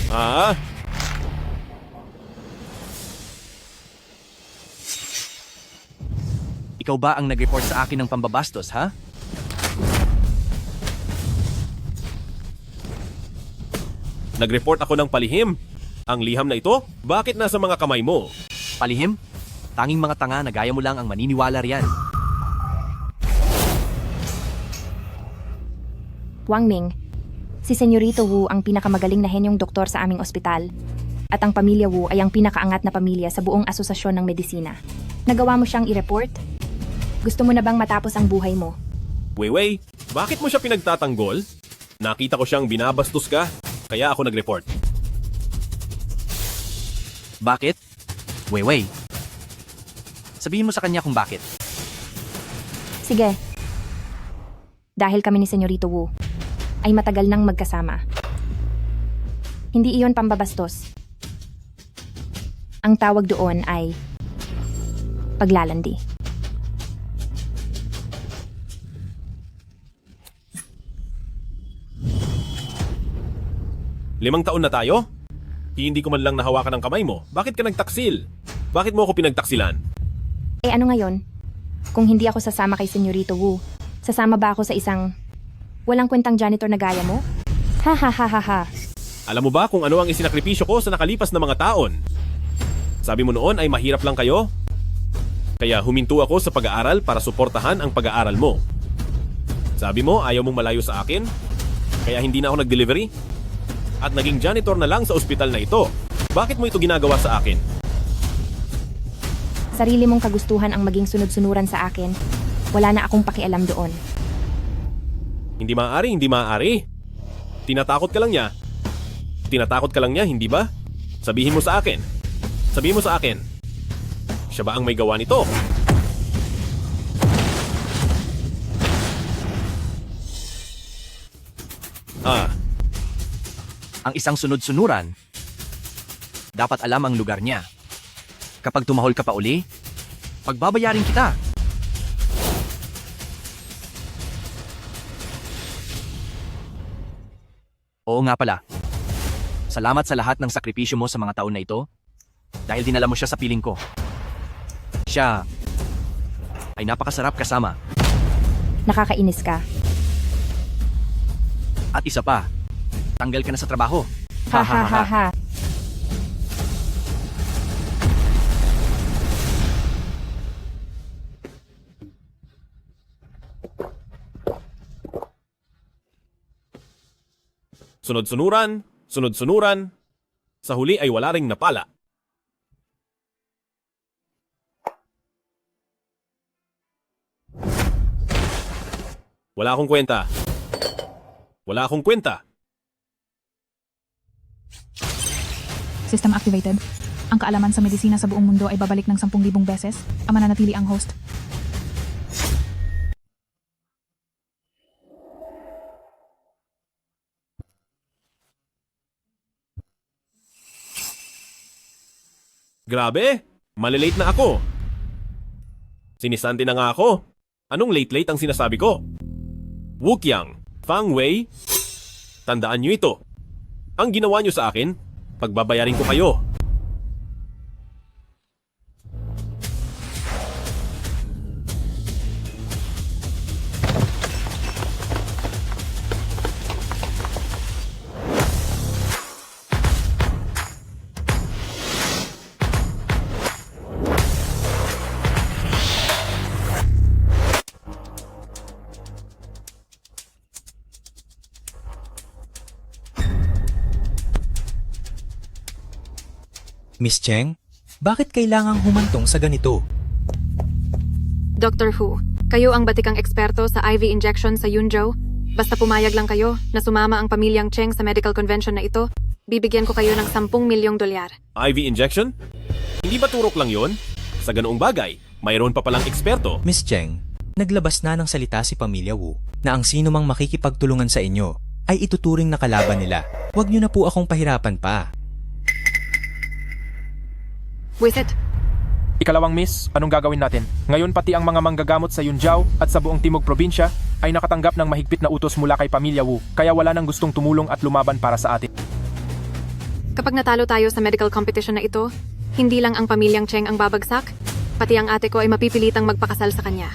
Ah, Ikaw ba ang nag-report sa akin ng pambabastos, ha? nag-report ako ng palihim. Ang liham na ito, bakit nasa mga kamay mo? Palihim? Tanging mga tanga na gaya mo lang ang maniniwala riyan. Wang Ming, si Senyorito Wu ang pinakamagaling na henyong doktor sa aming ospital. At ang pamilya Wu ay ang pinakaangat na pamilya sa buong asosasyon ng medisina. Nagawa mo siyang i-report? Gusto mo na bang matapos ang buhay mo? Weiwei, bakit mo siya pinagtatanggol? Nakita ko siyang binabastos ka, kaya ako nag-report. Bakit? Weiwei. Sabihin mo sa kanya kung bakit. Sige. Dahil kami ni Senyorito Wu ay matagal nang magkasama. Hindi iyon pambabastos. Ang tawag doon ay paglalandi. Limang taon na tayo? Hindi ko man lang nahawakan ang kamay mo. Bakit ka nagtaksil? Bakit mo ako pinagtaksilan? Eh ano ngayon? Kung hindi ako sasama kay Senyorito Wu, sasama ba ako sa isang walang kwentang janitor na gaya mo? Ha ha ha ha ha. Alam mo ba kung ano ang isinakripisyo ko sa nakalipas na mga taon? Sabi mo noon ay mahirap lang kayo? Kaya huminto ako sa pag-aaral para suportahan ang pag-aaral mo. Sabi mo ayaw mong malayo sa akin? Kaya hindi na ako nag-delivery? At naging janitor na lang sa ospital na ito. Bakit mo ito ginagawa sa akin? Sarili mong kagustuhan ang maging sunod-sunuran sa akin. Wala na akong pakialam doon. Hindi maaari, hindi maaari. Tinatakot ka lang niya. Tinatakot ka lang niya, hindi ba? Sabihin mo sa akin. Sabihin mo sa akin. Siya ba ang may gawa nito? Ang isang sunod-sunuran, dapat alam ang lugar niya. Kapag tumahol ka pa uli, pagbabayarin kita. Oo nga pala. Salamat sa lahat ng sakripisyo mo sa mga taon na ito dahil dinala mo siya sa piling ko. Siya ay napakasarap kasama. Nakakainis ka. At isa pa, tanggal ka na sa trabaho. Ha ha ha ha. Sunod-sunuran, sunod-sunuran. Sa huli ay wala ring napala. Wala akong kwenta. Wala akong kwenta. System activated. Ang kaalaman sa medisina sa buong mundo ay babalik ng 10,000 beses. Ang mananatili ang host. Grabe, malilate na ako. Sinisanti na nga ako. Anong late-late ang sinasabi ko? Wukyang, Fang Wei, tandaan nyo ito. Ang ginawa nyo sa akin, pagbabayarin ko kayo. Miss Cheng, bakit kailangang humantong sa ganito? Dr. Hu, kayo ang batikang eksperto sa IV injection sa Yunzhou. Basta pumayag lang kayo na sumama ang pamilyang Cheng sa medical convention na ito, bibigyan ko kayo ng 10 milyong dolyar. IV injection? Hindi ba turok lang yon? Sa ganoong bagay, mayroon pa palang eksperto. Miss Cheng, naglabas na ng salita si Pamilya Wu na ang sino mang makikipagtulungan sa inyo ay ituturing na kalaban nila. Huwag niyo na po akong pahirapan pa. Wisit, Ikalawang miss, anong gagawin natin? Ngayon pati ang mga manggagamot sa Yunzhou at sa buong Timog Probinsya ay nakatanggap ng mahigpit na utos mula kay Pamilya Wu, kaya wala nang gustong tumulong at lumaban para sa atin. Kapag natalo tayo sa medical competition na ito, hindi lang ang pamilyang Cheng ang babagsak, pati ang ate ko ay mapipilitang magpakasal sa kanya.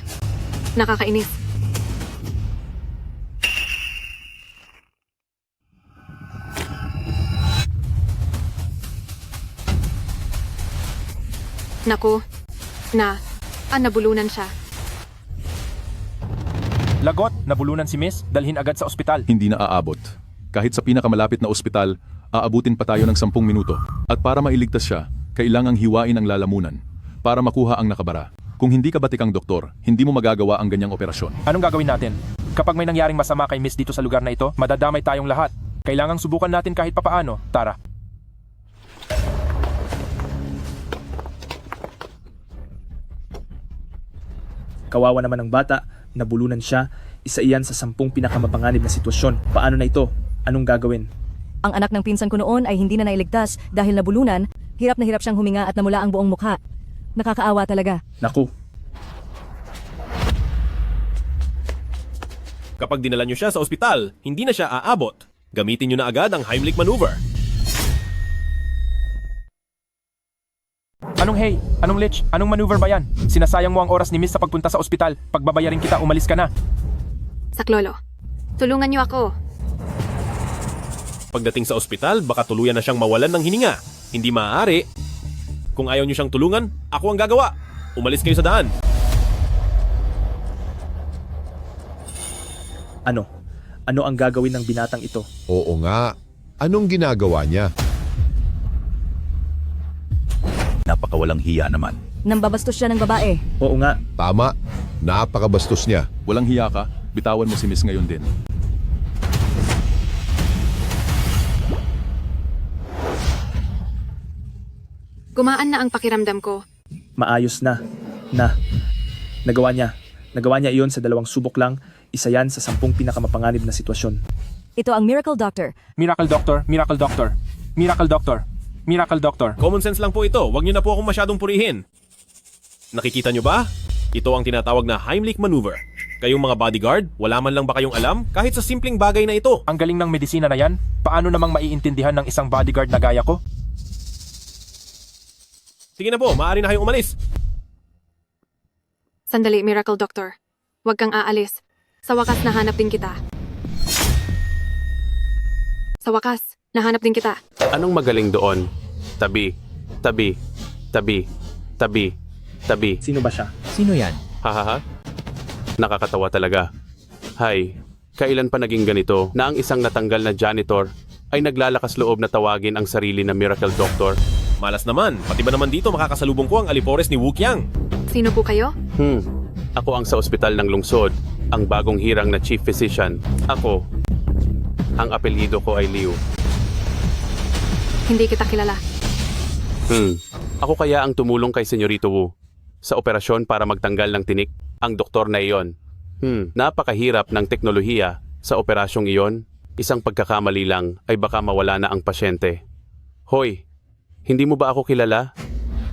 Nakakainis. Naku, nabulunan siya. Lagot, nabulunan si Miss, dalhin agad sa ospital. Hindi na aabot. Kahit sa pinakamalapit na ospital, aabutin pa tayo ng 10 minuto. At para mailigtas siya, kailangang hiwain ang lalamunan para makuha ang nakabara. Kung hindi ka batikang doktor, hindi mo magagawa ang ganyang operasyon. Anong gagawin natin? Kapag may nangyaring masama kay Miss dito sa lugar na ito, madadamay tayong lahat. Kailangang subukan natin kahit papaano. Tara. Kawawa naman ang bata, nabulunan siya, isa iyan sa 10 pinakamapanganib na sitwasyon. Paano na ito? Anong gagawin? Ang anak ng pinsan ko noon ay hindi na nailigtas dahil nabulunan, hirap na hirap siyang huminga at namula ang buong mukha. Nakakaawa talaga. Naku, Kapag dinala nyo siya sa ospital, hindi na siya aabot. Gamitin nyo na agad ang Heimlich maneuver. Anong hey? Anong lich? Anong maneuver ba yan? Sinasayang mo ang oras ni Miss sa pagpunta sa ospital. Pagbabayarin kita, umalis ka na. Saklolo, tulungan niyo ako. Pagdating sa ospital, baka tuluyan na siyang mawalan ng hininga. Hindi maaari. Kung ayaw nyo siyang tulungan, ako ang gagawa. Umalis kayo sa daan. ano? Ano ang gagawin ng binatang ito? Oo nga. Anong ginagawa niya? Napakawalang hiya naman. Nambabastos siya ng babae. Oo nga, Tama. Napakabastos niya. Walang hiya ka, bitawan mo si Miss ngayon din. Gumaan na ang pakiramdam ko. maayos na. Nagawa niya. Nagawa niya iyon sa 2 subok lang, isa yan sa 10 pinakamapanganib na sitwasyon. Ito ang Miracle Doctor. Miracle Doctor, Miracle Doctor, Miracle Doctor, Miracle Doctor. Common sense lang po ito. Huwag nyo na po akong masyadong purihin. Nakikita nyo ba? Ito ang tinatawag na Heimlich maneuver. Kayong mga bodyguard, wala man lang ba kayong alam kahit sa simpleng bagay na ito? Ang galing ng medisina na yan, paano namang maiintindihan ng isang bodyguard na gaya ko? Sige na po, maaari na kayong umalis. Sandali, Miracle Doctor. Huwag kang aalis. Sa wakas, nahanap din kita. Sa wakas, nahanap din kita. Anong magaling doon? Tabi, tabi, tabi, tabi, tabi. Sino ba siya? Sino yan? Hahaha. Nakakatawa talaga. Hay, kailan pa naging ganito na ang isang natanggal na janitor ay naglalakas loob na tawagin ang sarili na Miracle Doctor? Malas naman, pati ba naman dito makakasalubong ko ang alipores ni Wukyang? Sino po kayo? Ako ang sa ospital ng lungsod, ang bagong hirang na chief physician. Ako, ang apelyido ko ay Liu. Hindi kita kilala. Ako kaya ang tumulong kay Senyorito Wu sa operasyon para magtanggal ng tinik ang doktor na iyon. Napakahirap ng teknolohiya sa operasyong iyon. Isang pagkakamali lang ay baka mawala na ang pasyente. Hoy, hindi mo ba ako kilala?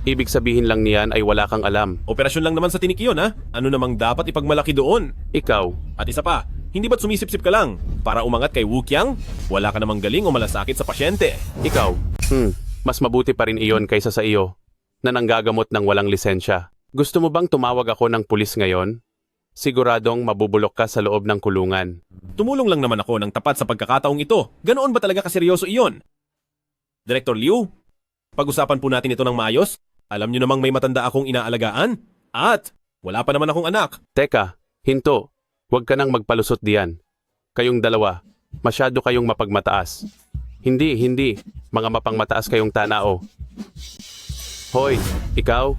Ibig sabihin lang niyan ay wala kang alam. Operasyon lang naman sa tinik yun, ha? Ano namang dapat ipagmalaki doon? Ikaw, At isa pa, hindi ba't sumisip-sip ka lang? Para umangat kay Wukyang, wala ka namang galing o malasakit sa pasyente. ikaw, mas mabuti pa rin iyon kaysa sa iyo na nanggagamot ng walang lisensya. Gusto mo bang tumawag ako ng pulis ngayon? Siguradong mabubulok ka sa loob ng kulungan. Tumulong lang naman ako ng tapat sa pagkakataong ito. Ganoon ba talaga kaseryoso iyon? Director Liu, pag-usapan po natin ito ng maayos. Alam niyo namang may matanda akong inaalagaan. At wala pa naman akong anak. Teka, hinto. Huwag ka nang magpalusot diyan. Kayong dalawa, masyado kayong mapagmataas. Hindi. Mga mapangmataas kayong tanao. Hoy, ikaw.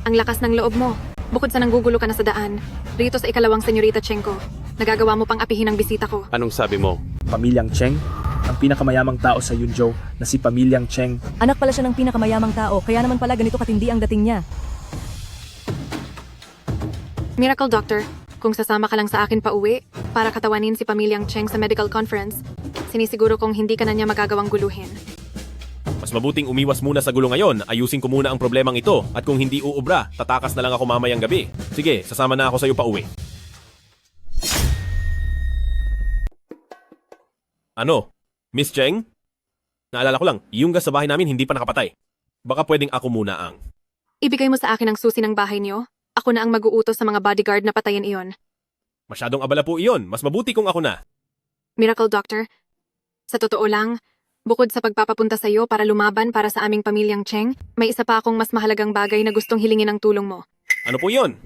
Ang lakas ng loob mo. Bukod sa nanggugulo ka na sa daan, rito sa ikalawang Senyorita Cheng ko, nagagawa mo pang apihin ang bisita ko. Anong sabi mo? Pamilyang Cheng? Ang pinakamayamang tao sa Yunzhou na si Pamilyang Cheng. Anak pala siya ng pinakamayamang tao, kaya naman pala ganito katindi ang dating niya. Miracle Doctor, kung sasama ka lang sa akin pa uwi, para katawanin si Pamilyang Cheng sa medical conference, sinisiguro kong hindi ka na niya magagawang guluhin. Mas mabuting umiwas muna sa gulo ngayon. Ayusin ko muna ang problemang ito. At kung hindi uubra, tatakas na lang ako mamayang gabi. Sige, sasama na ako sa iyo pa uwi. Ano? Miss Cheng? Naalala ko lang, yung gas sa bahay namin hindi pa nakapatay. Baka pwedeng ako muna ang... Ibigay mo sa akin ang susi ng bahay niyo. Ako na ang mag-uutos sa mga bodyguard na patayin iyon. Masyadong abala po iyon. Mas mabuti kung ako na. Miracle Doctor, sa totoo lang, bukod sa pagpapapunta sa iyo para lumaban para sa aming pamilyang Cheng, may isa pa akong mas mahalagang bagay na gustong hilingin ang tulong mo. Ano po iyon?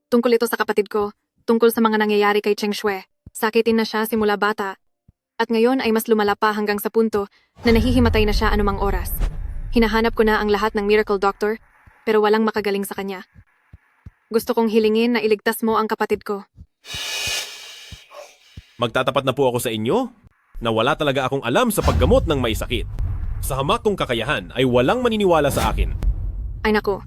Tungkol ito sa kapatid ko, tungkol sa mga nangyayari kay Cheng Shui. Sakitin na siya simula bata. At ngayon ay mas lumala pa hanggang sa punto na nahihimatay na siya anumang oras. Hinahanap ko na ang lahat ng Miracle Doctor, pero walang makagaling sa kanya. Gusto kong hilingin na iligtas mo ang kapatid ko. Magtatapat na po ako sa inyo na wala talaga akong alam sa paggamot ng may sakit. Sa hamak kong kakayahan ay walang maniniwala sa akin. Ay nako,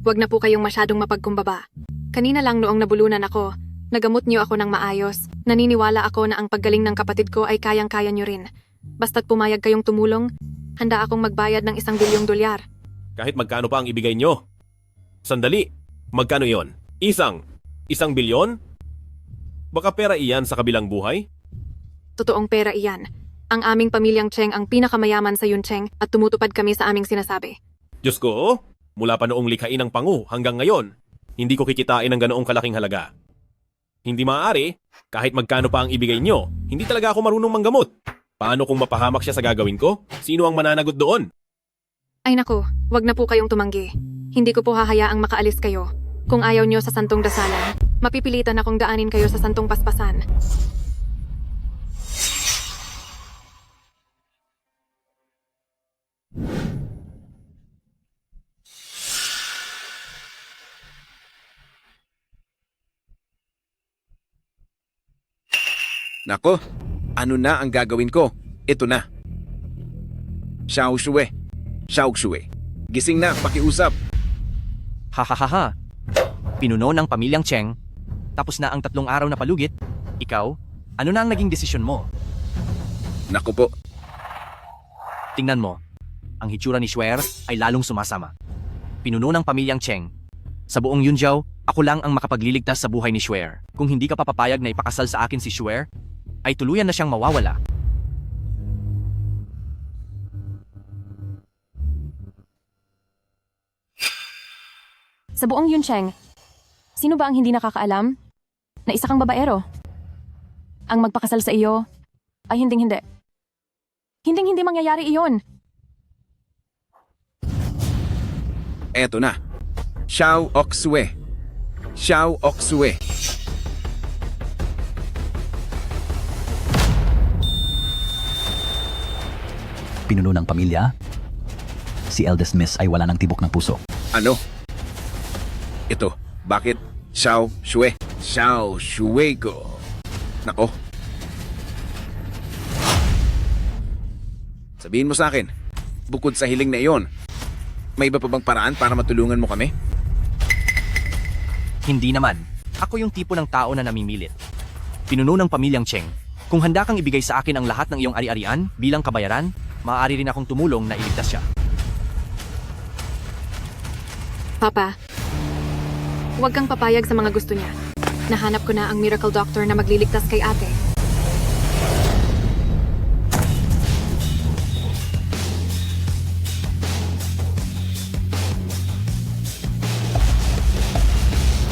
wag na po kayong masyadong mapagkumbaba. Kanina lang noong nabulunan ako, nagamot niyo ako ng maayos. Naniniwala ako na ang paggaling ng kapatid ko ay kayang-kaya niyo rin. Basta't pumayag kayong tumulong, handa akong magbayad ng $1 bilyong. Kahit magkano pa ang ibigay nyo. Sandali, magkano yon? $1 bilyon? Baka pera iyan sa kabilang buhay? Totoong pera iyan. Ang aming pamilyang Cheng ang pinakamayaman sa Yuncheng at tumutupad kami sa aming sinasabi. Diyos ko, mula pa noong likhain ng pangu hanggang ngayon, hindi ko kikitain ng ganoong kalaking halaga. Hindi maaari, kahit magkano pa ang ibigay nyo, hindi talaga ako marunong manggamot. Paano kung mapahamak siya sa gagawin ko? Sino ang mananagot doon? Ay nako, wag na po kayong tumanggi. Hindi ko po hahayaang makaalis kayo. Kung ayaw nyo sa santong dasalan, mapipilitan akong daanin kayo sa santong paspasan. Nako, ano na ang gagawin ko? Ito na. Xiao Shui. Xiao Shui. Gising na, pakiusap. Hahaha. Pinuno ng pamilyang Cheng. Tapos na ang 3 araw na palugit. Ikaw, ano na ang naging desisyon mo? Naku po. Tingnan mo. Ang hitsura ni Schwer ay lalong sumasama. Pinuno ng pamilyang Cheng. Sa buong Yunjiao, ako lang ang makapagliligtas sa buhay ni Schwer. Kung hindi ka papapayag na ipakasal sa akin si Schwer, ay tuluyan na siyang mawawala. Sa buong Yuncheng, sino ba ang hindi nakakaalam na isa kang babaero? Ang magpakasal sa iyo ay hinding-hindi. Hinding-hindi mangyayari iyon. Eto na. Xiao Oksue. Xiao Oksue. Pinuno ng pamilya, si eldest miss ay wala ng tibok ng puso. Ano? Ito, bakit? Xiao Shui. Xiao Shui ko. Nako. Sabihin mo sa akin, bukod sa hiling na iyon, may iba pa bang paraan para matulungan mo kami? Hindi naman. Ako yung tipo ng tao na namimilit. Pinuno ng pamilyang Cheng. Kung handa kang ibigay sa akin ang lahat ng iyong ari-arian bilang kabayaran, maaari rin akong tumulong na iligtas siya. Papa, huwag kang papayag sa mga gusto niya. Nahanap ko na ang Miracle Doctor na magliligtas kay ate.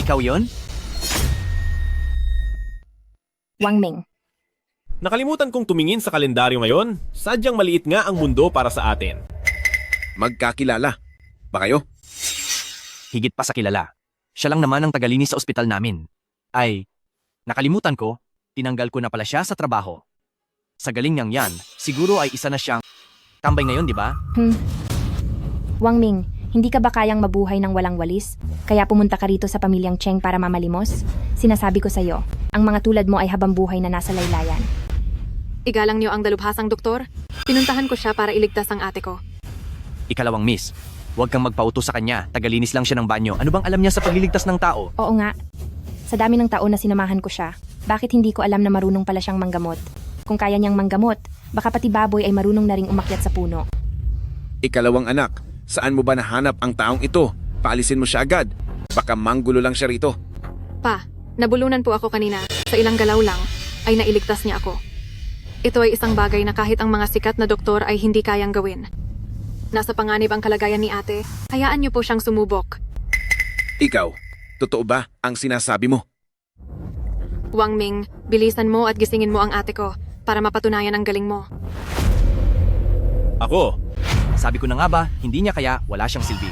Ikaw yon? Wang Ming. Nakalimutan kong tumingin sa kalendaryo ngayon. Sadyang maliit nga ang mundo para sa atin. Magkakilala. Ba kayo? Higit pa sa kilala. Siya lang naman ang tagalinis sa ospital namin. Ay, nakalimutan ko, tinanggal ko na pala siya sa trabaho. Sa galing niyang yan, siguro ay isa na siyang tambay ngayon, di ba? Wang Ming, hindi ka ba kayang mabuhay ng walang walis? Kaya pumunta ka rito sa pamilyang Cheng para mamalimos? Sinasabi ko sa'yo, ang mga tulad mo ay habang buhay na nasa laylayan. Igalang niyo ang dalubhasang doktor. Pinuntahan ko siya para iligtas ang ate ko. Ikalawang miss, huwag kang magpauto sa kanya, tagalinis lang siya ng banyo. Ano bang alam niya sa pagliligtas ng tao? Oo nga. Sa dami ng taon na sinamahan ko siya, bakit hindi ko alam na marunong pala siyang manggamot? Kung kaya niyang manggamot, baka pati baboy ay marunong na ring umakyat sa puno. Ikalawang anak, saan mo ba nahanap ang taong ito? Paalisin mo siya agad. Baka manggulo lang siya rito. Pa, nabulunan po ako kanina. Sa ilang galaw lang, ay nailigtas niya ako. Ito ay isang bagay na kahit ang mga sikat na doktor ay hindi kayang gawin. Nasa panganib ang kalagayan ni ate, hayaan niyo po siyang sumubok. Ikaw, totoo ba ang sinasabi mo? Wang Ming, bilisan mo at gisingin mo ang ate ko para mapatunayan ang galing mo. Ako, Sabi ko na nga ba, hindi niya kaya wala siyang silbi.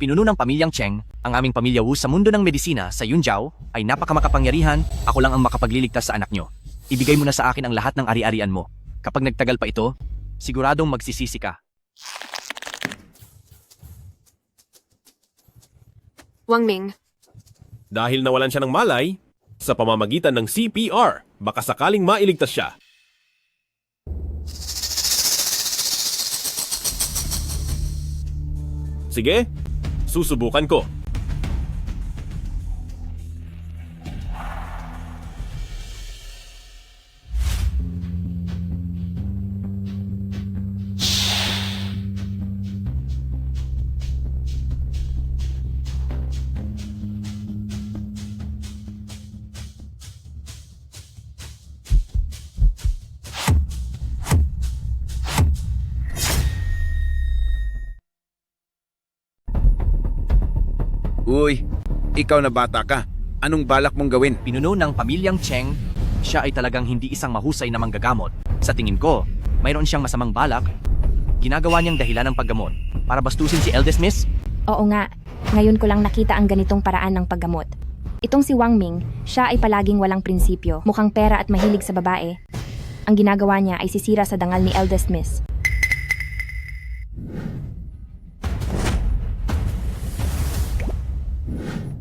Pinuno ng pamilyang Cheng, ang aming pamilya Wu sa mundo ng medisina sa Yunjiao ay napakamakapangyarihan, ako lang ang makapagliligtas sa anak nyo. Ibigay mo na sa akin ang lahat ng ari-arian mo. Kapag nagtagal pa ito, siguradong magsisisi ka. Wang Ming, dahil nawalan siya ng malay, sa pamamagitan ng CPR, baka sakaling mailigtas siya. Sige, susubukan ko. Uy, ikaw na bata ka. Anong balak mong gawin? Pinuno ng pamilyang Cheng, siya ay talagang hindi isang mahusay na manggagamot. Sa tingin ko, mayroon siyang masamang balak. Ginagawa niyang dahilan ng paggamot para bastusin si Eldest Miss. Oo nga, ngayon ko lang nakita ang ganitong paraan ng paggamot. Itong si Wang Ming, siya ay palaging walang prinsipyo, mukhang pera at mahilig sa babae. Ang ginagawa niya ay sisira sa dangal ni Eldest Miss.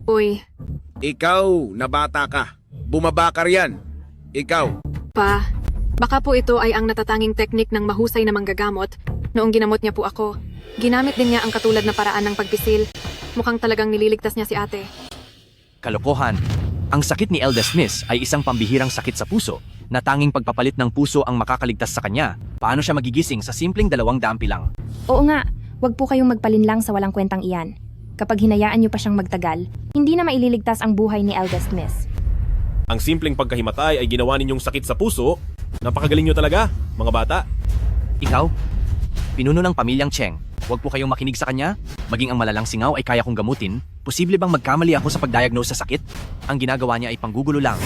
uy, Ikaw na bata ka. Bumaba ka riyan. Ikaw. pa, baka po ito ay ang natatanging teknik ng mahusay na manggagamot. Noong ginamot niya po ako, ginamit din niya ang katulad na paraan ng pagpisil. Mukhang talagang nililigtas niya si ate. Kalokohan. Ang sakit ni Eldest Miss ay isang pambihirang sakit sa puso na tanging pagpapalit ng puso ang makakaligtas sa kanya. Paano siya magigising sa simpleng 200 lang? Oo nga, wag po kayong magpalinlang sa walang kwentang iyan. Kapag hinayaan niyo pa siyang magtagal, hindi na maililigtas ang buhay ni Eldest Miss. Ang simpleng pagkahimatay ay ginawa ninyong sakit sa puso. Napakagaling nyo talaga, mga bata. Ikaw? Pinuno ng pamilyang Cheng, huwag po kayong makinig sa kanya. Maging ang malalang singaw ay kaya kong gamutin. Posible bang magkamali ako sa pagdiagnose sa sakit? Ang ginagawa niya ay panggugulo lang.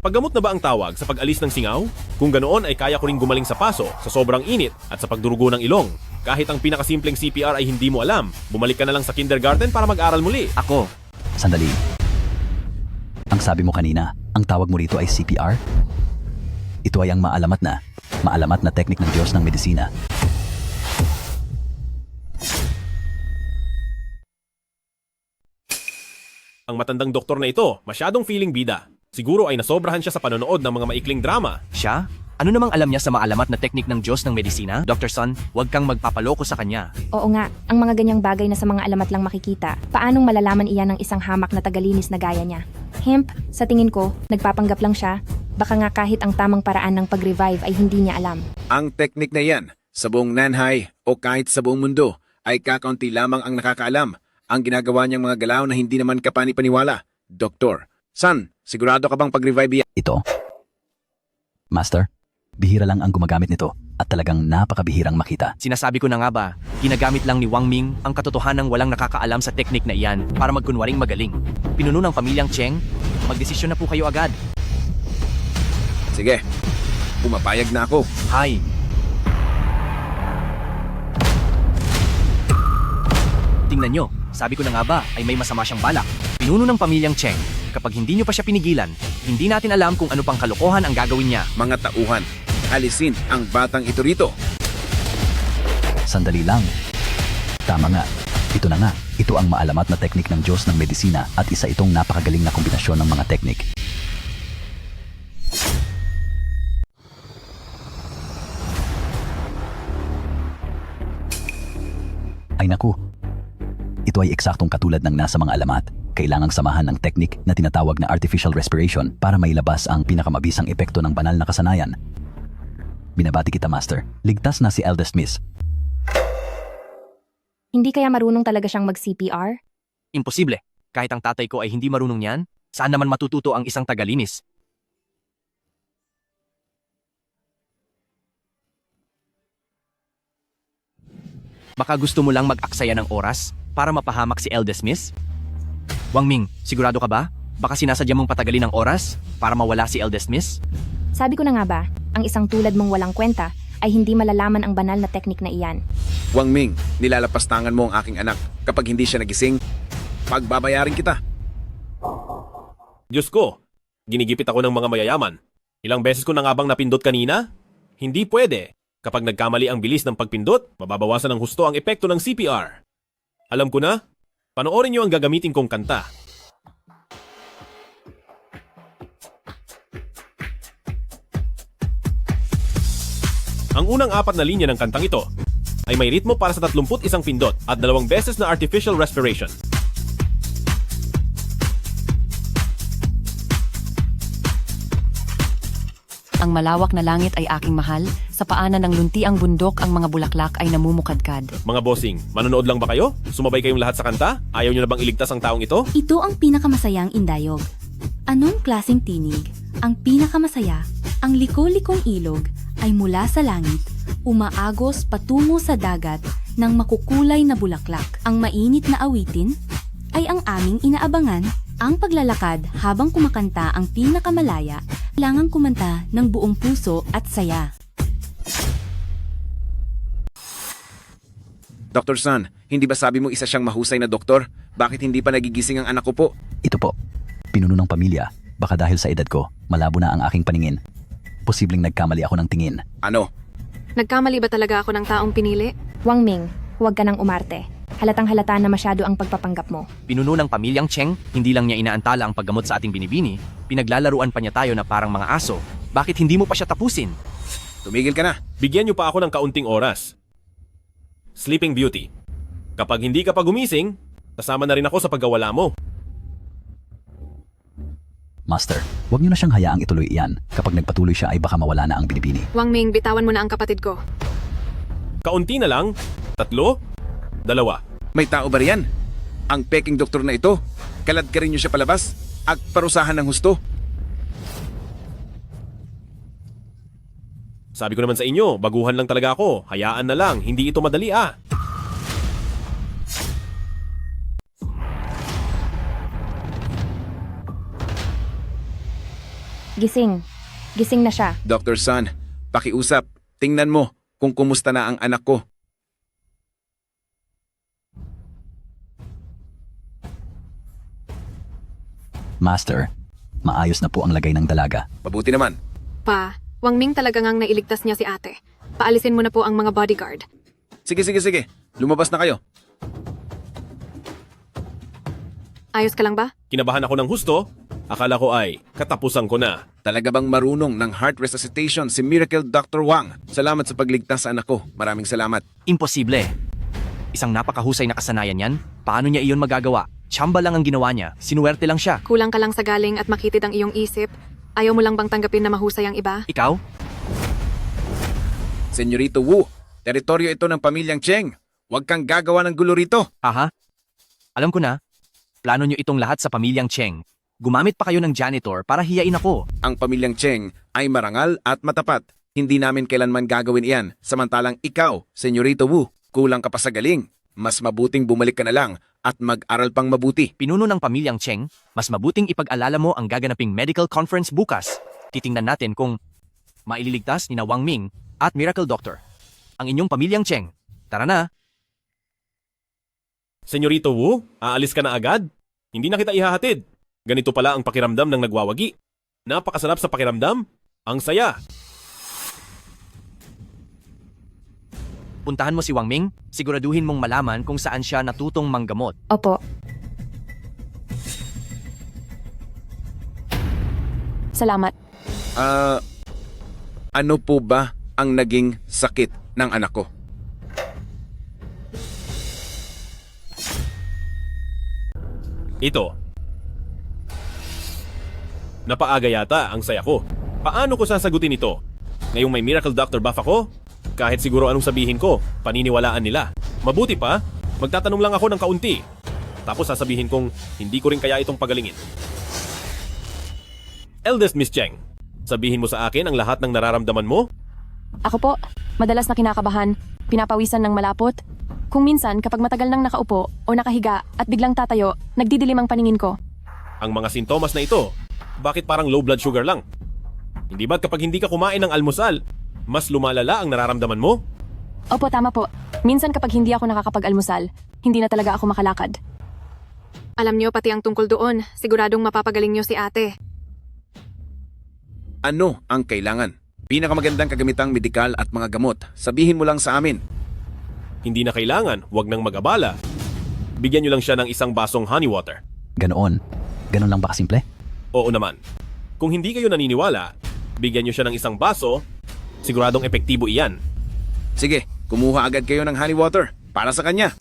Paggamot na ba ang tawag sa pag-alis ng singaw? Kung ganoon ay kaya ko ring gumaling sa paso, sa sobrang init at sa pagdurugo ng ilong. Kahit ang pinakasimpleng CPR ay hindi mo alam, bumalik ka na lang sa kindergarten para mag-aral muli. Ako. Sandali. Ang sabi mo kanina, ang tawag mo rito ay CPR? Ito ay ang maalamat na teknik ng Diyos ng medisina. Ang matandang doktor na ito, masyadong feeling bida. Siguro ay nasobrahan siya sa panonood ng mga maikling drama. Siya? Ano namang alam niya sa maalamat na teknik ng Diyos ng medisina? Dr. Son, huwag kang magpapaloko sa kanya. Oo nga, ang mga ganyang bagay na sa mga alamat lang makikita, paanong malalaman iyan ng isang hamak na tagalinis na gaya niya? Hemp, sa tingin ko, nagpapanggap lang siya. Baka nga kahit ang tamang paraan ng pag-revive ay hindi niya alam. Ang teknik na yan, sa buong Nanhai o kahit sa buong mundo, ay kakaunti lamang ang nakakaalam. Ang ginagawa niyang mga galaw na hindi naman kapani-paniwala. Doktor, Son, sigurado ka bang pag-revive yan? Ito? Master, bihira lang ang gumagamit nito at talagang napakabihirang makita. Sinasabi ko na nga ba, ginagamit lang ni Wang Ming ang katotohanang walang nakakaalam sa teknik na iyan para magkunwaring magaling. Pinuno ng pamilyang Cheng, magdesisyon na po kayo agad. Sige, pumapayag na ako. Hay. Tingnan nyo, sabi ko na nga ba ay may masama siyang balak. Pinuno ng pamilyang Cheng, kapag hindi nyo pa siya pinigilan, hindi natin alam kung ano pang kalokohan ang gagawin niya. Mga tauhan, alisin ang batang ito rito. Sandali lang. Tama nga. Ito na nga. Ito ang maalamat na teknik ng Diyos ng medisina at isa itong napakagaling na kombinasyon ng mga teknik. Ay naku. Ito ay eksaktong katulad ng nasa mga alamat. Kailangang samahan ng teknik na tinatawag na artificial respiration para mailabas ang pinakamabisang epekto ng banal na kasanayan. Binabati kita, Master. Ligtas na si Eldest Miss. Hindi kaya marunong talaga siyang mag-CPR? Imposible. Kahit ang tatay ko ay hindi marunong yan, saan naman matututo ang isang tagalinis? Baka gusto mo lang mag-aksaya ng oras para mapahamak si Eldest Miss? Wang Ming, sigurado ka ba? Baka sinasadya mong patagalin ang oras para mawala si Eldest Miss? Sabi ko na nga ba, ang isang tulad mong walang kwenta ay hindi malalaman ang banal na teknik na iyan. Wang Ming, nilalapastangan mo ang aking anak. Kapag hindi siya nagising, pagbabayarin kita. Diyos ko, ginigipit ako ng mga mayayaman. Ilang beses ko na nga bang napindot kanina? Hindi pwede. Kapag nagkamali ang bilis ng pagpindot, mababawasan ng husto ang epekto ng CPR. Alam ko na, panoorin niyo ang gagamitin kong kanta. Ang unang 4 na linya ng kantang ito ay may ritmo para sa 31 pindot at 2 beses na artificial respiration. Ang malawak na langit ay aking mahal. Sa paanan ng lunti ang bundok, ang mga bulaklak ay namumukadkad. Mga bossing, manonood lang ba kayo? Sumabay kayong lahat sa kanta? Ayaw niyo na bang iligtas ang taong ito? Ito ang pinakamasayang indayog. Anong klaseng tinig? Ang pinakamasaya, ang liko-likong ilog ay mula sa langit, umaagos patungo sa dagat ng makukulay na bulaklak. Ang mainit na awitin ay ang aming inaabangan. Ang paglalakad habang kumakanta ang pinakamalaya, kailangang kumanta ng buong puso at saya. Dr. San, hindi ba sabi mo isa siyang mahusay na doktor? Bakit hindi pa nagigising ang anak ko po? Ito po, pinuno ng pamilya. Baka dahil sa edad ko, malabo na ang aking paningin. Posibleng nagkamali ako ng tingin. Ano? Nagkamali ba talaga ako ng taong pinili? Wang Ming, huwag ka nang umarte. Halatang halata na masyado ang pagpapanggap mo. Pinuno ng pamilyang Cheng, hindi lang niya inaantala ang paggamot sa ating binibini, pinaglalaruan pa niya tayo na parang mga aso. Bakit hindi mo pa siya tapusin? Tumigil ka na. Bigyan niyo pa ako ng kaunting oras. Sleeping Beauty. Kapag hindi ka pa gumising, kasama na rin ako sa pagkawala mo. Master, huwag niyo na siyang hayaang ituloy iyan. Kapag nagpatuloy siya ay baka mawala na ang binibini. Wang Ming, bitawan mo na ang kapatid ko. Kaunti na lang, 3, 2. May tao ba riyan? Ang peking doktor na ito? Kalad ka rin niyo siya palabas? At parusahan ng husto? Sabi ko naman sa inyo, baguhan lang talaga ako. Hayaan na lang, hindi ito madali ah. Gising. Gising na siya. Dr. San, pakiusap. Tingnan mo kung kumusta na ang anak ko. Master, maayos na po ang lagay ng dalaga. Mabuti naman. Pa, Wang Ming talaga ngang nailigtas niya si ate. Paalisin mo na po ang mga bodyguard. Sige. Lumabas na kayo. Ayos ka lang ba? Kinabahan ako ng husto. Akala ko ay katapusan ko na. Talaga bang marunong ng heart resuscitation si Miracle Dr. Wang? Salamat sa pagligtas sa anak ko. Maraming salamat. Imposible. Isang napakahusay na kasanayan yan. Paano niya iyon magagawa? Tsamba lang ang ginawa niya. Sinuwerte lang siya. Kulang ka lang sa galing at makitid ang iyong isip. Ayaw mo lang bang tanggapin na mahusay ang iba? Ikaw? Senyorito Wu, teritoryo ito ng pamilyang Cheng. Huwag kang gagawa ng gulo rito. Aha. Alam ko na. Plano niyo itong lahat sa pamilyang Cheng. Gumamit pa kayo ng janitor para hiyain ako. Ang pamilyang Cheng ay marangal at matapat. Hindi namin kailanman gagawin iyan. Samantalang ikaw, Senyorito Wu, kulang ka pa sa galing. Mas mabuting bumalik ka na lang at mag-aral pang mabuti. Pinuno ng pamilyang Cheng, mas mabuting ipag-alala mo ang gaganaping medical conference bukas. Titingnan natin kung maililigtas ni na Wang Ming at Miracle Doctor ang inyong pamilyang Cheng. Tara na! Senyorito Wu, aalis ka na agad? Hindi na kita ihahatid. Ganito pala ang pakiramdam ng nagwawagi. Napakasarap sa pakiramdam. Ang saya. Puntahan mo si Wang Ming, siguraduhin mong malaman kung saan siya natutong manggamot. Opo. Salamat. Ano po ba ang naging sakit ng anak ko? Ito. Napaaga yata ang saya ko. Paano ko sasagutin ito? Ngayong may Miracle Doctor buff ako? Kahit siguro anong sabihin ko, paniniwalaan nila. Mabuti pa, magtatanong lang ako ng kaunti. Tapos sasabihin kong hindi ko rin kaya itong pagalingin. Eldest Miss Cheng, sabihin mo sa akin ang lahat ng nararamdaman mo? Ako po, madalas na kinakabahan, pinapawisan ng malapot, Kung minsan kapag matagal nang nakaupo o nakahiga at biglang tatayo, nagdidilim ang paningin ko. Ang mga sintomas na ito, bakit parang low blood sugar lang? Hindi ba't kapag hindi ka kumain ng almusal, mas lumalala ang nararamdaman mo? Opo, tama po. Minsan kapag hindi ako nakakapag-almusal, hindi na talaga ako makalakad. Alam niyo pati ang tungkol doon, siguradong mapapagaling niyo si ate. Ano ang kailangan? Pinakamagandang kagamitang medikal at mga gamot. Sabihin mo lang sa amin. Hindi na kailangan, wag nang mag-abala. Bigyan niyo lang siya ng isang basong honey water. Ganoon. Ganon lang ba kasimple? Oo naman. Kung hindi kayo naniniwala, bigyan niyo siya ng isang baso, siguradong epektibo iyan. Sige, kumuha agad kayo ng honey water para sa kanya.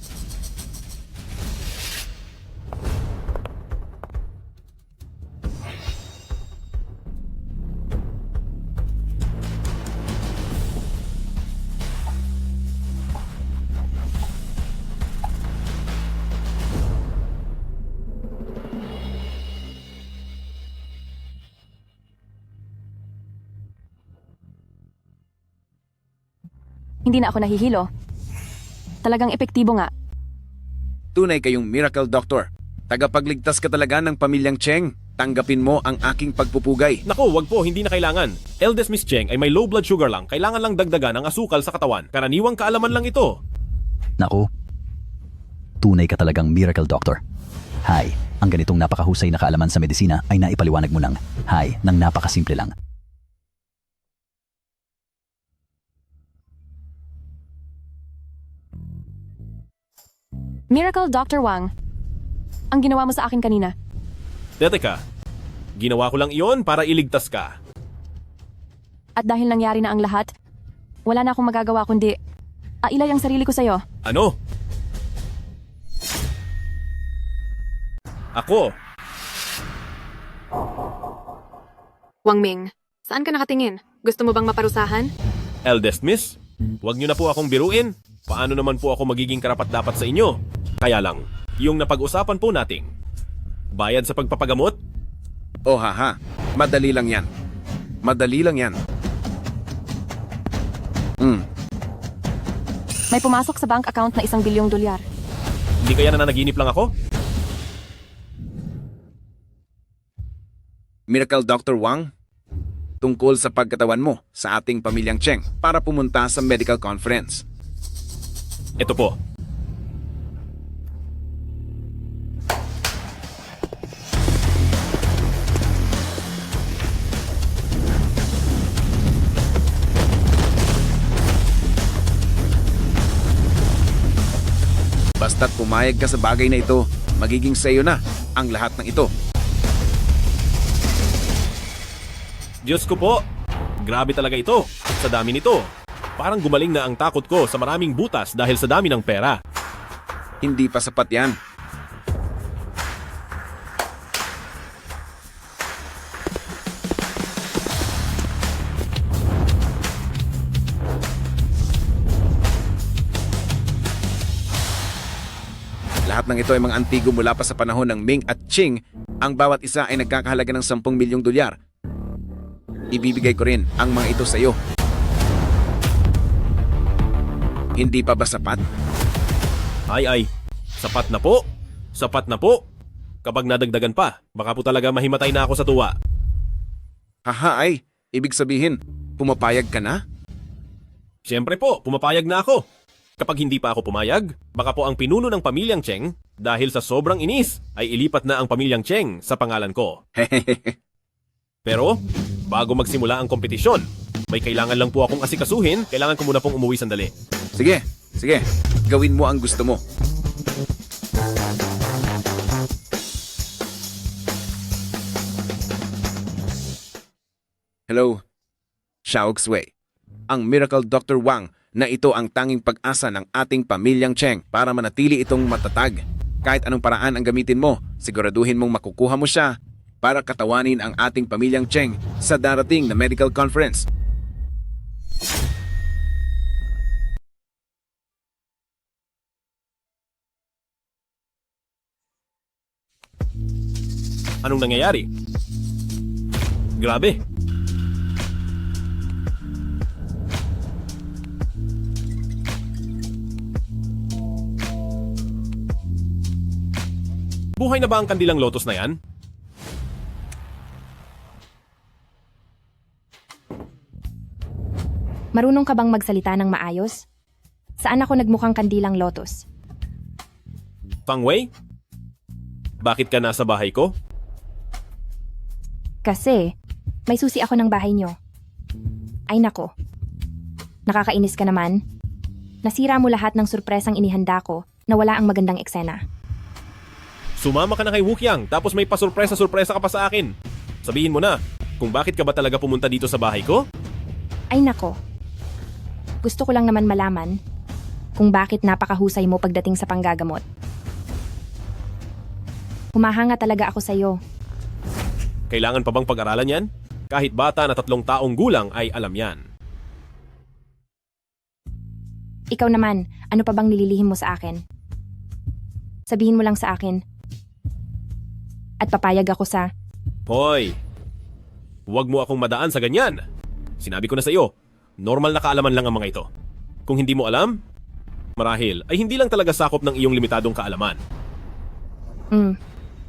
Hindi na ako nahihilo. Talagang epektibo nga. Tunay kayong miracle doctor. Tagapagligtas ka talaga ng pamilyang Cheng. Tanggapin mo ang aking pagpupugay. Naku, wag po, hindi na kailangan. Eldest Miss Cheng ay may low blood sugar lang, kailangan lang dagdagan ng asukal sa katawan. Karaniwang kaalaman lang ito. Naku, tunay ka talagang miracle doctor. Hi, ang ganitong napakahusay na kaalaman sa medisina ay naipaliwanag mo ng hi nang napakasimple lang. Miracle Dr. Wang, ang ginawa mo sa akin kanina. Teka, ginawa ko lang iyon para iligtas ka. At dahil nangyari na ang lahat, wala na akong magagawa kundi ailay ang sarili ko sa'yo. Ano? Ako? Wang Ming, saan ka nakatingin? Gusto mo bang maparusahan? Eldest Miss, wag niyo na po akong biruin. Paano naman po ako magiging karapat-dapat sa inyo? Kaya lang, yung napag-usapan po nating bayad sa pagpapagamot? Oh haha, madali lang yan. Madali lang yan. May pumasok sa bank account na $1 bilyong. Hindi kaya nananaginip lang ako? Miracle Dr. Wang, tungkol sa pagkatawan mo sa ating pamilyang Cheng para pumunta sa medical conference. Ito po. Basta't pumayag ka sa bagay na ito, magiging sayo na ang lahat ng ito. Diyos ko po, grabe talaga ito. Sa dami nito. Parang gumaling na ang takot ko sa maraming butas dahil sa dami ng pera. Hindi pa sapat yan. Lahat ng ito ay mga antigo mula pa sa panahon ng Ming at Qing. Ang bawat isa ay nagkakahalaga ng $10 milyong. Ibibigay ko rin ang mga ito sa iyo. Hindi pa ba sapat? Ay, sapat na po. Sapat na po. Kapag nadagdagan pa, baka po talaga mahimatay na ako sa tuwa. Haha ay, ibig sabihin, pumapayag ka na? Siyempre po, pumapayag na ako. Kapag hindi pa ako pumayag, baka po ang pinuno ng pamilyang Cheng, dahil sa sobrang inis, ay ilipat na ang pamilyang Cheng sa pangalan ko. Pero, bago magsimula ang kompetisyon, may kailangan lang po akong asikasuhin, kailangan ko muna pong umuwi sandali. Sige, gawin mo ang gusto mo. Hello, Xiaoxue. Ang Miracle Dr. Wang na ito ang tanging pag-asa ng ating pamilyang Cheng para manatili itong matatag. Kahit anong paraan ang gamitin mo, siguraduhin mong makukuha mo siya para katawanin ang ating pamilyang Cheng sa darating na medical conference. Anong nangyayari? Grabe. Buhay na ba ang kandilang lotus na yan? Marunong ka bang magsalita ng maayos? Saan ako nagmukhang kandilang lotus? Fang Wei? Bakit ka nasa bahay ko? Kasi, may susi ako ng bahay nyo. Ay nako. Nakakainis ka naman. Nasira mo lahat ng surpresang inihanda ko na wala ang magandang eksena. Sumama ka na kay Wukyang tapos may pasurpresa-surpresa ka pa sa akin. Sabihin mo na, kung bakit ka ba talaga pumunta dito sa bahay ko? Ay nako. Gusto ko lang naman malaman kung bakit napakahusay mo pagdating sa panggagamot. Humahanga talaga ako sa'yo. Kailangan pa bang pag-aralan yan? Kahit bata na 3 taong gulang ay alam yan. Ikaw naman, ano pa bang nililihim mo sa akin? Sabihin mo lang sa akin. At papayag ako sa... Hoy! Huwag mo akong madaan sa ganyan. Sinabi ko na sa iyo, normal na kaalaman lang ang mga ito. Kung hindi mo alam, marahil ay hindi lang talaga sakop ng iyong limitadong kaalaman.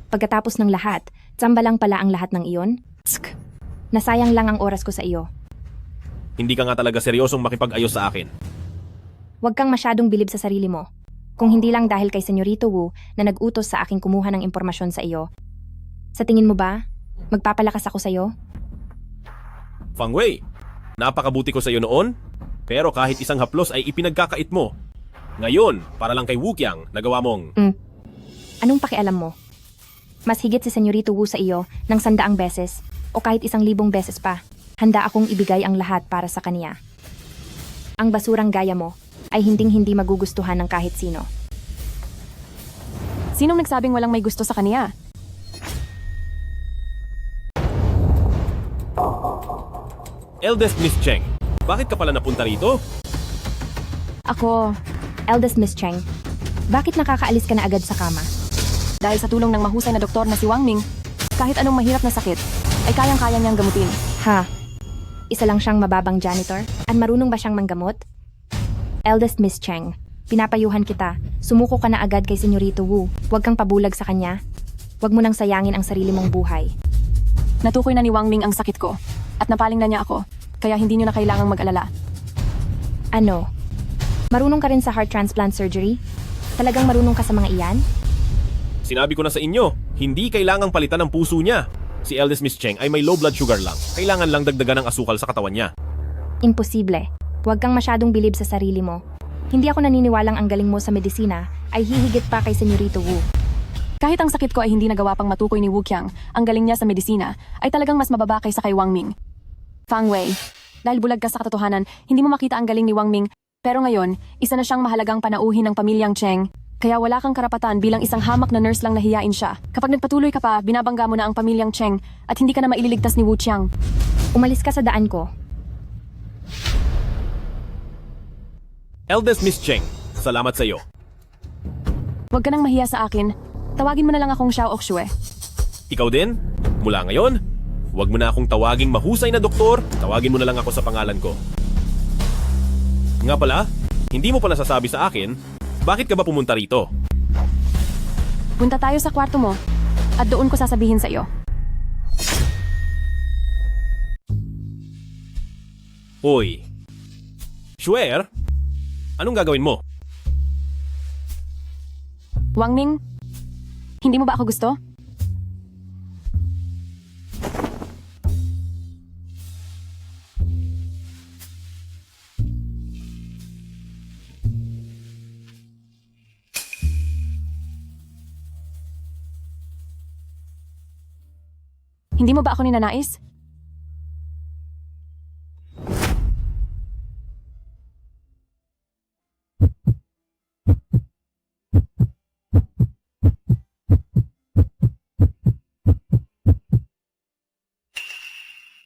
Pagkatapos ng lahat, tsamba lang pala ang lahat ng iyon? Nasayang lang ang oras ko sa iyo. Hindi ka nga talaga seryosong makipag-ayos sa akin. Huwag kang masyadong bilib sa sarili mo. Kung hindi lang dahil kay Senyorito Wu na nag-utos sa aking kumuha ng impormasyon sa iyo. Sa tingin mo ba, magpapalakas ako sa iyo? Fang Wei, napakabuti ko sa iyo noon, pero kahit isang haplos ay ipinagkakait mo. Ngayon, para lang kay Wukyang, nagawa mong... Anong pakialam mo? Mas higit si Senyorito Wu sa iyo ng 100 beses o kahit 1,000 beses pa. Handa akong ibigay ang lahat para sa kaniya. Ang basurang gaya mo ay hinding-hindi magugustuhan ng kahit sino. Sinong nagsabing walang may gusto sa kaniya? Eldest Miss Cheng, bakit ka pala napunta rito? Ako, Eldest Miss Cheng, bakit nakakaalis ka na agad sa kama? dahil sa tulong ng mahusay na doktor na si Wang Ming, kahit anong mahirap na sakit, ay kayang-kaya niyang gamutin. Ha? Isa lang siyang mababang janitor? At marunong ba siyang manggamot? Eldest Miss Cheng, pinapayuhan kita. Sumuko ka na agad kay Senyorito Wu. Huwag kang pabulag sa kanya. Huwag mo nang sayangin ang sarili mong buhay. Natukoy na ni Wang Ming ang sakit ko, at napaling na niya ako, kaya hindi niyo na kailangang mag-alala. Ano? Marunong ka rin sa heart transplant surgery? Talagang marunong ka sa mga iyan? Sinabi ko na sa inyo, hindi kailangang palitan ang puso niya. Si Eldest Miss Cheng ay may low blood sugar lang. Kailangan lang dagdagan ng asukal sa katawan niya. Imposible. Huwag kang masyadong bilib sa sarili mo. Hindi ako naniniwalang ang galing mo sa medisina ay hihigit pa kay Senyorito Wu. Kahit ang sakit ko ay hindi nagawa pang matukoy ni Wu Qiang, ang galing niya sa medisina ay talagang mas mababa kaysa kay Wang Ming. Fang Wei, dahil bulag ka sa katotohanan, hindi mo makita ang galing ni Wang Ming, pero ngayon, isa na siyang mahalagang panauhin ng pamilyang Cheng. Kaya wala kang karapatan bilang isang hamak na nurse lang na hiyain siya. Kapag nagpatuloy ka pa, binabangga mo na ang pamilyang Cheng at hindi ka na maililigtas ni Wu Qiang. Umalis ka sa daan ko. Eldest Miss Cheng, salamat sa iyo. Huwag ka nang mahiya sa akin. Tawagin mo na lang akong Xiao Oxue. Ikaw din? Mula ngayon, huwag mo na akong tawaging mahusay na doktor, tawagin mo na lang ako sa pangalan ko. Nga pala, hindi mo pa nasasabi sa akin, bakit ka ba pumunta rito? Punta tayo sa kwarto mo at doon ko sasabihin sa iyo. Hoy, Swear? Anong gagawin mo? Wang Ming, hindi mo ba ako gusto? Hindi mo ba ako ninanais?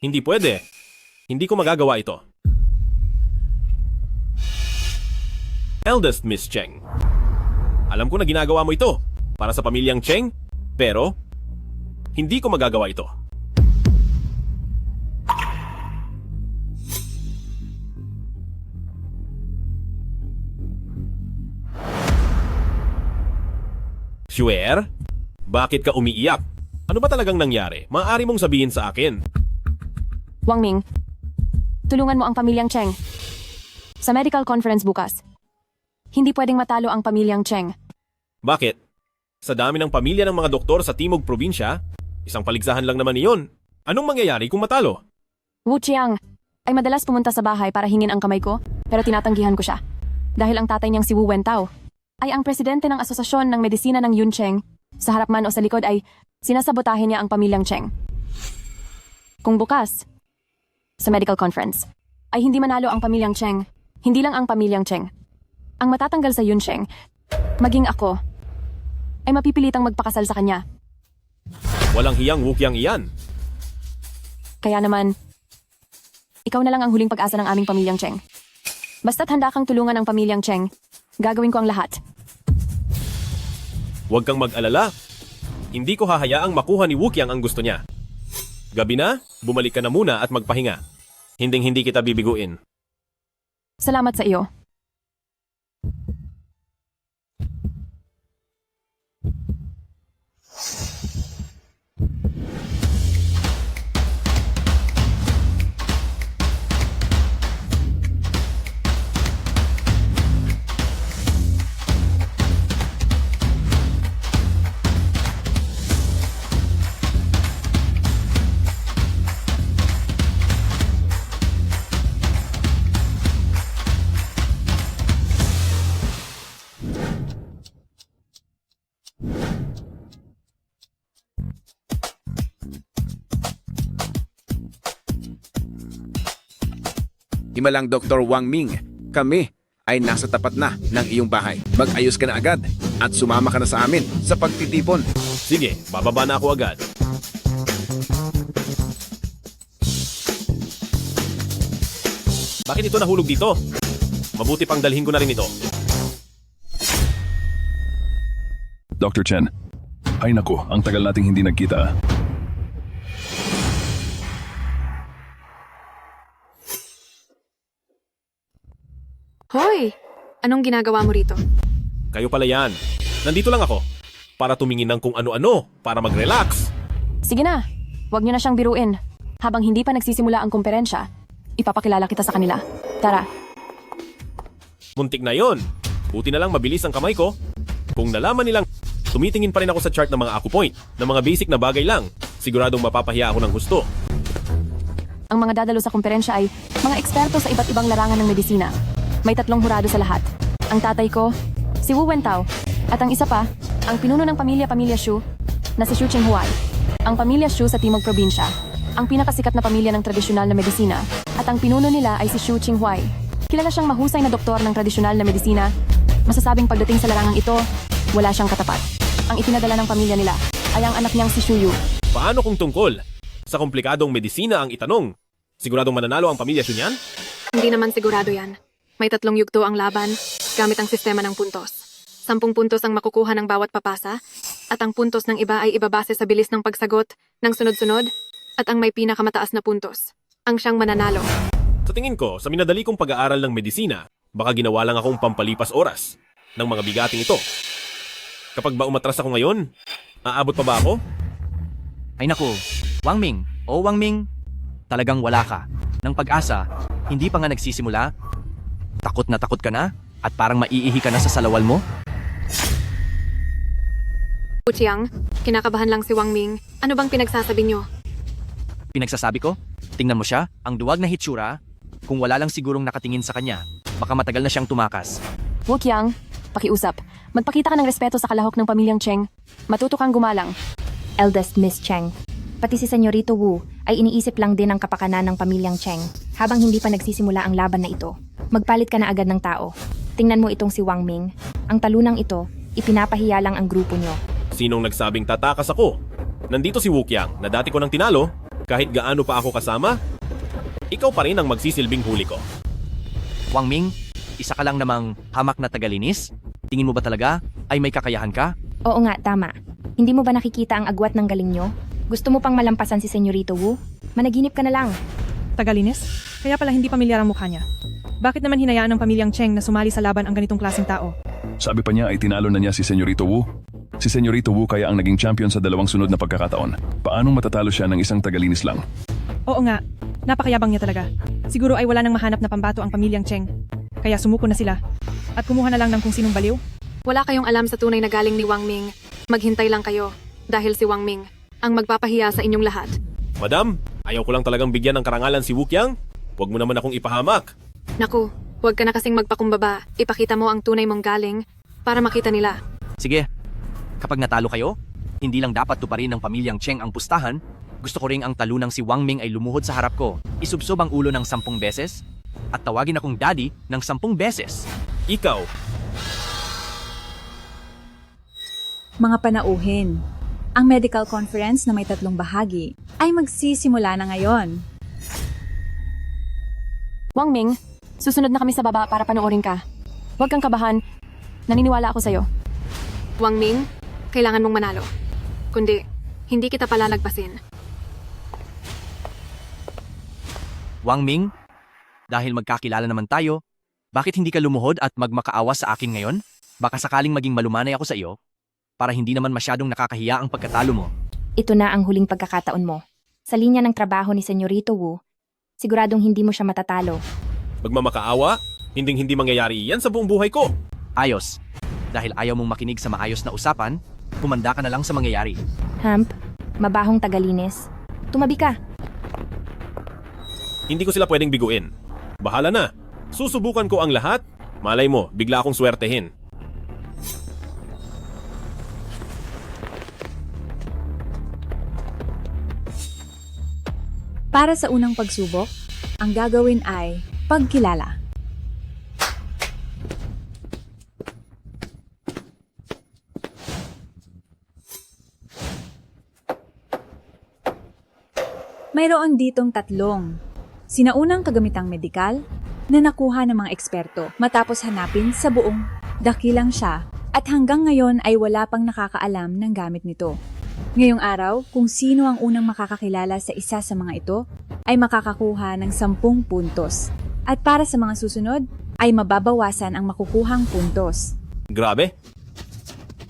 Hindi pwede. Hindi ko magagawa ito. Eldest Miss Cheng. Alam ko na ginagawa mo ito para sa pamilyang Cheng, pero hindi ko magagawa ito. Swear? Bakit ka umiiyak? Ano ba talagang nangyari? Maaari mong sabihin sa akin. Wang Ming, tulungan mo ang pamilyang Cheng. Sa medical conference bukas, hindi pwedeng matalo ang pamilyang Cheng. Bakit? Sa dami ng pamilya ng mga doktor sa Timog Probinsya, isang paligsahan lang naman iyon. Anong mangyayari kung matalo? Wu Chiang ay madalas pumunta sa bahay para hingin ang kamay ko, pero tinatanggihan ko siya. Dahil ang tatay niyang si Wu Wentao ay ang presidente ng Asosasyon ng Medisina ng Yun Cheng. Sa harap man o sa likod ay sinasabotahe niya ang pamilyang Cheng. Kung bukas, sa medical conference, ay hindi manalo ang pamilyang Cheng, hindi lang ang pamilyang Cheng. Ang matatanggal sa Yun Cheng, maging ako, ay mapipilitang magpakasal sa kanya. Walang hiyang wukyang iyan. Kaya naman, ikaw na lang ang huling pag-asa ng aming pamilyang Cheng. Basta't handa kang tulungan ang pamilyang Cheng, gagawin ko ang lahat. Huwag kang mag-alala. Hindi ko hahayaang makuha ni Wukyang ang gusto niya. Gabi na, bumalik ka na muna at magpahinga. Hinding-hindi kita bibiguin. Salamat sa iyo. Himalang Dr. Wang Ming, kami ay nasa tapat na ng iyong bahay. Mag-ayos ka na agad at sumama ka na sa amin sa pagtitipon. Sige, bababa na ako agad. Bakit ito nahulog dito? Mabuti pang dalhin ko na rin ito. Dr. Chen. Ay naku, ang tagal nating hindi nagkita. Hoy! Anong ginagawa mo rito? Kayo pala yan. Nandito lang ako. Para tumingin ng kung ano-ano. Para mag-relax. Sige na, huwag niyo na siyang biruin. Habang hindi pa nagsisimula ang komperensya, ipapakilala kita sa kanila. Tara. Muntik na yon. Buti na lang mabilis ang kamay ko. Kung nalaman nilang tumitingin pa rin ako sa chart ng mga acupoint, ng mga basic na bagay lang, siguradong mapapahiya ako ng gusto. Ang mga dadalo sa komperensya ay mga eksperto sa iba't ibang larangan ng medisina. May 3 hurado sa lahat. Ang tatay ko, si Wu Wentao, at ang isa pa, ang pinuno ng pamilya Shu, na si Shu Qinghuai. Ang pamilya Shu sa Timog Probinsya, ang pinakasikat na pamilya ng tradisyonal na medisina, at ang pinuno nila ay si Shu Qinghuai. Kilala siyang mahusay na doktor ng tradisyonal na medisina. Masasabing pagdating sa larangang ito, wala siyang katapat. Ang ipinadala ng pamilya nila ay ang anak niyang si Shu Yu. Paano kung tungkol sa komplikadong medisina ang itanong? Siguradong mananalo ang pamilya Shu niyan? Hindi naman sigurado yan. May 3 yugto ang laban, gamit ang sistema ng puntos. 10 puntos ang makukuha ng bawat papasa, at ang puntos ng iba ay ibabase sa bilis ng pagsagot ng sunod-sunod, at ang may pinakamataas na puntos ang siyang mananalo. Sa tingin ko, sa minadali kong pag-aaral ng medisina, baka ginawa lang akong pampalipas oras ng mga bigating ito. Kapag ba umatras ako ngayon, aabot pa ba ako? Ay naku, Wang Ming, Wang Ming, talagang wala ka. Ng pag-asa, hindi pa nga nagsisimula. Takot ka na? At parang maiihi ka na sa salawal mo? Chiang, kinakabahan lang si Wang Ming. Ano bang pinagsasabi niyo? Pinagsasabi ko? Tingnan mo siya, ang duwag na hitsura. Kung wala lang sigurong nakatingin sa kanya, baka matagal na siyang tumakas. Wu Qiang, pakiusap. Magpakita ka ng respeto sa kalahok ng pamilyang Cheng. Matuto kang gumalang. Eldest Miss Cheng. Pati si Senyorito Wu ay iniisip lang din ang kapakanan ng pamilyang Cheng habang hindi pa nagsisimula ang laban na ito. Magpalit ka na agad ng tao. Tingnan mo itong si Wang Ming. Ang talunang ito, ipinapahiya lang ang grupo nyo. Sinong nagsabing tatakas ako? Nandito si Wukyang na dati ko nang tinalo. Kahit gaano pa ako kasama, ikaw pa rin ang magsisilbing huli ko. Wang Ming, isa ka lang namang hamak na tagalinis? Tingin mo ba talaga ay may kakayahan ka? Oo nga, tama. Hindi mo ba nakikita ang agwat ng galing nyo? Gusto mo pang malampasan si Senyorito Wu? Managinip ka na lang. Tagalinis? Kaya pala hindi pamilyar ang mukha niya. Bakit naman hinayaan ng pamilyang Cheng na sumali sa laban ang ganitong klaseng tao? Sabi pa niya ay tinalo na niya si Senyorito Wu. Si Senyorito Wu kaya ang naging champion sa 2 sunod na pagkakataon. Paanong matatalo siya ng isang tagalinis lang? Oo nga, napakayabang niya talaga. Siguro ay wala nang mahanap na pambato ang pamilyang Cheng. Kaya sumuko na sila. At kumuha na lang ng kung sinong baliw. Wala kayong alam sa tunay na galing ni Wang Ming. Maghintay lang kayo. Dahil si Wang Ming ang magpapahiya sa inyong lahat. Madam, ayaw ko lang talagang bigyan ng karangalan si Wu Qiang. Huwag mo naman akong ipahamak. Naku, huwag ka na kasing magpakumbaba. Ipakita mo ang tunay mong galing para makita nila. Sige, kapag natalo kayo, hindi lang dapat tuparin ng pamilyang Cheng ang pustahan, gusto ko ring ang talunang si Wang Ming ay lumuhod sa harap ko, isubsob ang ulo ng 10 beses, at tawagin akong daddy ng 10 beses. Ikaw. Mga panauhin, ang medical conference na may 3 bahagi ay magsisimula na ngayon. Wang Ming, susunod na kami sa baba para panoorin ka. Huwag kang kabahan. Naniniwala ako sa'yo. Wang Ming, kailangan mong manalo. Kundi, hindi kita palalagpasin. Wang Ming, dahil magkakilala naman tayo, bakit hindi ka lumuhod at magmakaawa sa akin ngayon? Baka sakaling maging malumanay ako sa iyo, para hindi naman masyadong nakakahiya ang pagkatalo mo. Ito na ang huling pagkakataon mo. Sa linya ng trabaho ni Senyorito Wu, siguradong hindi mo siya matatalo. Magmamakaawa? Hindi mangyayari iyan sa buong buhay ko. Ayos. Dahil ayaw mong makinig sa maayos na usapan, humanda ka na lang sa mangyayari. Hamp, mabahong tagalinis. Tumabi ka. Hindi ko sila pwedeng biguin. Bahala na. Susubukan ko ang lahat. Malay mo, bigla akong swertehin. Para sa unang pagsubok, ang gagawin ay pagkilala. Mayroon ditong 3 sinaunang kagamitang medikal na nakuha ng mga eksperto matapos hanapin sa buong dakilang siya at hanggang ngayon ay wala pang nakakaalam ng gamit nito. Ngayong araw, kung sino ang unang makakakilala sa isa sa mga ito ay makakakuha ng 10 puntos at para sa mga susunod ay mababawasan ang makukuhang puntos. Grabe.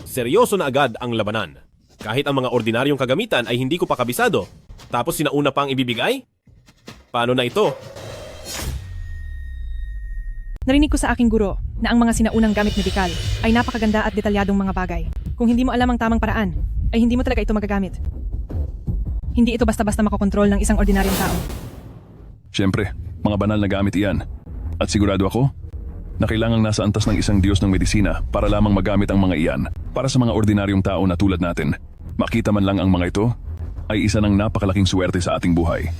Seryoso na agad ang labanan. Kahit ang mga ordinaryong kagamitan ay hindi ko pa kabisado. Tapos sinauna pa ang ibibigay? Paano na ito? Narinig ko sa aking guro na ang mga sinaunang gamit medikal ay napakaganda at detalyadong mga bagay. Kung hindi mo alam ang tamang paraan, ay hindi mo talaga ito magagamit. Hindi ito basta-basta makokontrol ng isang ordinaryong tao. Siyempre, mga banal na gamit iyan. At sigurado ako na kailangang nasa antas ng isang Diyos ng medisina para lamang magamit ang mga iyan para sa mga ordinaryong tao na tulad natin. Makita man lang ang mga ito ay isa ng napakalaking swerte sa ating buhay.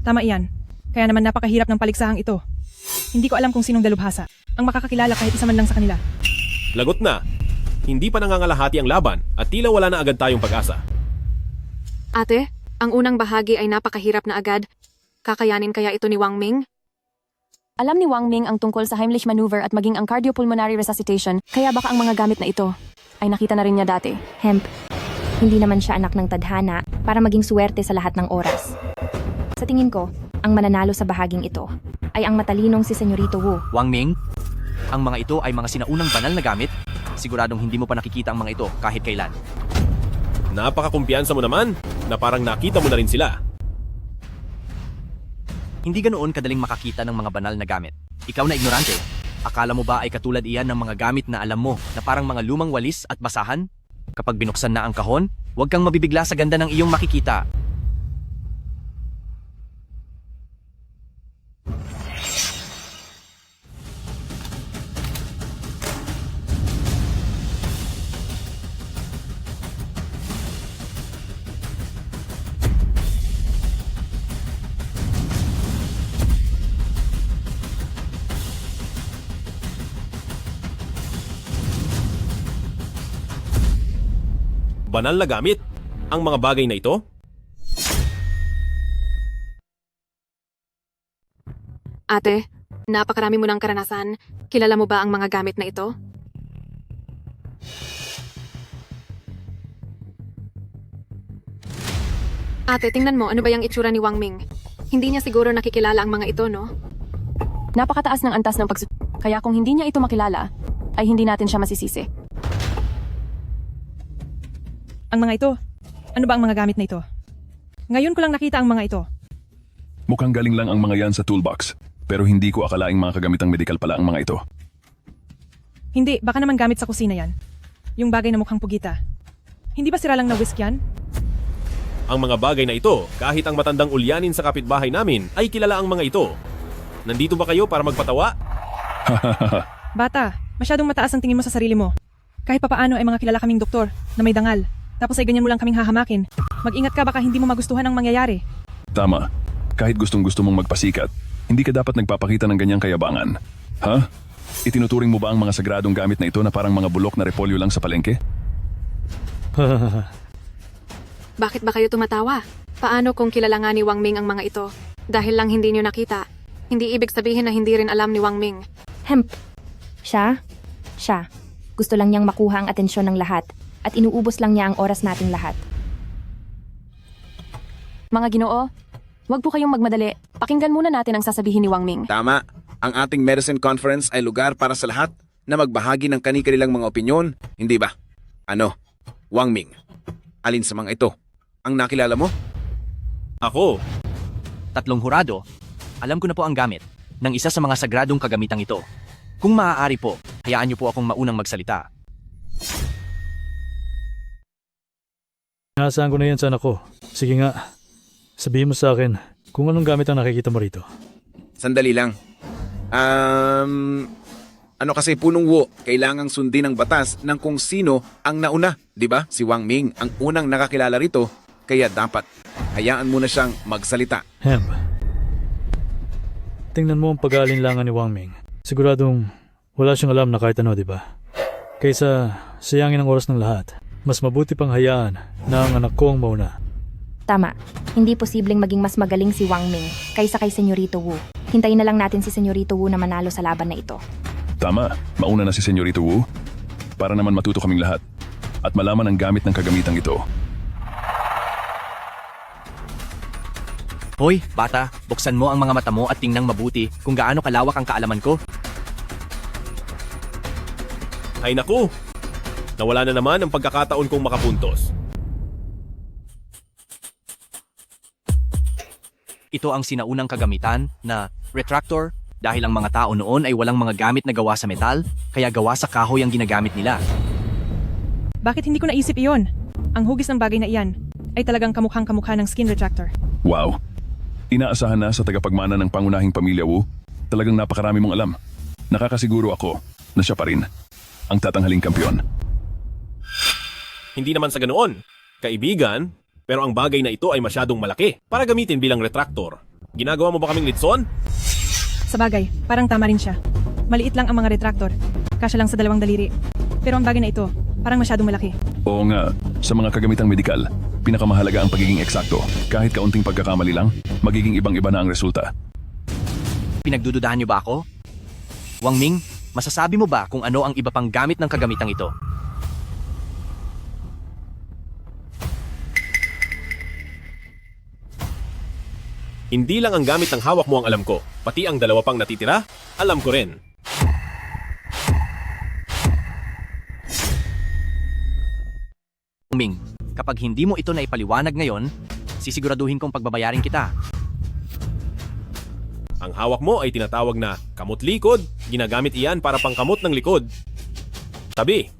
Tama iyan. Kaya naman napakahirap ng paliksahang ito. Hindi ko alam kung sinong dalubhasa ang makakakilala kahit isa man lang sa kanila. Lagot na. Hindi pa nangangalahati ang laban at tila wala na agad tayong pag-asa. Ate, ang unang bahagi ay napakahirap na agad. Kakayanin kaya ito ni Wang Ming? Alam ni Wang Ming ang tungkol sa Heimlich maneuver at maging ang cardiopulmonary resuscitation, kaya baka ang mga gamit na ito ay nakita na rin niya dati. Hemp, hindi naman siya anak ng tadhana para maging suwerte sa lahat ng oras. Sa tingin ko, ang mananalo sa bahaging ito ay ang matalinong si Senyorito Wu. Wang Ming, ang mga ito ay mga sinaunang banal na gamit. Siguradong hindi mo pa nakikita ang mga ito kahit kailan. Napakakumpiyansa mo naman na parang nakita mo na rin sila. Hindi ganoon kadaling makakita ng mga banal na gamit. Ikaw na ignorante. Akala mo ba ay katulad iyan ng mga gamit na alam mo na parang mga lumang walis at basahan? Kapag binuksan na ang kahon, huwag kang mabibigla sa ganda ng iyong makikita. Banal na gamit ang mga bagay na ito? Ate, napakarami mo ng karanasan. Kilala mo ba ang mga gamit na ito? Ate, tingnan mo, ano ba yung itsura ni Wang Ming? Hindi niya siguro nakikilala ang mga ito, no? Napakataas ng antas ng kaya kung hindi niya ito makilala, ay hindi natin siya masisisi. Ang mga ito? Ano ba ang mga gamit na ito? Ngayon ko lang nakita ang mga ito. Mukhang galing lang ang mga yan sa toolbox. Pero hindi ko akalaing mga kagamitang medikal pala ang mga ito. Hindi, baka naman gamit sa kusina yan. Yung bagay na mukhang pugita. Hindi ba sira lang na whisk yan? Ang mga bagay na ito, kahit ang matandang ulyanin sa kapitbahay namin, ay kilala ang mga ito. Nandito ba kayo para magpatawa? Bata, masyadong mataas ang tingin mo sa sarili mo. Kahit papaano ay mga kilala kaming doktor na may dangal. Tapos ay ganyan mo lang kaming hahamakin. Mag-ingat ka baka hindi mo magustuhan ang mangyayari. Tama. Kahit gustong-gusto mong magpasikat, hindi ka dapat nagpapakita ng ganyang kayabangan. Ha? Itinuturing mo ba ang mga sagradong gamit na ito na parang mga bulok na repolyo lang sa palengke? Bakit ba kayo tumatawa? Paano kung kilala nga ni Wang Ming ang mga ito? Dahil lang hindi niyo nakita. Hindi ibig sabihin na hindi rin alam ni Wang Ming. Hemp. Siya? Gusto lang niyang makuha ang atensyon ng lahat at inuubos lang niya ang oras nating lahat. Mga Ginoo, wag po kayong magmadali. Pakinggan muna natin ang sasabihin ni Wang Ming. Tama. Ang ating medicine conference ay lugar para sa lahat na magbahagi ng kani-kanilang mga opinyon, hindi ba? Ano? Wang Ming, alin sa mga ito ang nakilala mo? Ako. 3 hurado. Alam ko na po ang gamit ng isa sa mga sagradong kagamitang ito. Kung maaari po, hayaan niyo po akong maunang magsalita. Inaasahan ko na yan sa anak ko. Sige nga, sabihin mo sa akin kung anong gamit ang nakikita mo rito. Sandali lang. Ano kasi punong Wu, kailangang sundin ang batas ng kung sino ang nauna, di ba? Si Wang Ming ang unang nakakilala rito, kaya dapat hayaan mo na siyang magsalita. Hemp. Tingnan mo ang pag-aalinlangan ni Wang Ming. Siguradong wala siyang alam na kahit ano, di ba? Kaysa sayangin ang oras ng lahat, mas mabuti pang hayaan na ang anak ko ang mauna. Tama. Hindi posibleng maging mas magaling si Wang Ming kaysa kay Senyorito Wu. Hintayin na lang natin si Senyorito Wu na manalo sa laban na ito. Tama, mauna na si Senyorito Wu para naman matuto kaming lahat at malaman ang gamit ng kagamitang ito. Hoy, bata, buksan mo ang mga mata mo at tingnang mabuti kung gaano kalawak ang kaalaman ko. Ay naku! Nawala na naman ang pagkakataon kong makapuntos. Ito ang sinaunang kagamitan na retractor dahil ang mga tao noon ay walang mga gamit na gawa sa metal, kaya gawa sa kahoy ang ginagamit nila. Bakit hindi ko naisip iyon? Ang hugis ng bagay na iyan ay talagang kamukhang-kamukha ng skin retractor. Wow! Inaasahan na sa tagapagmana ng pangunahing pamilya Wu, talagang napakarami mong alam. Nakakasiguro ako na siya pa rin ang tatanghaling kampyon. Hindi naman sa ganoon. Kaibigan, pero ang bagay na ito ay masyadong malaki para gamitin bilang retractor. Ginagawa mo ba kaming litson? Sa bagay, parang tama rin siya. Maliit lang ang mga retractor. Kasya lang sa 2 daliri. Pero ang bagay na ito, parang masyadong malaki. Oo nga, sa mga kagamitang medikal, pinakamahalaga ang pagiging eksakto. Kahit kaunting pagkakamali lang, magiging ibang-iba na ang resulta. Pinagdududahan niyo ba ako? Wang Ming, masasabi mo ba kung ano ang iba pang gamit ng kagamitang ito? Hindi lang ang gamit ng hawak mo ang alam ko, pati ang 2 pang natitira, alam ko rin. Ming, kapag hindi mo ito na ipaliwanag ngayon, sisiguraduhin kong pagbabayarin kita. Ang hawak mo ay tinatawag na kamot likod, ginagamit iyan para pangkamot ng likod. Tabi.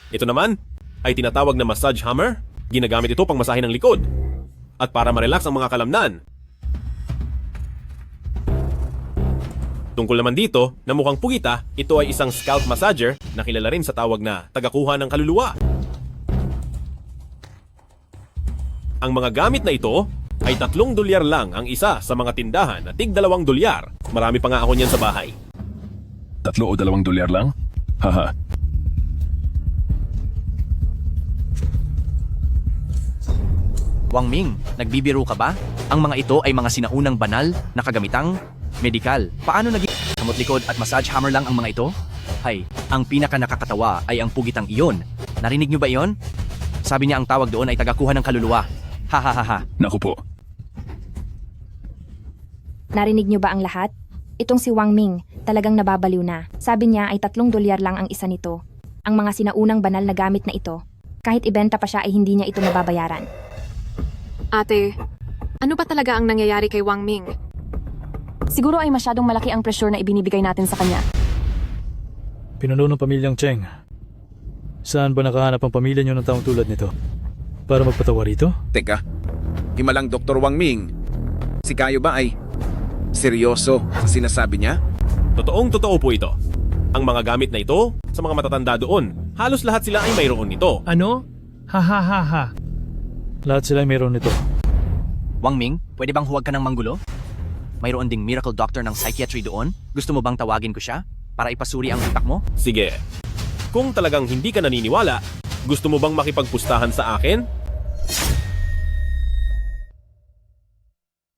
Ito naman ay tinatawag na massage hammer. Ginagamit ito pang masahe ng likod at para ma-relax ang mga kalamnan. Tungkol naman dito, na mukhang pugita, ito ay isang scalp massager na kilala rin sa tawag na tagakuha ng kaluluwa. Ang mga gamit na ito ay $3 lang ang isa sa mga tindahan na tig $2. Marami pa nga ako niyan sa bahay. 3 o $2 lang? Haha. Wang Ming, nagbibiro ka ba? Ang mga ito ay mga sinaunang banal na kagamitang medikal. Paano naging kamot likod at massage hammer lang ang mga ito? Hay, ang pinaka nakakatawa ay ang pugitang iyon. Narinig niyo ba iyon? Sabi niya ang tawag doon ay tagakuha ng kaluluwa. Ha ha ha ha. Naku po. Narinig niyo ba ang lahat? Itong si Wang Ming, talagang nababaliw na. Sabi niya ay $3 lang ang isa nito. Ang mga sinaunang banal na gamit na ito, kahit ibenta pa siya ay hindi niya ito mababayaran. Ate, ano ba talaga ang nangyayari kay Wang Ming? Siguro ay masyadong malaki ang pressure na ibinibigay natin sa kanya. Pinuno ng pamilyang Cheng. Saan ba nakahanap ang pamilya niyo ng taong tulad nito? Para magpatawa rito? Teka, himalang Dr. Wang Ming. Si Kayo ba ay seryoso sa sinasabi niya? Totoong-totoo po ito. Ang mga gamit na ito, sa mga matatanda doon, halos lahat sila ay mayroon nito. Ano? Ha ha ha ha. Lahat sila ay mayroon nito. Wang Ming, pwede bang huwag ka ng manggulo? Mayroon ding miracle doctor ng psychiatry doon. Gusto mo bang tawagin ko siya? Para ipasuri ang utak mo? Sige. Kung talagang hindi ka naniniwala, gusto mo bang makipagpustahan sa akin?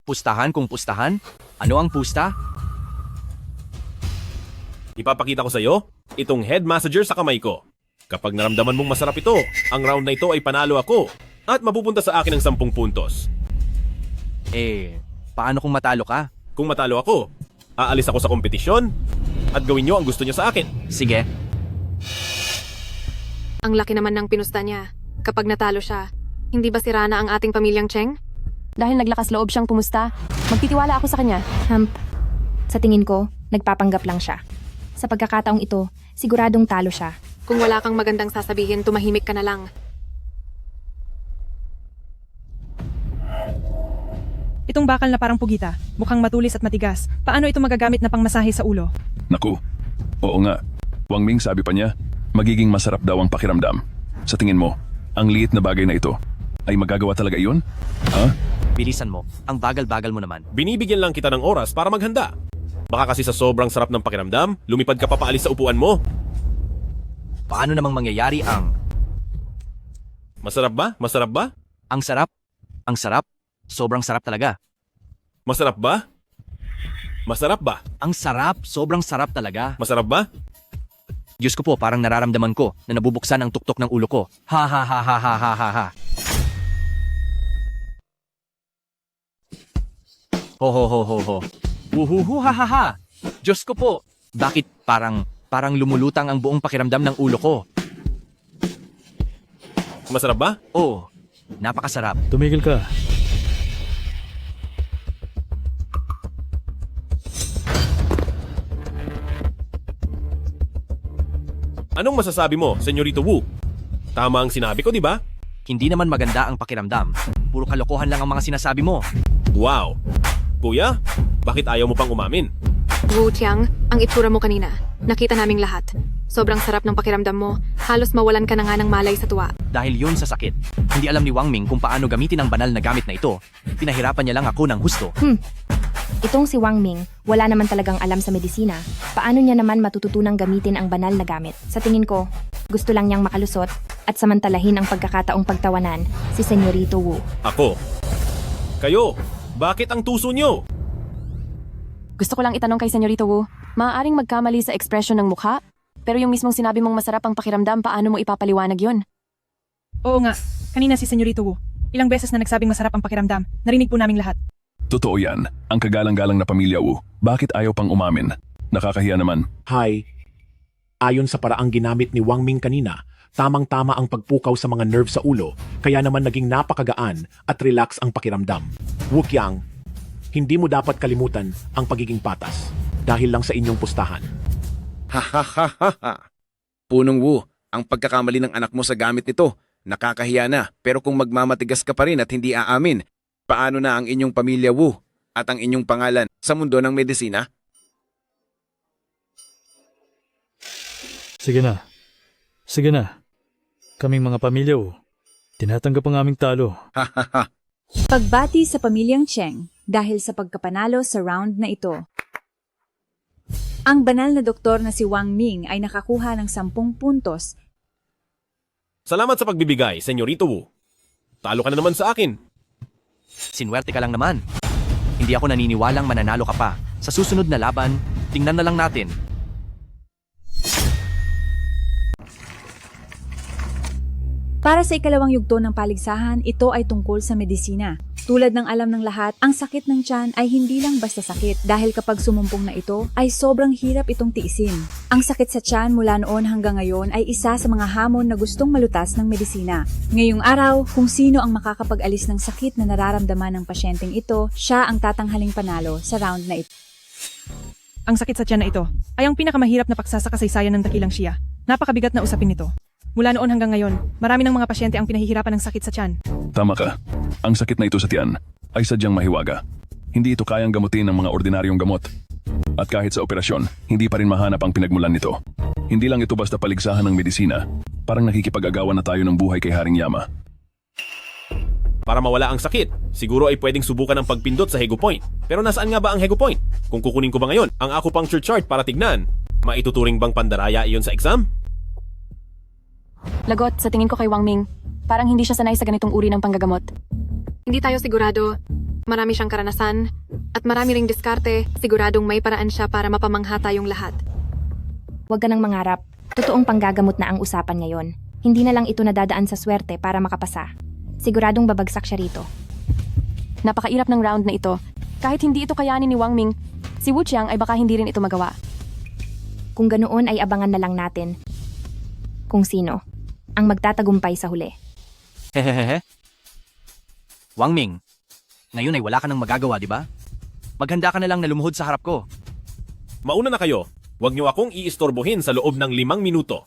Pustahan kung pustahan? Ano ang pusta? Ipapakita ko sa iyo itong head massager sa kamay ko. Kapag naramdaman mong masarap ito, ang round na ito ay panalo ako at mapupunta sa akin ng 10 puntos. Paano kung matalo ka? Kung matalo ako, aalis ako sa kompetisyon at gawin niyo ang gusto niyo sa akin. Sige. Ang laki naman ng pinusta niya. Kapag natalo siya, hindi ba sira na ang ating pamilyang Cheng? Dahil naglakas loob siyang pumusta, magtitiwala ako sa kanya. Sa tingin ko, nagpapanggap lang siya. Sa pagkakataong ito, siguradong talo siya. Kung wala kang magandang sasabihin, tumahimik ka na lang. Itong bakal na parang pugita, mukhang matulis at matigas. Paano ito magagamit na pangmasahe sa ulo? Naku, oo nga. Wang Ming sabi pa niya, magiging masarap daw ang pakiramdam. Sa tingin mo, ang liit na bagay na ito, ay magagawa talaga iyon? Ha? Bilisan mo, ang bagal-bagal mo naman. Binibigyan lang kita ng oras para maghanda. Baka kasi sa sobrang sarap ng pakiramdam, lumipad ka pa paalis sa upuan mo. Paano namang mangyayari ang... Masarap ba? Masarap ba? Ang sarap? Ang sarap? Sobrang sarap talaga. Masarap ba? Masarap ba? Ang sarap, sobrang sarap talaga. Masarap ba? Diyos ko po, parang nararamdaman ko na nabubuksan ang tuktok ng ulo ko. Ha ha ha ha ha ha ha ha. Ho ho ho ho ho. Uhuhu ha ha ha. Diyos ko po, bakit parang lumulutang ang buong pakiramdam ng ulo ko? Masarap ba? Oo, napakasarap. Tumigil ka. Anong masasabi mo, Senyorito Wu? Tama ang sinabi ko, di ba? Hindi naman maganda ang pakiramdam. Puro kalokohan lang ang mga sinasabi mo. Wow! Kuya, bakit ayaw mo pang umamin? Wu Tiang, ang itsura mo kanina. Nakita naming lahat. Sobrang sarap ng pakiramdam mo. Halos mawalan ka na nga ng malay sa tuwa. Dahil yun sa sakit. Hindi alam ni Wang Ming kung paano gamitin ang banal na gamit na ito. Pinahirapan niya lang ako ng husto. Itong si Wang Ming, wala naman talagang alam sa medisina. Paano niya naman matututunang gamitin ang banal na gamit? Sa tingin ko, gusto lang niyang makalusot at samantalahin ang pagkakataong pagtawanan si Senyorito Wu. Ako. Kayo, bakit ang tuso niyo? Gusto ko lang itanong kay Senyorito Wu, maaaring magkamali sa ekspresyon ng mukha? Pero yung mismong sinabi mong masarap ang pakiramdam, paano mo ipapaliwanag yun? Oo nga, kanina si Senyorito Wu. Ilang beses na nagsabing masarap ang pakiramdam. Narinig po naming lahat. Totoo yan. Ang kagalang-galang na pamilya Wu. Bakit ayaw pang umamin? Nakakahiya naman. Hi. Ayon sa paraang ginamit ni Wang Ming kanina, tamang-tama ang pagpukaw sa mga nerve sa ulo, kaya naman naging napakagaan at relax ang pakiramdam. Wu Qiang, hindi mo dapat kalimutan ang pagiging patas dahil lang sa inyong pustahan. Ha ha ha ha ha. Punong Wu, ang pagkakamali ng anak mo sa gamit nito, nakakahiya na. Pero kung magmamatigas ka pa rin at hindi aamin, paano na ang inyong pamilya Wu at ang inyong pangalan sa mundo ng medisina? Sige na. Sige na. Kaming mga pamilya Wu, tinatanggap ang aming talo. Ha ha ha. Pagbati sa pamilyang Cheng dahil sa pagkapanalo sa round na ito. Ang banal na doktor na si Wang Ming ay nakakuha ng 10 puntos. Salamat sa pagbibigay, Senyorito Wu. Talo ka na naman sa akin. Sinwerte ka lang naman. Hindi ako naniniwalang mananalo ka pa. Sa susunod na laban, tingnan na lang natin. Para sa ikalawang yugto ng paligsahan, ito ay tungkol sa medisina. Tulad ng alam ng lahat, ang sakit ng tiyan ay hindi lang basta sakit dahil kapag sumumpong na ito, ay sobrang hirap itong tiisin. Ang sakit sa tiyan mula noon hanggang ngayon ay isa sa mga hamon na gustong malutas ng medisina. Ngayong araw, kung sino ang makakapag-alis ng sakit na nararamdaman ng pasyenteng ito, siya ang tatanghaling panalo sa round na ito. Ang sakit sa tiyan na ito ay ang pinakamahirap na paksa sa kasaysayan ng dakilang siya. Napakabigat na usapin nito. Mula noon hanggang ngayon, marami ng mga pasyente ang pinahihirapan ng sakit sa tiyan. Tama ka. Ang sakit na ito sa tiyan ay sadyang mahiwaga. Hindi ito kayang gamutin ng mga ordinaryong gamot. At kahit sa operasyon, hindi pa rin mahanap ang pinagmulan nito. Hindi lang ito basta paligsahan ng medisina. Parang nakikipag-agawan na tayo ng buhay kay Haring Yama. Para mawala ang sakit, siguro ay pwedeng subukan ang pagpindot sa Hego Point. Pero nasaan nga ba ang Hego Point? Kung kukunin ko ba ngayon ang acupuncture chart para tignan, maituturing bang pandaraya iyon sa exam? Lagot, sa tingin ko kay Wang Ming, parang hindi siya sanay sa ganitong uri ng panggagamot. Hindi tayo sigurado. Marami siyang karanasan. At marami ring diskarte. Siguradong may paraan siya para mapamangha tayong lahat. Huwag ka nang mangarap. Totoong panggagamot na ang usapan ngayon. Hindi na lang ito nadadaan sa swerte para makapasa. Siguradong babagsak siya rito. Napakairap ng round na ito. Kahit hindi ito kayanin ni Wang Ming, si Wu Qiang ay baka hindi rin ito magawa. Kung ganoon ay abangan na lang natin kung sino ang magtatagumpay sa huli. Hehehehe. Wang Ming, ngayon ay wala ka nang magagawa, di ba? Maghanda ka na lang na lumuhod sa harap ko. Mauna na kayo. Huwag niyo akong iistorbohin sa loob ng 5 minuto.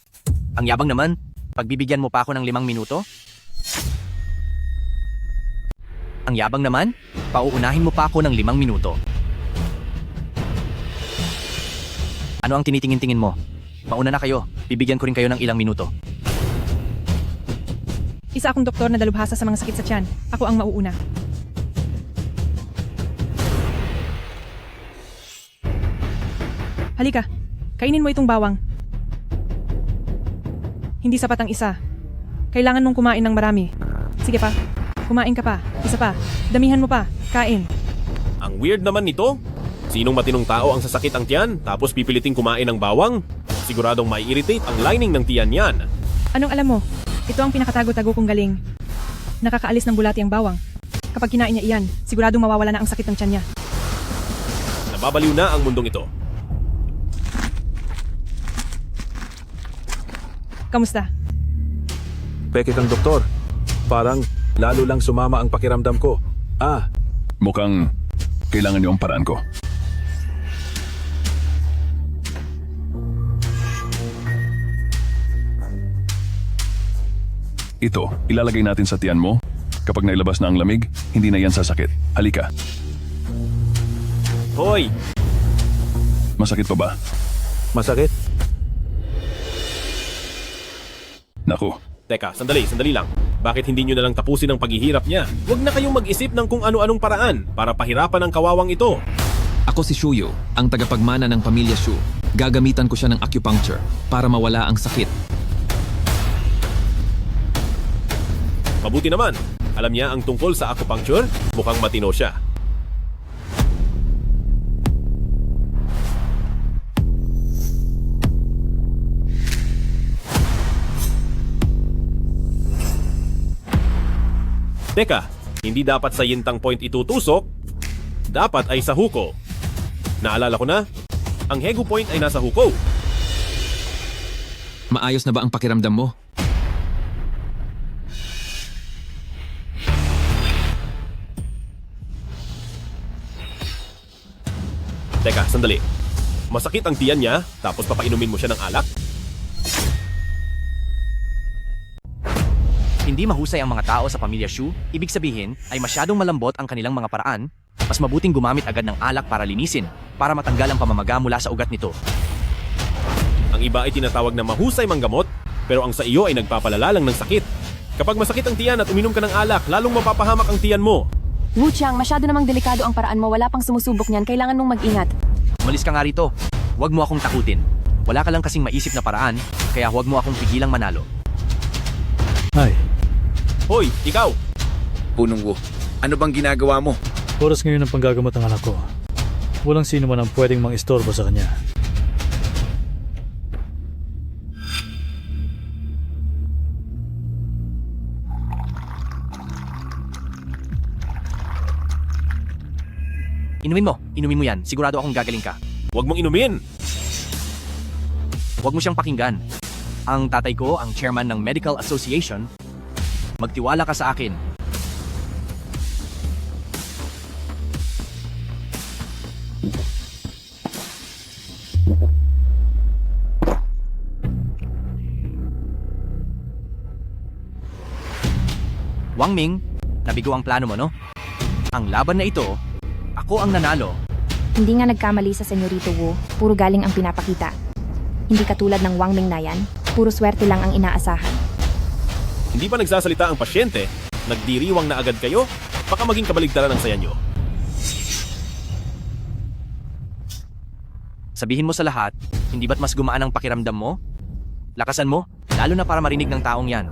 Ang yabang naman, pagbibigyan mo pa ako ng 5 minuto? Ang yabang naman, pauunahin mo pa ako ng 5 minuto. Ano ang tinitingin-tingin mo? Mauna na kayo, bibigyan ko rin kayo ng ilang minuto. Isa akong doktor na dalubhasa sa mga sakit sa tiyan. Ako ang mauuna. Halika, kainin mo itong bawang. Hindi sapat ang isa. Kailangan mong kumain ng marami. Sige pa, kumain ka pa. Isa pa, damihan mo pa. Kain. Ang weird naman nito. Sinong matinong tao ang sasakit ang tiyan tapos pipiliting kumain ng bawang? Siguradong mai-irritate ang lining ng tiyan yan. Anong alam mo? Ito ang pinakatago-tago kong galing. Nakakaalis ng bulati ang bawang. Kapag kinain niya iyan, siguradong mawawala na ang sakit ng tiyan niya. Nababaliw na ang mundong ito. Kamusta? Peke kang doktor. Parang lalo lang sumama ang pakiramdam ko. Mukhang kailangan niyo ang paraan ko. Ito, ilalagay natin sa tiyan mo. Kapag nailabas na ang lamig, hindi na yan sasakit. Halika. Hoy! Masakit pa ba? Masakit? Naku. Teka, sandali lang. Bakit hindi nyo na lang tapusin ang paghihirap niya? Huwag na kayong mag-isip ng kung ano-anong paraan para pahirapan ang kawawang ito. Ako si Shuyo, ang tagapagmana ng pamilya Shu. Gagamitan ko siya ng acupuncture para mawala ang sakit. Mabuti naman. Alam niya ang tungkol sa acupuncture? Mukhang matino siya. Teka, hindi dapat sa yintang point itutusok. Dapat ay sa huko. Naalala ko na, ang Hego Point ay nasa huko. Maayos na ba ang pakiramdam mo? Teka, sandali. Masakit ang tiyan niya, tapos papainumin mo siya ng alak? Hindi mahusay ang mga tao sa pamilya Shu, ibig sabihin ay masyadong malambot ang kanilang mga paraan, mas mabuting gumamit agad ng alak para linisin, para matanggal ang pamamaga mula sa ugat nito. Ang iba ay tinatawag na mahusay manggamot, pero ang sa iyo ay nagpapalala lang ng sakit. Kapag masakit ang tiyan at uminom ka ng alak, lalong mapapahamak ang tiyan mo. Wu Qiang, masyado namang delikado ang paraan mo, wala pang sumusubok niyan, kailangan mong mag-ingat. Umalis ka nga rito. Huwag mo akong takutin. Wala ka lang kasing maisip na paraan, kaya huwag mo akong pigilang manalo. Ay, Hoy, ikaw! Punong Wu, ano bang ginagawa mo? oras ngayon ang panggagamot ng anak ko. Walang sino man ang pwedeng mang-istorbo sa kanya. Inumin mo yan. Sigurado akong gagaling ka. Huwag mong inumin! Huwag mo siyang pakinggan. Ang tatay ko, ang chairman ng Medical Association. Magtiwala ka sa akin. Wang Ming, nabigo ang plano mo, no? Ang laban na ito, ako ang nanalo. Hindi nga nagkamali sa Senyorito Wu, puro galing ang pinapakita. Hindi katulad ng Wang Ming na yan, puro swerte lang ang inaasahan. Hindi pa nagsasalita ang pasyente, nagdiriwang na agad kayo, baka maging kabaligtaran ang saya nyo. Sabihin mo sa lahat, hindi ba't mas gumaan ang pakiramdam mo? Lakasan mo, lalo na para marinig ng taong yan.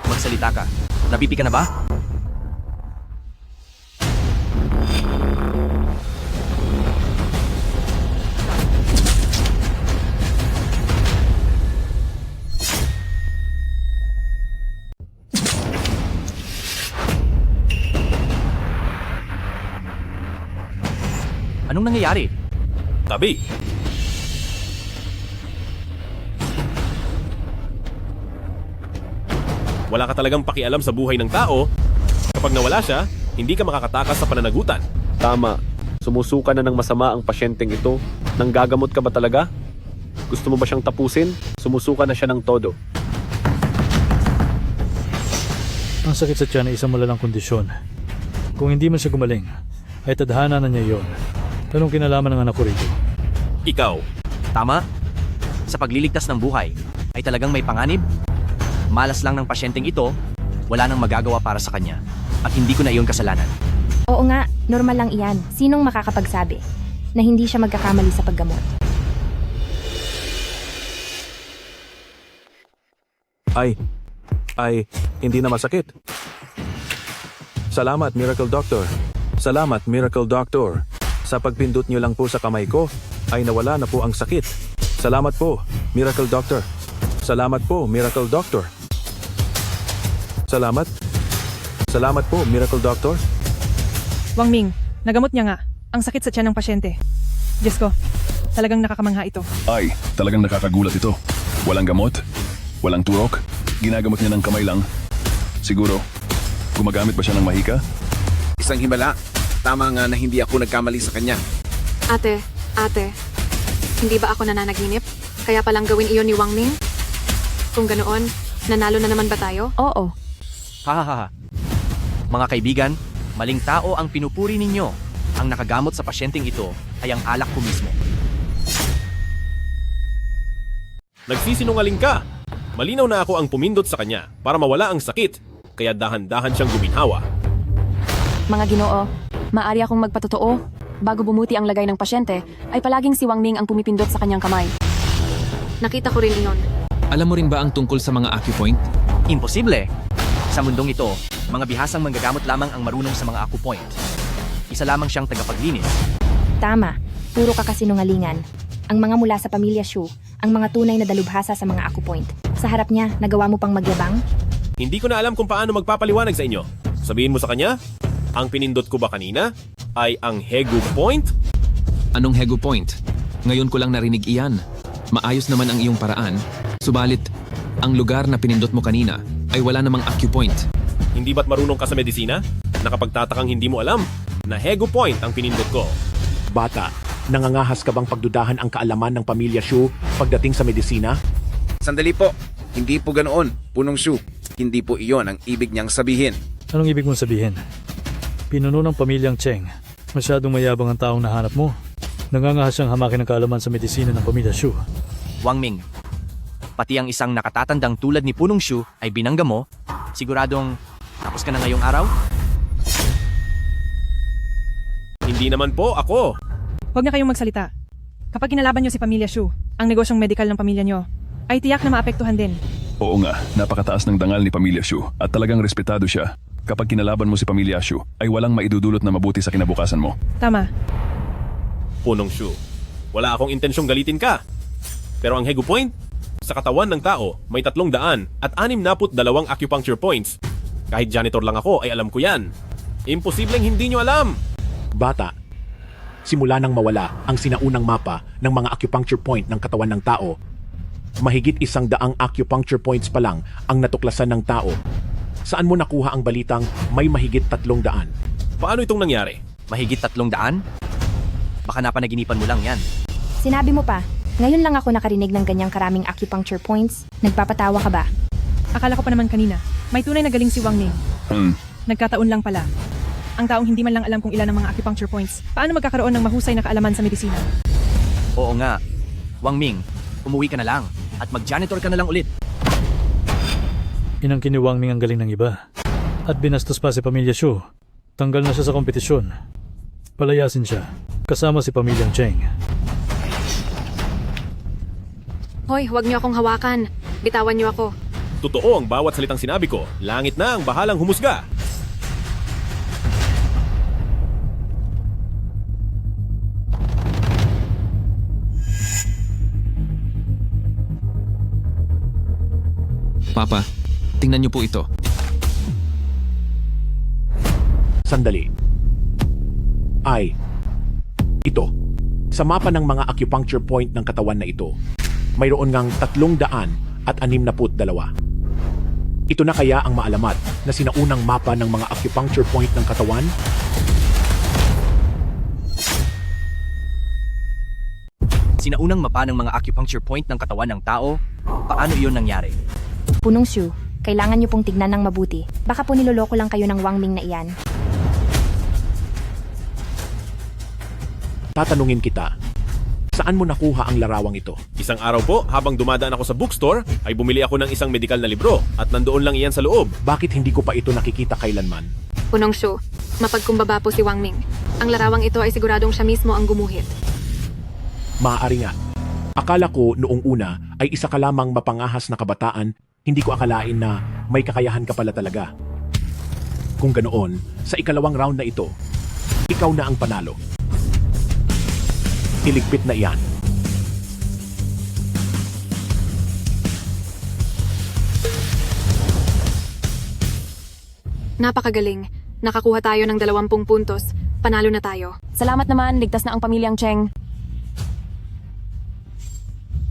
Magsalita ka. Napipi ka na ba? Anong nangyayari? Tabi! Wala ka talagang pakialam sa buhay ng tao. Kapag nawala siya, hindi ka makakatakas sa pananagutan. Tama. Sumusuka na ng masama ang pasyenteng ito. Nanggagamot ka ba talaga? Gusto mo ba siyang tapusin? Sumusuka na siya ng todo. Ang sakit sa tiyan ay isang malalang kondisyon. Kung hindi man siya gumaling, ay tadhana na niya iyon. Anong kinalaman ng anak ko rito? Ikaw. Tama. Sa pagliligtas ng buhay, ay talagang may panganib. Malas lang ng pasyenteng ito, wala nang magagawa para sa kanya. At hindi ko na iyon kasalanan. Oo nga, normal lang iyan. Sinong makakapagsabi na hindi siya magkakamali sa paggamot? Hindi na masakit. Salamat, Miracle Doctor. Salamat, Miracle Doctor. Sa pagpindot niyo lang po sa kamay ko, ay nawala na po ang sakit. Salamat po, Miracle Doctor. Salamat po, Miracle Doctor. Salamat. Salamat po, Miracle Doctor. Wang Ming, nagamot niya nga ang sakit sa tiyan ng pasyente. Diyos ko, talagang nakakamangha ito. Ay, talagang nakakagulat ito. Walang gamot, walang turok, ginagamot niya ng kamay lang. Siguro, gumagamit ba siya ng mahika? Isang himala. Tama nga na hindi ako nagkamali sa kanya. Ate, hindi ba ako nananaginip? Kaya palang gawin iyon ni Wang Ming? Kung ganoon, nanalo na naman ba tayo? Oo. Hahaha. Mga kaibigan, maling tao ang pinupuri ninyo. Ang nakagamot sa pasyenteng ito ay ang alak ko mismo. Nagsisinungaling ka! Malinaw na ako ang pumindot sa kanya para mawala ang sakit, kaya dahan-dahan siyang guminhawa. Mga Ginoo, maaari akong magpatotoo. Bago bumuti ang lagay ng pasyente, ay palaging si Wang Ming ang pumipindot sa kanyang kamay. Nakita ko rin iyon. Alam mo rin ba ang tungkol sa mga acupoint? Imposible. Sa mundong ito, mga bihasang manggagamot lamang ang marunong sa mga acupoint. Isa lamang siyang tagapaglinis. Tama, puro kakasinungalingan. Ang mga mula sa pamilya Shu, ang mga tunay na dalubhasa sa mga acupoint. Sa harap niya, nagawa mo pang magyabang? Hindi ko na alam kung paano magpapaliwanag sa inyo. Sabihin mo sa kanya, ang pinindot ko ba kanina ay ang Hegu Point? Anong Hegu Point? Ngayon ko lang narinig iyan. Maayos naman ang iyong paraan. Subalit, ang lugar na pinindot mo kanina ay wala namang acupoint. Hindi ba't marunong ka sa medisina? Nakapagtatakang hindi mo alam na Hegu Point ang pinindot ko. Bata, nangangahas ka bang pagdudahan ang kaalaman ng pamilya Shu pagdating sa medisina? Sandali po. Hindi po ganoon, Punong Shu. Hindi po iyon ang ibig niyang sabihin. Anong ibig mong sabihin? Pinuno ng pamilyang Cheng. Masyadong mayabang ang taong nahanap mo. Nangangahas siyang hamakin ang kaalaman sa medisina ng pamilya Shu. Wang Ming, pati ang isang nakatatandang tulad ni Punong Shu ay binangga mo. Siguradong tapos ka na ngayong araw? Hindi naman po ako. Huwag na kayong magsalita. Kapag kinalaban niyo si Pamilya Shu, ang negosyong medical ng pamilya niyo, ay tiyak na maapektuhan din. Oo nga, napakataas ng dangal ni Pamilya Shu at talagang respetado siya. Kapag kinalaban mo si Pamilya Shu, ay walang maidudulot na mabuti sa kinabukasan mo. Tama. Punong Shu, wala akong intensyong galitin ka. Pero ang Hegu Point, sa katawan ng tao may 300 at 62 acupuncture points. Kahit janitor lang ako ay alam ko yan. Imposibleng hindi nyo alam. Bata, simula nang mawala ang sinaunang mapa ng mga acupuncture point ng katawan ng tao, mahigit 100 acupuncture points pa lang ang natuklasan ng tao. Saan mo nakuha ang balitang may mahigit 300? Paano itong nangyari? Mahigit 300? Baka napanaginipan mo lang yan. Sinabi mo pa, ngayon lang ako nakarinig ng ganyang karaming acupuncture points. Nagpapatawa ka ba? Akala ko pa naman kanina, may tunay na galing si Wang Ming. Nagkataon lang pala. Ang taong hindi man lang alam kung ilan ang mga acupuncture points, paano magkakaroon ng mahusay na kaalaman sa medisina? Oo nga. Wang Ming, umuwi ka na lang at mag-janitor ka na lang ulit. Inangkin ni Wang Ming ang galing ng iba. At binastos pa si Pamilya Xu. Tanggal na siya sa kompetisyon. Palayasin siya, kasama si Pamilyang Cheng. Hoy, huwag niyo akong hawakan. Bitawan niyo ako. Totoo ang bawat salitang sinabi ko. Langit na ang bahalang humusga. Papa, tingnan niyo po ito. Sandali. Ito. Sa mapa ng mga acupuncture point ng katawan na ito, mayroon ngang 362. Ito na kaya ang maalamat na sinaunang mapa ng mga acupuncture point ng katawan? Sinaunang mapa ng mga acupuncture point ng katawan ng tao? Paano iyon nangyari? Punong Xu, kailangan niyo pong tignan ng mabuti. Baka po niloloko lang kayo ng Wang Ming na iyan. Tatanungin kita, saan mo nakuha ang larawang ito? Isang araw po, habang dumadaan ako sa bookstore, ay bumili ako ng isang medikal na libro at nandoon lang iyan sa loob. Bakit hindi ko pa ito nakikita kailanman? Punong Xu, mapagkumbaba po si Wang Ming. Ang larawang ito ay siguradong siya mismo ang gumuhit. Maaari nga. Akala ko noong una ay isa ka lamang mapangahas na kabataan, hindi ko akalain na may kakayahan ka pala talaga. Kung ganoon, sa ikalawang round na ito, ikaw na ang panalo. Iligpit na iyan. Napakagaling. Nakakuha tayo ng 20 puntos. Panalo na tayo. Salamat naman, ligtas na ang pamilyang Cheng.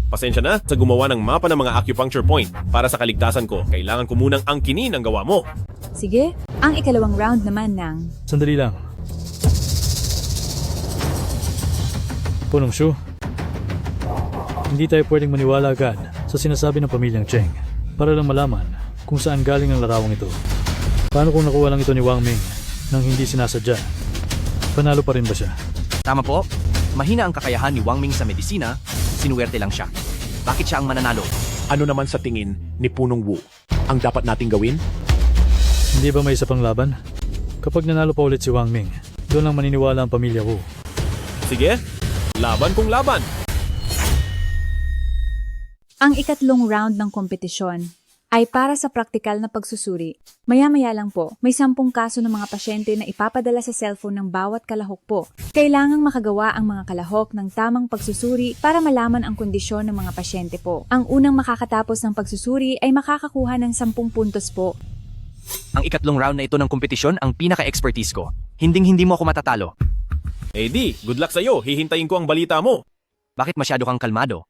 Pasensya na sa gumawa ng mapa ng mga acupuncture point. Para sa kaligtasan ko, kailangan ko munang angkinin ang gawa mo. Sige, ang ikalawang round naman ng... Sandali lang. Punong Xu, hindi tayo pwedeng maniwala agad sa sinasabi ng Pamilyang Cheng para lang malaman kung saan galing ang larawang ito. Paano kung nakuha lang ito ni Wang Ming nang hindi sinasadya? Panalo pa rin ba siya? Tama po. Mahina ang kakayahan ni Wang Ming sa medisina, sinuwerte lang siya. Bakit siya ang mananalo? Ano naman sa tingin ni Punong Wu ang dapat nating gawin? Hindi ba may isa pang laban? Kapag nanalo pa ulit si Wang Ming, doon lang maniniwala ang Pamilya Wu. Sige, laban kung laban. Ang ikatlong round ng kompetisyon ay para sa praktikal na pagsusuri. Maya-maya lang po, may 10 kaso ng mga pasyente na ipapadala sa cellphone ng bawat kalahok po. Kailangang makagawa ang mga kalahok ng tamang pagsusuri para malaman ang kondisyon ng mga pasyente po. Ang unang makakatapos ng pagsusuri ay makakakuha ng 10 puntos po. Ang ikatlong round na ito ng kompetisyon ang pinaka-expertise ko. Hinding-hindi mo ako matatalo. Eh di, good luck sa'yo. Hihintayin ko ang balita mo. Bakit masyado kang kalmado?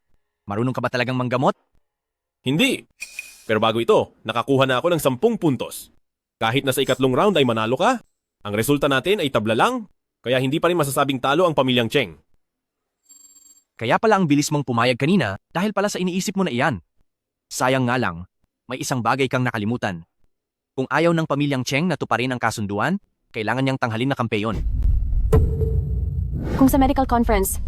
Marunong ka ba talagang manggamot? Hindi. Pero bago ito, nakakuha na ako ng 10 puntos. Kahit na sa ikatlong round ay manalo ka, ang resulta natin ay tabla lang, kaya hindi pa rin masasabing talo ang Pamilyang Cheng. Kaya pala ang bilis mong pumayag kanina dahil pala sa iniisip mo na iyan. Sayang nga lang, may isang bagay kang nakalimutan. Kung ayaw ng Pamilyang Cheng na tuparin ang kasunduan, kailangan niyang tanghalin na kampeyon. Kung sa medical conference,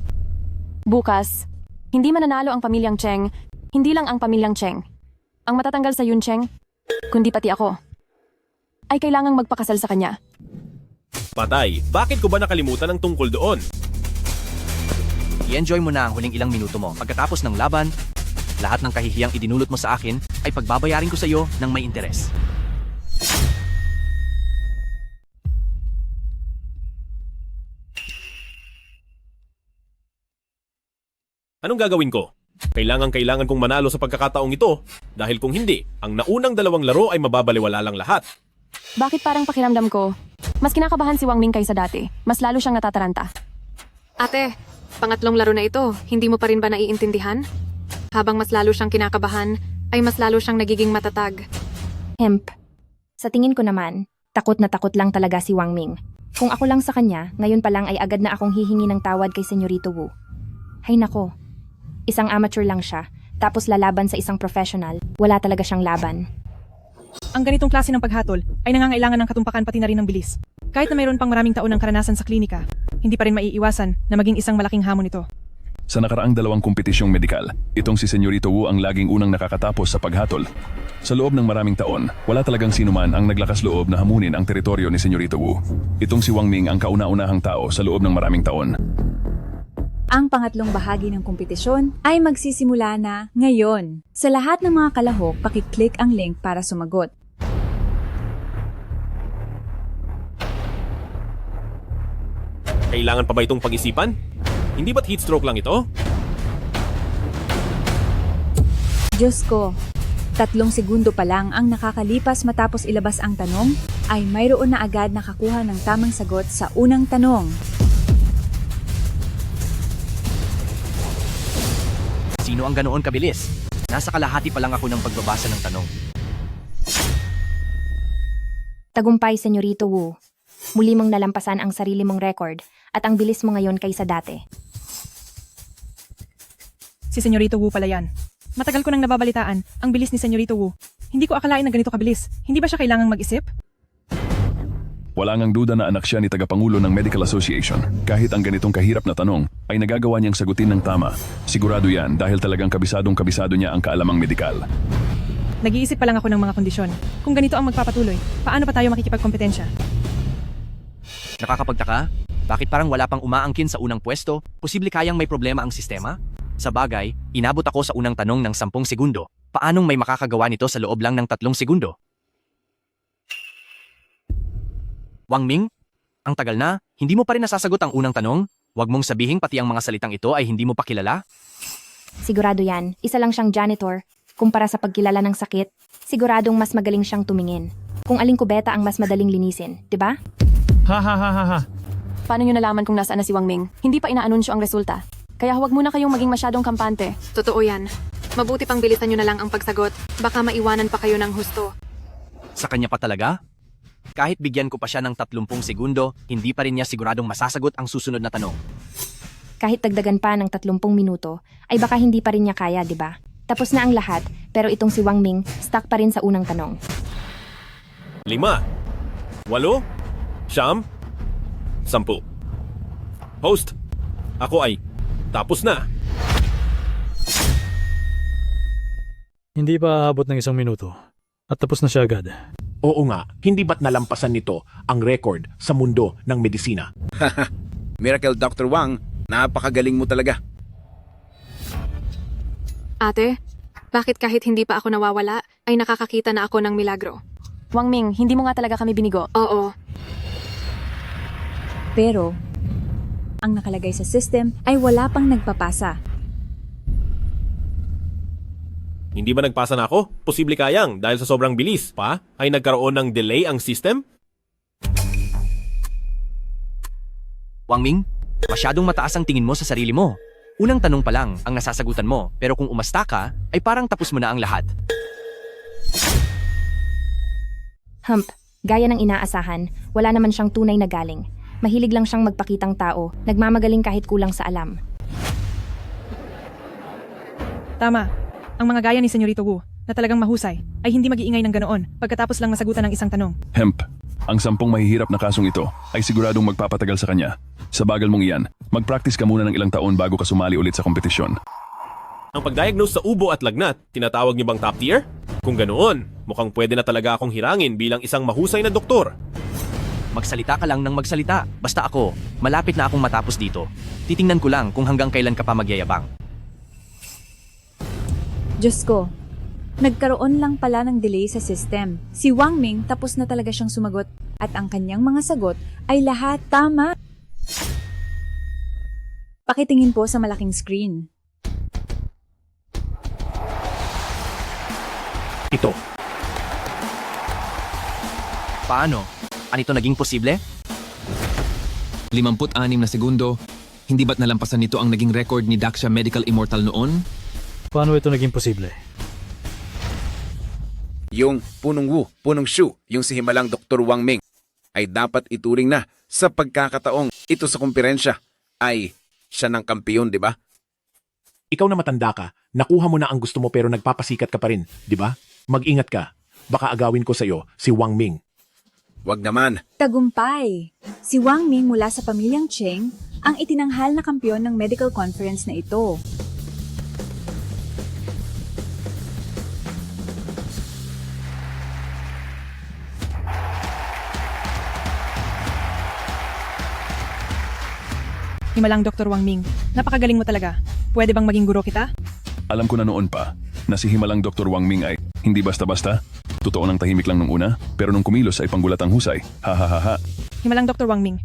bukas, hindi mananalo ang Pamilyang Cheng, hindi lang ang Pamilyang Cheng. Ang matatanggal sa Yun Cheng, kundi pati ako, ay kailangang magpakasal sa kanya. Patay, bakit ko ba nakalimutan ang tungkol doon? I-enjoy mo na ang huling ilang minuto mo. Pagkatapos ng laban, lahat ng kahihiyang idinulot mo sa akin ay pagbabayarin ko sa iyo ng may interes. Anong gagawin ko? Kailangan kong manalo sa pagkakataong ito dahil kung hindi, ang naunang 2 laro ay mababaliwala lang lahat. Bakit parang pakiramdam ko, mas kinakabahan si Wang Ming kaysa dati. Mas lalo siyang natataranta. Ate, pangatlong laro na ito, hindi mo pa rin ba naiintindihan? Habang mas lalo siyang kinakabahan, ay mas lalo siyang nagiging matatag. Hemp. Sa tingin ko naman, takot na takot lang talaga si Wang Ming. Kung ako lang sa kanya, ngayon pa lang ay agad na akong hihingi ng tawad kay Senyorito Wu. Hay nako, isang amateur lang siya, tapos lalaban sa isang professional, wala talaga siyang laban. Ang ganitong klase ng paghatol ay nangangailangan ng katumpakan pati na rin ng bilis. Kahit na mayroon pang maraming taon ng karanasan sa klinika, hindi pa rin maiiwasan na maging isang malaking hamon ito. Sa nakaraang 2 kompetisyong medikal, itong si Senyorito Wu ang laging unang nakakatapos sa paghatol. Sa loob ng maraming taon, wala talagang sinuman ang naglakas loob na hamunin ang teritoryo ni Senyorito Wu. Itong si Wang Ming ang kauna-unahang tao sa loob ng maraming taon. Ang pangatlong bahagi ng kompetisyon ay magsisimula na ngayon. Sa lahat ng mga kalahok, pakiclick ang link para sumagot. Kailangan pa ba itong pag-isipan? Hindi ba't heat stroke lang ito? Diyos ko, 3 segundo pa lang ang nakakalipas matapos ilabas ang tanong, ay mayroon na agad nakakuha ng tamang sagot sa unang tanong. Sino ang ganoon kabilis? Nasa kalahati pa lang ako ng pagbabasa ng tanong. Tagumpay, Senyorito Wu. Muli mong nalampasan ang sarili mong record at ang bilis mo ngayon kaysa dati. Si Senyorito Wu pala yan. Matagal ko nang nababalitaan ang bilis ni Senyorito Wu. Hindi ko akalain na ganito kabilis. Hindi ba siya kailangang mag-isip? Wala ngang duda na anak siya ni Tagapangulo ng Medical Association. Kahit ang ganitong kahirap na tanong, ay nagagawa niyang sagutin ng tama. Sigurado yan dahil talagang kabisadong-kabisado niya ang kaalamang medikal. Nag-iisip pa lang ako ng mga kondisyon. Kung ganito ang magpapatuloy, paano pa tayo makikipagkompetensya? Nakakapagtaka? Bakit parang wala pang umaangkin sa unang pwesto? Posible kayang may problema ang sistema? Sa bagay, inabot ako sa unang tanong ng 10 segundo. Paanong may makakagawa nito sa loob lang ng 3 segundo? Wang Ming, ang tagal na, hindi mo pa rin nasasagot ang unang tanong? Huwag mong sabihin pati ang mga salitang ito ay hindi mo pa kilala? Sigurado yan, isa lang siyang janitor. Kumpara sa pagkilala ng sakit, siguradong mas magaling siyang tumingin. Kung aling kubeta ang mas madaling linisin, di ba? Paano nyo nalaman kung nasaan na si Wang Ming? Hindi pa inaanunsyo ang resulta. Kaya huwag muna kayong maging masyadong kampante. Totoo yan. Mabuti pang bilisan nyo na lang ang pagsagot. Baka maiwanan pa kayo ng husto. Sa kanya pa talaga? Kahit bigyan ko pa siya ng 30 segundo, hindi pa rin niya siguradong masasagot ang susunod na tanong. Kahit dagdagan pa ng 30 minuto, ay baka hindi pa rin niya kaya, di ba? Tapos na ang lahat, pero itong si Wang Ming, stuck pa rin sa unang tanong. 5, 8, 9, 10. Host, ako ay tapos na. Hindi pa aabot ng 1 minuto. At tapos na siya agad. Oo nga, hindi ba't nalampasan nito ang record sa mundo ng medisina? Miracle Dr. Wang, napakagaling mo talaga. Ate, bakit kahit hindi pa ako nawawala, ay nakakakita na ako ng milagro? Wang Ming, hindi mo nga talaga kami binigo. Oo. Pero, ang nakalagay sa system ay wala pang nagpapasa. Hindi ba nagpasa na ako? Posible kayang dahil sa sobrang bilis pa ay nagkaroon ng delay ang system? Wang Ming, masyadong mataas ang tingin mo sa sarili mo. Unang tanong pa lang ang nasasagutan mo, pero kung umasta ka, ay parang tapos mo na ang lahat. Hump, gaya ng inaasahan, wala naman siyang tunay na galing. Mahilig lang siyang magpakitang tao, nagmamagaling kahit kulang sa alam. Tama. Ang mga gaya ni Senyorito Wu, na talagang mahusay, ay hindi mag-iingay ng ganoon pagkatapos lang masagutan ng isang tanong. Hemp, ang 10 mahihirap na kasong ito ay siguradong magpapatagal sa kanya. Sa bagal mong iyan, mag-practice ka muna ng ilang taon bago ka sumali ulit sa kompetisyon. Ang pag-diagnose sa ubo at lagnat, tinatawag niyo bang top tier? Kung ganoon, mukhang pwede na talaga akong hirangin bilang isang mahusay na doktor. Magsalita ka lang ng magsalita. Basta ako, malapit na akong matapos dito. Titingnan ko lang kung hanggang kailan ka pa magyayabang. Diyos ko, nagkaroon lang pala ng delay sa system. Si Wang Ming tapos na talaga siyang sumagot at ang kanyang mga sagot ay lahat tama. Pakitingin po sa malaking screen. Ito. Paano? Ano ito naging posible? 56 na segundo. Hindi ba't nalampasan nito ang naging record ni Daxia Medical Immortal noon? Paano ito naging posible? Yung Punong Wu, Punong Shu, yung si Himalang Dr. Wang Ming, ay dapat ituring na sa pagkakataong ito sa kumperensya ay siya ng kampiyon, di ba? Ikaw na matanda ka, nakuha mo na ang gusto mo pero nagpapasikat ka pa rin, di ba? Mag-ingat ka. Baka agawin ko sa'yo si Wang Ming. Wag naman. Tagumpay! Si Wang Ming mula sa pamilyang Cheng ang itinanghal na kampiyon ng medical conference na ito. Himalang Dr. Wang Ming, napakagaling mo talaga. Pwede bang maging guro kita? Alam ko na noon pa na si Himalang Dr. Wang Ming ay hindi basta-basta. Totoo nang tahimik lang nung una, pero nung kumilos ay panggulatang husay. Ha ha ha ha. Himalang Dr. Wang Ming,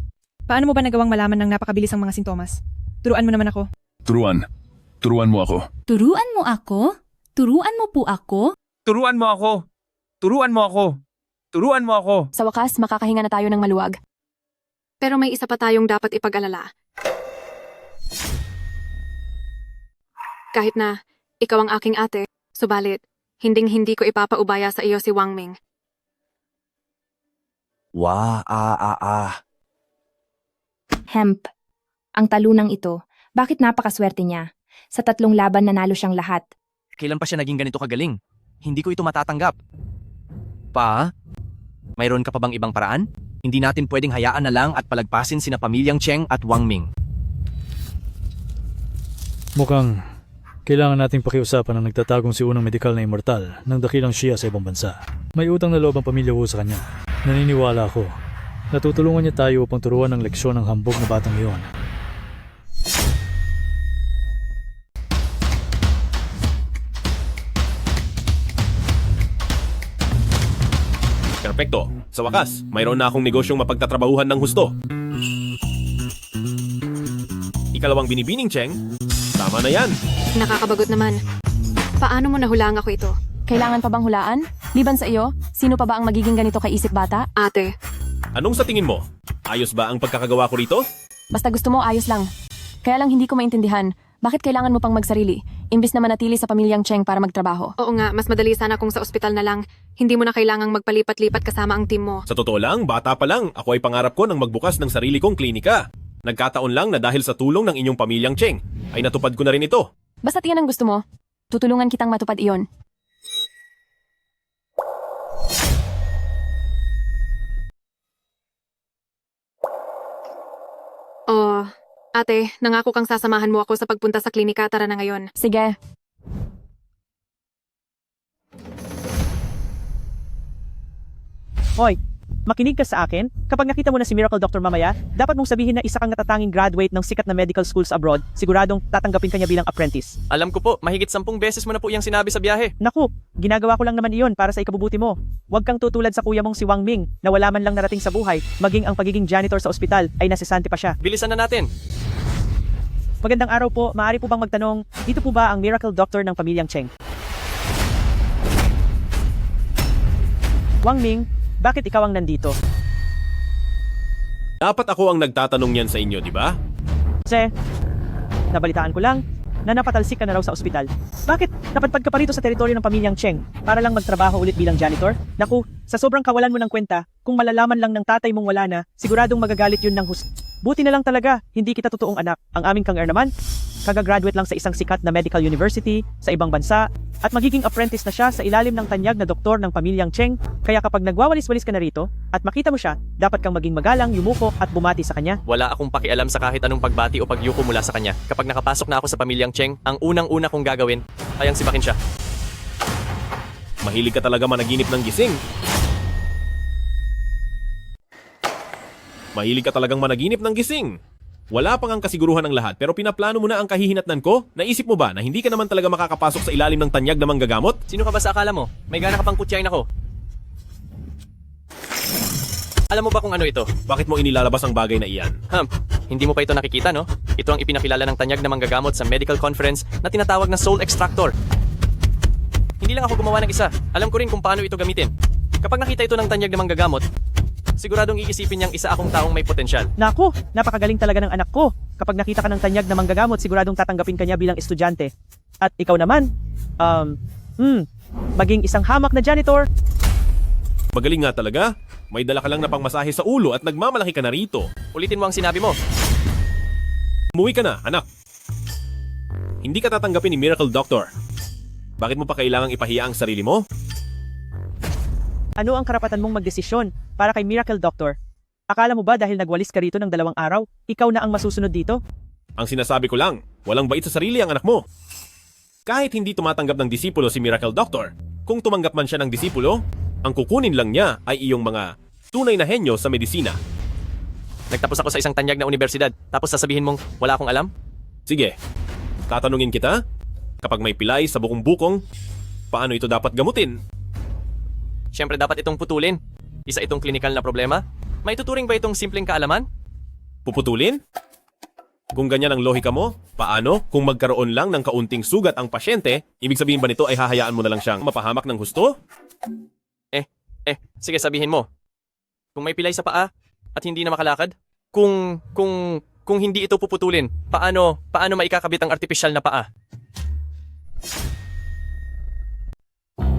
paano mo ba nagawang malaman ng napakabilis ang mga sintomas? Turuan mo naman ako. Turuan. Turuan mo ako. Turuan mo ako? Turuan mo po ako? Turuan mo ako! Turuan mo ako! Turuan mo ako! Sa wakas, makakahinga na tayo ng maluwag. Pero may isa pa tayong dapat ipag-alala. Kahit na ikaw ang aking ate, subalit, hinding-hindi ko ipapaubaya sa iyo si Wang Ming. Hemp. Ang talunang ito, bakit napakaswerte niya? Sa 3 laban nanalo siyang lahat. Kailan pa siya naging ganito kagaling? Hindi ko ito matatanggap. Pa? Mayroon ka pa bang ibang paraan? Hindi natin pwedeng hayaan na lang at palagpasin sina pamilyang Cheng at Wang Ming. Mukhang kailangan nating pakiusapan ang nagtatagong si unang medikal na immortal ng dakilang siya sa ibang bansa. May utang na loob ang pamilya Wu sa kanya. Naniniwala ako. Natutulungan niya tayo upang turuan ng leksyon ng hambog na batang iyon. Perpekto. Sa wakas, mayroon na akong negosyong mapagtatrabahuhan ng husto. Ikalawang binibining, Cheng. Tama na yan. Nakakabagot naman. Paano mo nahulaan ako ito? Kailangan pa bang hulaan? Liban sa iyo, sino pa ba ang magiging ganito kaisip bata? Ate. Anong sa tingin mo? Ayos ba ang pagkakagawa ko rito? Basta gusto mo, ayos lang. Kaya lang hindi ko maintindihan, bakit kailangan mo pang magsarili, imbis na manatili sa pamilyang Cheng para magtrabaho? Oo nga, mas madali sana kung sa ospital na lang. Hindi mo na kailangang magpalipat-lipat kasama ang team mo. Sa totoo lang, bata pa lang, ako ay pangarap ko ng magbukas ng sarili kong klinika. Nagkataon lang na dahil sa tulong ng inyong pamilyang Cheng, ay natupad ko na rin ito. Basta't iyan ang gusto mo, tutulungan kitang matupad iyon. Oh, ate, nangako kang sasamahan mo ako sa pagpunta sa klinika. Tara na ngayon. Sige. Hoy, makinig ka sa akin. Kapag nakita mo na si Miracle Doctor mamaya, dapat mong sabihin na isa kang natatanging graduate ng sikat na medical schools abroad, siguradong tatanggapin kanya bilang apprentice. Alam ko po, mahigit 10 beses mo na po iyang sinabi sa biyahe. Naku, ginagawa ko lang naman iyon para sa ikabubuti mo. Huwag kang tutulad sa kuya mong si Wang Ming na wala man lang narating sa buhay, maging ang pagiging janitor sa ospital ay nasisante pa siya. Bilisan na natin. Magandang araw po, maaari po bang magtanong, dito po ba ang Miracle Doctor ng pamilyang Cheng? Wang Ming, bakit ikaw ang nandito? Dapat ako ang nagtatanong yan sa inyo, di ba? Nabalitaan ko lang na napatalsik ka na raw sa ospital. Bakit? Napadpad ka pa rito sa teritoryo ng pamilyang Cheng para lang magtrabaho ulit bilang janitor? Naku, sa sobrang kawalan mo ng kwenta, kung malalaman lang ng tatay mong wala na, siguradong magagalit yun ng Buti na lang talaga, hindi kita totoong anak. Ang aming kang naman, kagagraduate lang sa isang sikat na medical university sa ibang bansa at magiging apprentice na siya sa ilalim ng tanyag na doktor ng pamilyang Cheng. Kaya kapag nagwawalis-walis ka na rito at makita mo siya, dapat kang maging magalang, yumuko at bumati sa kanya. Wala akong pakialam sa kahit anong pagbati o pagyuko mula sa kanya. Kapag nakapasok na ako sa pamilyang Cheng, ang unang-una kong gagawin ay ang sipakin siya. Mahilig ka talaga managinip ng gising. Mahilig ka talagang managinip ng gising. Wala pang ang kasiguruhan ng lahat pero pinaplano mo na ang kahihinatnan ko? Naisip mo ba na hindi ka naman talaga makakapasok sa ilalim ng tanyag na manggagamot? Sino ka ba sa akala mo? May gana ka pang kutyain ako. Alam mo ba kung ano ito? Bakit mo inilalabas ang bagay na iyan? Hindi mo pa ito nakikita, no? Ito ang ipinakilala ng tanyag na manggagamot sa medical conference na tinatawag na soul extractor. Hindi lang ako gumawa ng isa. Alam ko rin kung paano ito gamitin. Kapag nakita ito ng tanyag na manggagamot, Siguradong iisipin niyang isa akong taong may potensyal. Naku, napakagaling talaga ng anak ko. Kapag nakita ka ng tanyag na manggagamot, siguradong tatanggapin ka niya bilang estudyante. At ikaw naman, maging isang hamak na janitor. Magaling nga talaga. May dala ka lang na pangmasahe sa ulo at nagmamalaki ka na rito. Ulitin mo ang sinabi mo. Umuwi ka na, anak. Hindi ka tatanggapin ni Miracle Doctor. Bakit mo pa kailangang ipahiya ang sarili mo? Ano ang karapatan mong magdesisyon para kay Miracle Doctor? Akala mo ba dahil nagwalis ka rito ng 2 araw, ikaw na ang masusunod dito? Ang sinasabi ko lang, walang bait sa sarili ang anak mo. Kahit hindi tumatanggap ng disipulo si Miracle Doctor, kung tumanggap man siya ng disipulo, ang kukunin lang niya ay iyong mga tunay na henyo sa medisina. Nagtapos ako sa isang tanyag na universidad, tapos sasabihin mong wala akong alam? Sige, tatanungin kita, kapag may pilay sa bukong-bukong, paano ito dapat gamutin? Siyempre dapat itong putulin. Isa itong klinikal na problema. May tuturing ba itong simpleng kaalaman? Puputulin? Kung ganyan ang lohika mo, paano kung magkaroon lang ng kaunting sugat ang pasyente, ibig sabihin ba nito ay hahayaan mo na lang siyang mapahamak ng husto? Sige sabihin mo. Kung may pilay sa paa at hindi na makalakad? Kung hindi ito puputulin, paano maikakabit ang artipisyal na paa?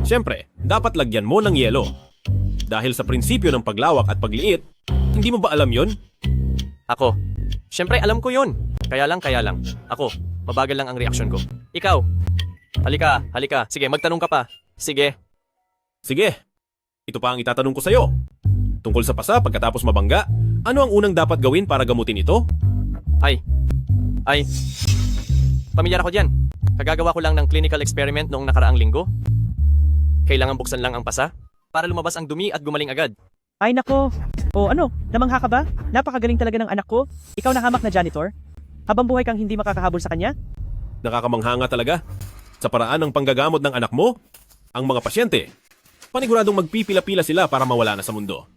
Siyempre, dapat lagyan mo ng yelo. Dahil sa prinsipyo ng paglawak at pagliit, hindi mo ba alam yon? Ako. Siyempre alam ko yon. Kaya lang. Ako, mabagal lang ang reaksyon ko. Ikaw. Halika. Sige, magtanong ka pa. Sige. Ito pa ang itatanong ko sa'yo. Tungkol sa pasa pagkatapos mabangga, ano ang unang dapat gawin para gamutin ito? Ay. Pamilyar ako dyan. Kagagawa ko lang ng clinical experiment noong nakaraang linggo. Kailangan buksan lang ang pasa para lumabas ang dumi at gumaling agad. Ay nako. O ano, namangha ka ba? Napakagaling talaga ng anak ko. Ikaw na hamak na janitor. Habang buhay kang hindi makakahabol sa kanya? Nakakamangha nga talaga. Sa paraan ng panggagamot ng anak mo, ang mga pasyente, paniguradong magpipila-pila sila para mawala na sa mundo.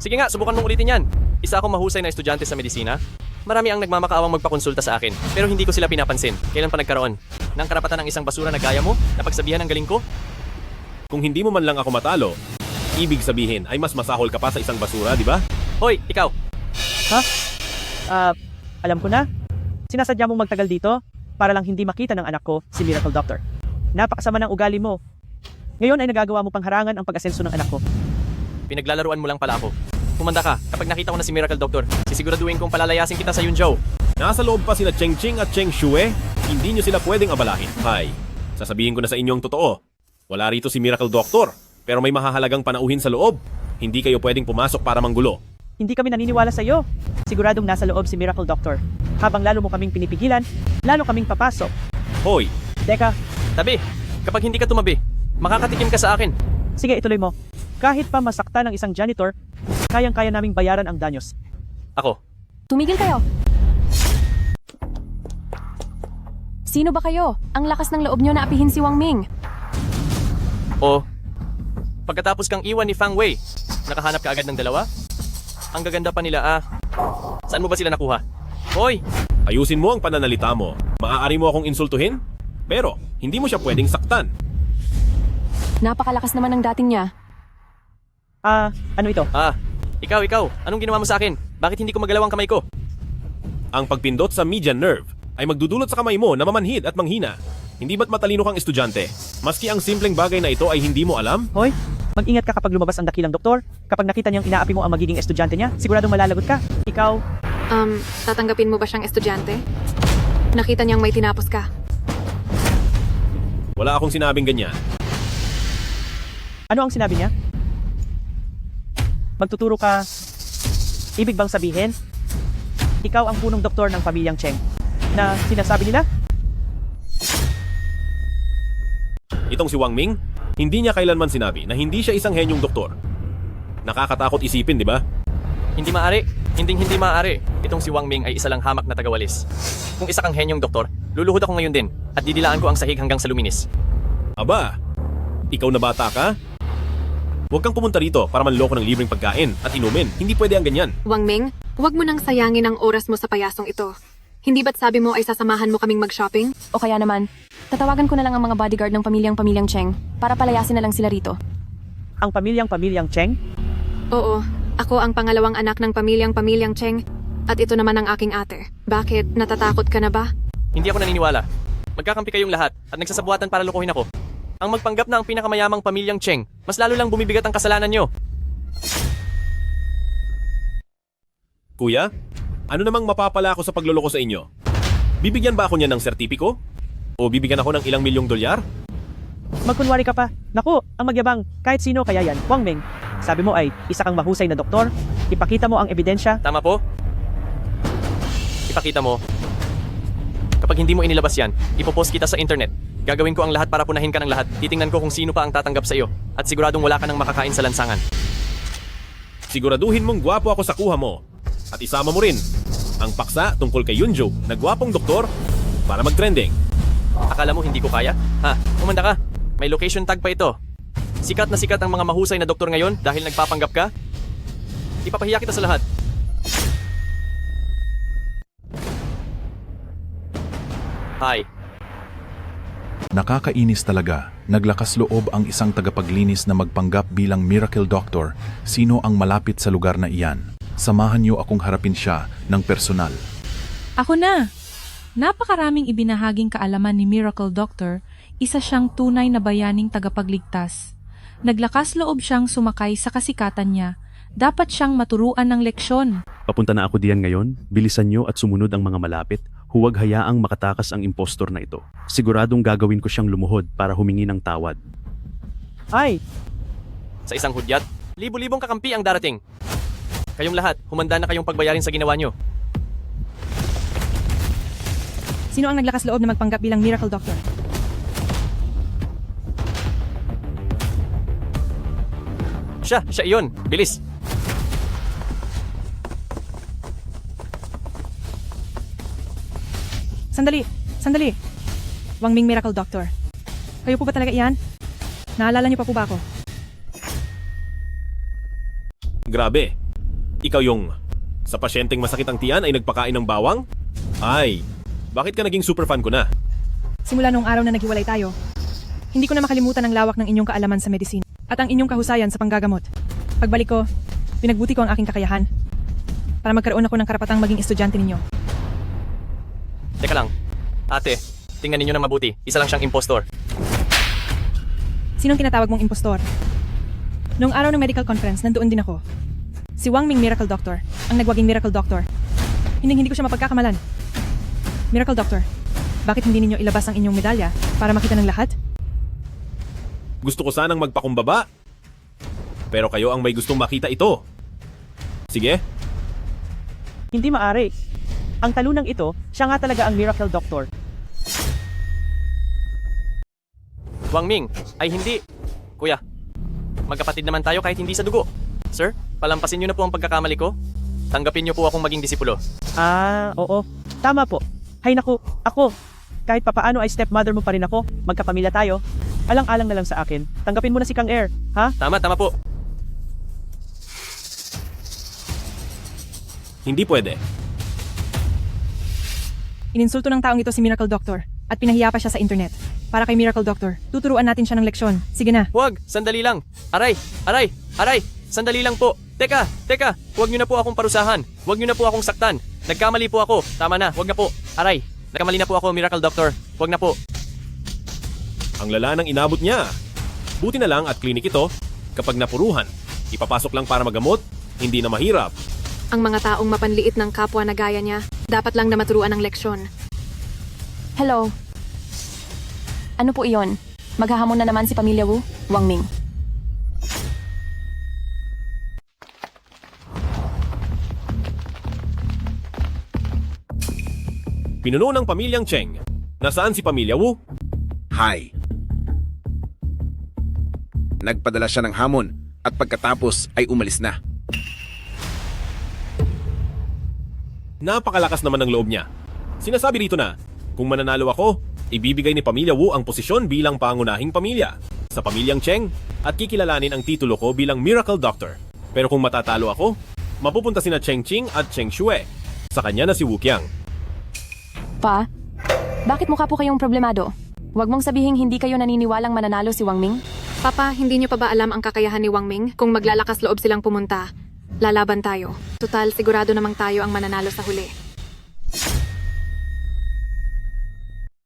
Sige nga, subukan mong ulitin yan. Isa akong mahusay na estudyante sa medisina. Marami ang nagmamakaawang magpakonsulta sa akin, pero hindi ko sila pinapansin. Kailan pa nagkaroon? Nang karapatan ng isang basura na gaya mo, na pagsabihan ng galing ko? Kung hindi mo man lang ako matalo, ibig sabihin ay mas masahol ka pa sa isang basura, di ba? Hoy, ikaw! Ha? Alam ko na. Sinasadya mong magtagal dito para lang hindi makita ng anak ko si Miracle Doctor. Napakasama ng ugali mo. Ngayon ay nagagawa mo pang harangan ang pag-asenso ng anak ko. Pinaglalaruan mo lang pala ako. Kumanda ka, kapag nakita ko na si Miracle Doctor, sisiguraduhin kong palalayasin kita sa Yunzhou. Nasa loob pa sina Cheng Ching at Cheng Shue, hindi nyo sila pwedeng abalahin. Hay, sasabihin ko na sa inyo ang totoo. Wala rito si Miracle Doctor, pero may mahahalagang panauhin sa loob. Hindi kayo pwedeng pumasok para manggulo. Hindi kami naniniwala sa iyo. Siguradong nasa loob si Miracle Doctor. Habang lalo mo kaming pinipigilan, lalo kaming papasok. Hoy! Teka. Tabi, kapag hindi ka tumabi, makakatikim ka sa akin. Sige, ituloy mo. Kahit pa masakta ng isang janitor, kayang-kaya naming bayaran ang danyos. Ako. Tumigil kayo! Sino ba kayo? Ang lakas ng loob nyo na apihin si Wang Ming. Pagkatapos kang iwan ni Fang Wei, nakahanap ka agad ng dalawa? Ang gaganda pa nila Saan mo ba sila nakuha? Hoy! Ayusin mo ang pananalita mo. Maaari mo akong insultuhin? Pero, hindi mo siya pwedeng saktan. Napakalakas naman ng dating niya. Ano ito? Ikaw. Anong ginawa mo sa akin? Bakit hindi ko magalaw ang kamay ko? Ang pagpindot sa median nerve ay magdudulot sa kamay mo na mamanhid at manghina. Hindi ba't matalino kang estudyante? Maski ang simpleng bagay na ito ay hindi mo alam? Hoy, mag-ingat ka kapag lumabas ang dakilang doktor. Kapag nakita niyang inaapi mo ang magiging estudyante niya, siguradong malalagot ka. Ikaw? Tatanggapin mo ba siyang estudyante? Nakita niyang may tinapos ka. Wala akong sinabing ganyan. Ano ang sinabi niya? Magtuturo ka. Ibig bang sabihin, ikaw ang punong doktor ng pamilyang Cheng na sinasabi nila? Itong si Wang Ming, hindi niya kailanman sinabi na hindi siya isang henyong doktor. Nakakatakot isipin, di ba? Hindi maaari. Hindi maaari. Itong si Wang Ming ay isa lang hamak na tagawalis. Kung isa kang henyong doktor, luluhod ako ngayon din at didilaan ko ang sahig hanggang sa luminis. Aba, ikaw na bata ka? Huwag kang pumunta rito para manloko ng libreng pagkain at inumin. Hindi pwede ang ganyan. Wang Ming, huwag mo nang sayangin ang oras mo sa payasong ito. Hindi ba't sabi mo ay sasamahan mo kaming mag-shopping? O kaya naman, tatawagan ko na lang ang mga bodyguard ng pamilyang Cheng para palayasin na lang sila rito. ang pamilyang Cheng? Oo, ako ang pangalawang anak ng pamilyang Cheng at ito naman ang aking ate. Bakit? Natatakot ka na ba? Hindi ako naniniwala. Magkakampi kayong lahat at nagsasabuatan para lukuhin ako. Ang magpanggap na ang pinakamayamang pamilyang Cheng, mas lalo lang bumibigat ang kasalanan nyo. Kuya, ano namang mapapala ako sa pagluloko sa inyo? Bibigyan ba ako niya ng sertipiko? O bibigyan ako ng ilang milyong dolyar? Magkunwari ka pa. Naku, ang magyabang, kahit sino kaya yan, Wang Ming. Sabi mo ay isa kang mahusay na doktor, ipakita mo ang ebidensya. Tama po? Ipakita mo. Kapag hindi mo inilabas yan, ipopost kita sa internet. Gagawin ko ang lahat para punahin ka ng lahat. Titingnan ko kung sino pa ang tatanggap sa iyo. At siguradong wala ka nang makakain sa lansangan. Siguraduhin mong gwapo ako sa kuha mo. At isama mo rin ang paksa tungkol kay Yunjo na gwapong doktor para mag-trending. Akala mo hindi ko kaya? Ha? Umanda ka. May location tag pa ito. Sikat na sikat ang mga mahusay na doktor ngayon dahil nagpapanggap ka. Ipapahiya kita sa lahat. Hi. Nakakainis talaga. Naglakas loob ang isang tagapaglinis na magpanggap bilang miracle doctor. Sino ang malapit sa lugar na iyan? Samahan niyo akong harapin siya ng personal. Ako na! Napakaraming ibinahaging kaalaman ni Miracle Doctor, isa siyang tunay na bayaning tagapagligtas. Naglakas loob siyang sumakay sa kasikatan niya. Dapat siyang maturuan ng leksyon. Papunta na ako diyan ngayon. Bilisan niyo at sumunod ang mga malapit. Huwag hayaang makatakas ang impostor na ito. Siguradong gagawin ko siyang lumuhod para humingi ng tawad. Ay! Sa isang hudyat, libo-libong kakampi ang darating. Kayong lahat, humanda na kayong pagbayarin sa ginawa nyo. Sino ang naglakas loob na magpanggap bilang Miracle Doctor? Siya iyon. Bilis. Sandali. Wang Ming Miracle Doctor. Kayo po ba talaga iyan? Naalala niyo pa po ba ako? Grabe. Ikaw yung sa pasyenteng masakit ang tiyan ay nagpakain ng bawang? Ay, bakit ka naging superfan ko na? Simula nung araw na naghiwalay tayo, hindi ko na makalimutan ang lawak ng inyong kaalaman sa medisina at ang inyong kahusayan sa panggagamot. Pagbalik ko, pinagbuti ko ang aking kakayahan para magkaroon ako ng karapatang maging estudyante ninyo. Teka lang. Ate, tingnan ninyo ng mabuti. Isa lang siyang impostor. Sinong tinatawag mong impostor? Noong araw ng medical conference, nandoon din ako. Si Wang Ming Miracle Doctor, ang nagwaging Miracle Doctor. Hindi ko siya mapagkakamalan. Miracle Doctor, bakit hindi ninyo ilabas ang inyong medalya para makita ng lahat? Gusto ko sanang magpakumbaba. Pero kayo ang may gustong makita ito. Sige. Hindi maaari. Ang talunang ito, siya nga talaga ang Miracle Doctor. Wang Ming, ay hindi. Kuya, magkapatid naman tayo kahit hindi sa dugo. Sir, palampasin niyo na po ang pagkakamali ko. Tanggapin niyo po akong maging disipulo. Oo. Tama po. Hay naku, ako. Kahit papaano ay stepmother mo pa rin ako. Magkapamilya tayo. Alang-alang na lang sa akin. Tanggapin mo na si Kang Air, ha? Tama po. Hindi pwede. Ininsulto ng taong ito si Miracle Doctor at pinahiya pa siya sa internet. Para kay Miracle Doctor, tuturuan natin siya ng leksyon. Sige na. Huwag, sandali lang. Aray! Sandali lang po. Teka! Huwag niyo na po akong parusahan. Huwag niyo na po akong saktan. Nagkamali po ako. Tama na, huwag na po. Aray! Nagkamali na po ako, Miracle Doctor. Huwag na po. Ang lala ng inabot niya. Buti na lang at klinik ito. Kapag napuruhan, ipapasok lang para magamot, hindi na mahirap. Ang mga taong mapanliit ng kapwa na gaya niya, dapat lang na maturuan ng leksyon. Hello. Ano po iyon? Maghahamon na naman si Pamilya Wu, Wang Ming. Pinuno ng pamilyang Cheng. Nasaan si Pamilya Wu? Hi. Nagpadala siya ng hamon at pagkatapos ay umalis na. Napakalakas naman ng loob niya. Sinasabi rito na, kung mananalo ako, ibibigay ni Pamilya Wu ang posisyon bilang pangunahing pamilya sa pamilyang Cheng at kikilalanin ang titulo ko bilang Miracle Doctor. Pero kung matatalo ako, mapupunta sina Cheng Qing at Cheng Xue. Sa kanya na si Wu Qiang. Pa, bakit mukha po kayong problemado? Huwag mong sabihing hindi kayo naniniwalang mananalo si Wang Ming. Papa, hindi niyo pa ba alam ang kakayahan ni Wang Ming? Kung maglalakas loob silang pumunta, lalaban tayo. Total, sigurado namang tayo ang mananalo sa huli.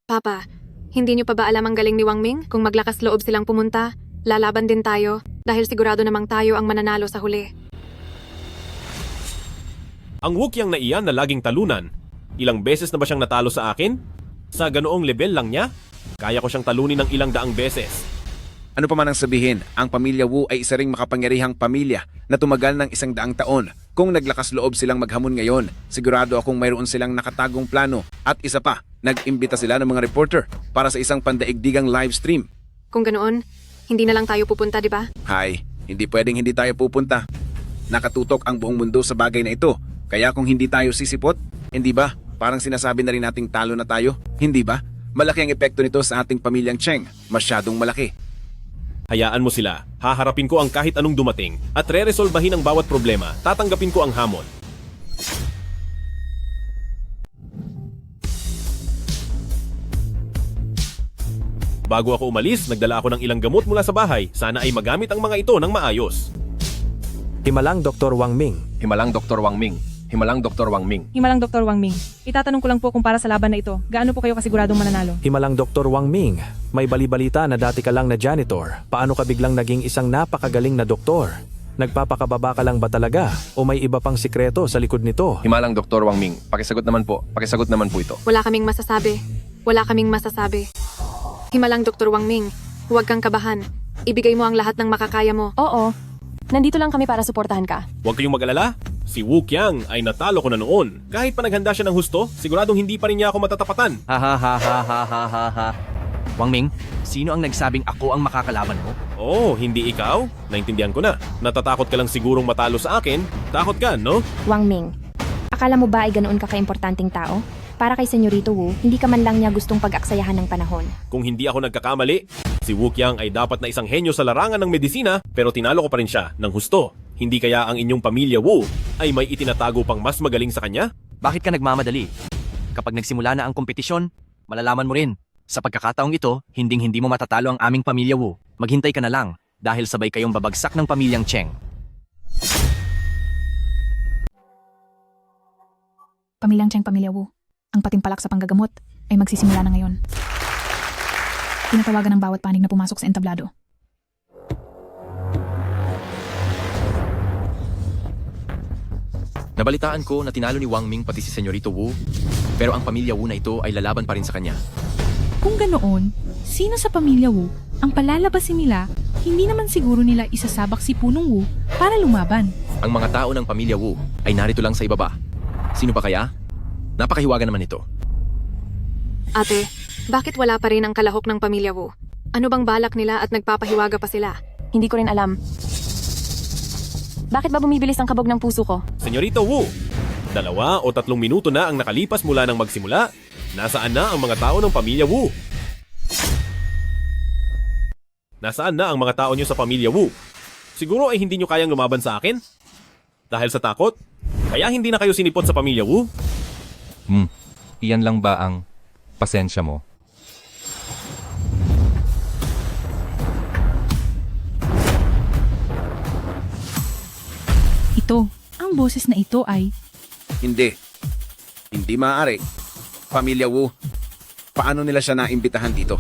Papa, hindi niyo pa ba alam ang galing ni Wang Ming? Kung maglakas loob silang pumunta, lalaban din tayo dahil sigurado namang tayo ang mananalo sa huli. Ang Wukyang na iyan na laging talunan. Ilang beses na ba siyang natalo sa akin? Sa ganoong level lang niya? Kaya ko siyang talunin ng ilang daang beses. Ano pa man ang sabihin, ang pamilya Wu ay isa ring makapangyarihang pamilya na tumagal ng 100 taon. Kung naglakas loob silang maghamon ngayon, sigurado akong mayroon silang nakatagong plano. At isa pa, nag-imbita sila ng mga reporter para sa isang pandaigdigang live stream. Kung ganoon, hindi na lang tayo pupunta, di ba? Hay, hindi pwedeng hindi tayo pupunta. Nakatutok ang buong mundo sa bagay na ito. Kaya kung hindi tayo sisipot, hindi ba? Parang sinasabi na rin nating talo na tayo, hindi ba? Malaki ang epekto nito sa ating pamilyang Cheng. Masyadong malaki. Hayaan mo sila. Haharapin ko ang kahit anong dumating at re-resolbahin ang bawat problema. Tatanggapin ko ang hamon. Bago ako umalis, nagdala ako ng ilang gamot mula sa bahay. Sana ay magamit ang mga ito ng maayos. Himalang Dr. Wang Ming. Himalang Dr. Wang Ming. Himalang Dr. Wang Ming. Himalang Dr. Wang Ming. Itatanong ko lang po kung para sa laban na ito, gaano po kayo kasiguradong mananalo? Himalang Dr. Wang Ming. May bali-balita na dati ka lang na janitor. Paano ka biglang naging isang napakagaling na doktor? Nagpapakababa ka lang ba talaga? O may iba pang sikreto sa likod nito? Himalang Dr. Wang Ming. Pakisagot naman po. Pakisagot naman po ito. Wala kaming masasabi. Wala kaming masasabi. Himalang Dr. Wang Ming, huwag kang kabahan. Ibigay mo ang lahat ng makakaya mo. Oo. Nandito lang kami para suportahan ka. Huwag kayong mag-alala. Si Wukyang ay natalo ko na noon. Kahit pa naghanda siya ng husto, siguradong hindi pa rin niya ako matatapatan. Ha ha ha ha ha ha ha ha. Wang Ming, sino ang nagsabing ako ang makakalaban mo? Oh, hindi ikaw? Naintindihan ko na. Natatakot ka lang sigurong matalo sa akin. Takot ka, no? Wang Ming, akala mo ba ay ganoon ka kaimportanteng tao? Para kay Senyorito Wu, hindi ka man lang niya gustong pag-aksayahan ng panahon. Kung hindi ako nagkakamali, si Wukyang ay dapat na isang henyo sa larangan ng medisina pero tinalo ko pa rin siya ng husto. Hindi kaya ang inyong pamilya Wu ay may itinatago pang mas magaling sa kanya? Bakit ka nagmamadali? Kapag nagsimula na ang kompetisyon, malalaman mo rin. Sa pagkakataong ito, hinding-hindi mo matatalo ang aming pamilya Wu. Maghintay ka na lang dahil sabay kayong babagsak ng pamilyang Cheng. Pamilyang Cheng, pamilya Wu. Ang patimpalak sa panggagamot ay magsisimula na ngayon. Tinatawagan ng bawat panig na pumasok sa entablado. Nabalitaan ko na tinalo ni Wang Ming pati si Senyorito Wu, pero ang pamilya Wu na ito ay lalaban pa rin sa kanya. Kung ganoon, sino sa pamilya Wu ang palalabasin nila, hindi naman siguro nila isasabak si Punong Wu para lumaban. Ang mga tao ng pamilya Wu ay narito lang sa ibaba. Sino pa kaya? Napakahiwaga naman ito. Ate, bakit wala pa rin ang kalahok ng pamilya Wu? Ano bang balak nila at nagpapahiwaga pa sila? Hindi ko rin alam. Bakit ba bumibilis ang kabog ng puso ko? Senyorito Wu, 2 o 3 minuto na ang nakalipas mula nang magsimula. Nasaan na ang mga tao ng pamilya Wu? Nasaan na ang mga tao niyo sa pamilya Wu? Siguro ay hindi niyo kayang lumaban sa akin? Dahil sa takot? Kaya hindi na kayo sinipot sa pamilya Wu? Iyan lang ba ang pasensya mo? Ito, ang boses na ito ay... Hindi. Hindi maaari. Pamilya Wu, paano nila siya naimbitahan dito?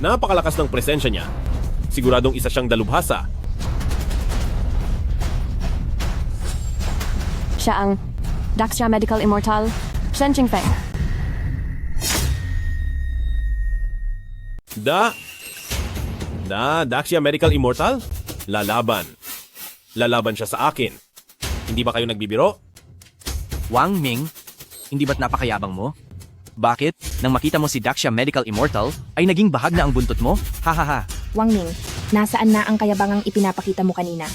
Napakalakas ng presensya niya. Siguradong isa siyang dalubhasa. Siya ang Daxia Medical Immortal, Shen Qingfeng. Daxia Medical Immortal? Lalaban. Lalaban siya sa akin. Hindi ba kayo nagbibiro? Wang Ming, hindi ba't napakayabang mo? Bakit? Nang makita mo si Daxia Medical Immortal, ay naging bahag na ang buntot mo? Hahaha. Wang Ming, nasaan na ang kayabangang ipinapakita mo kanina?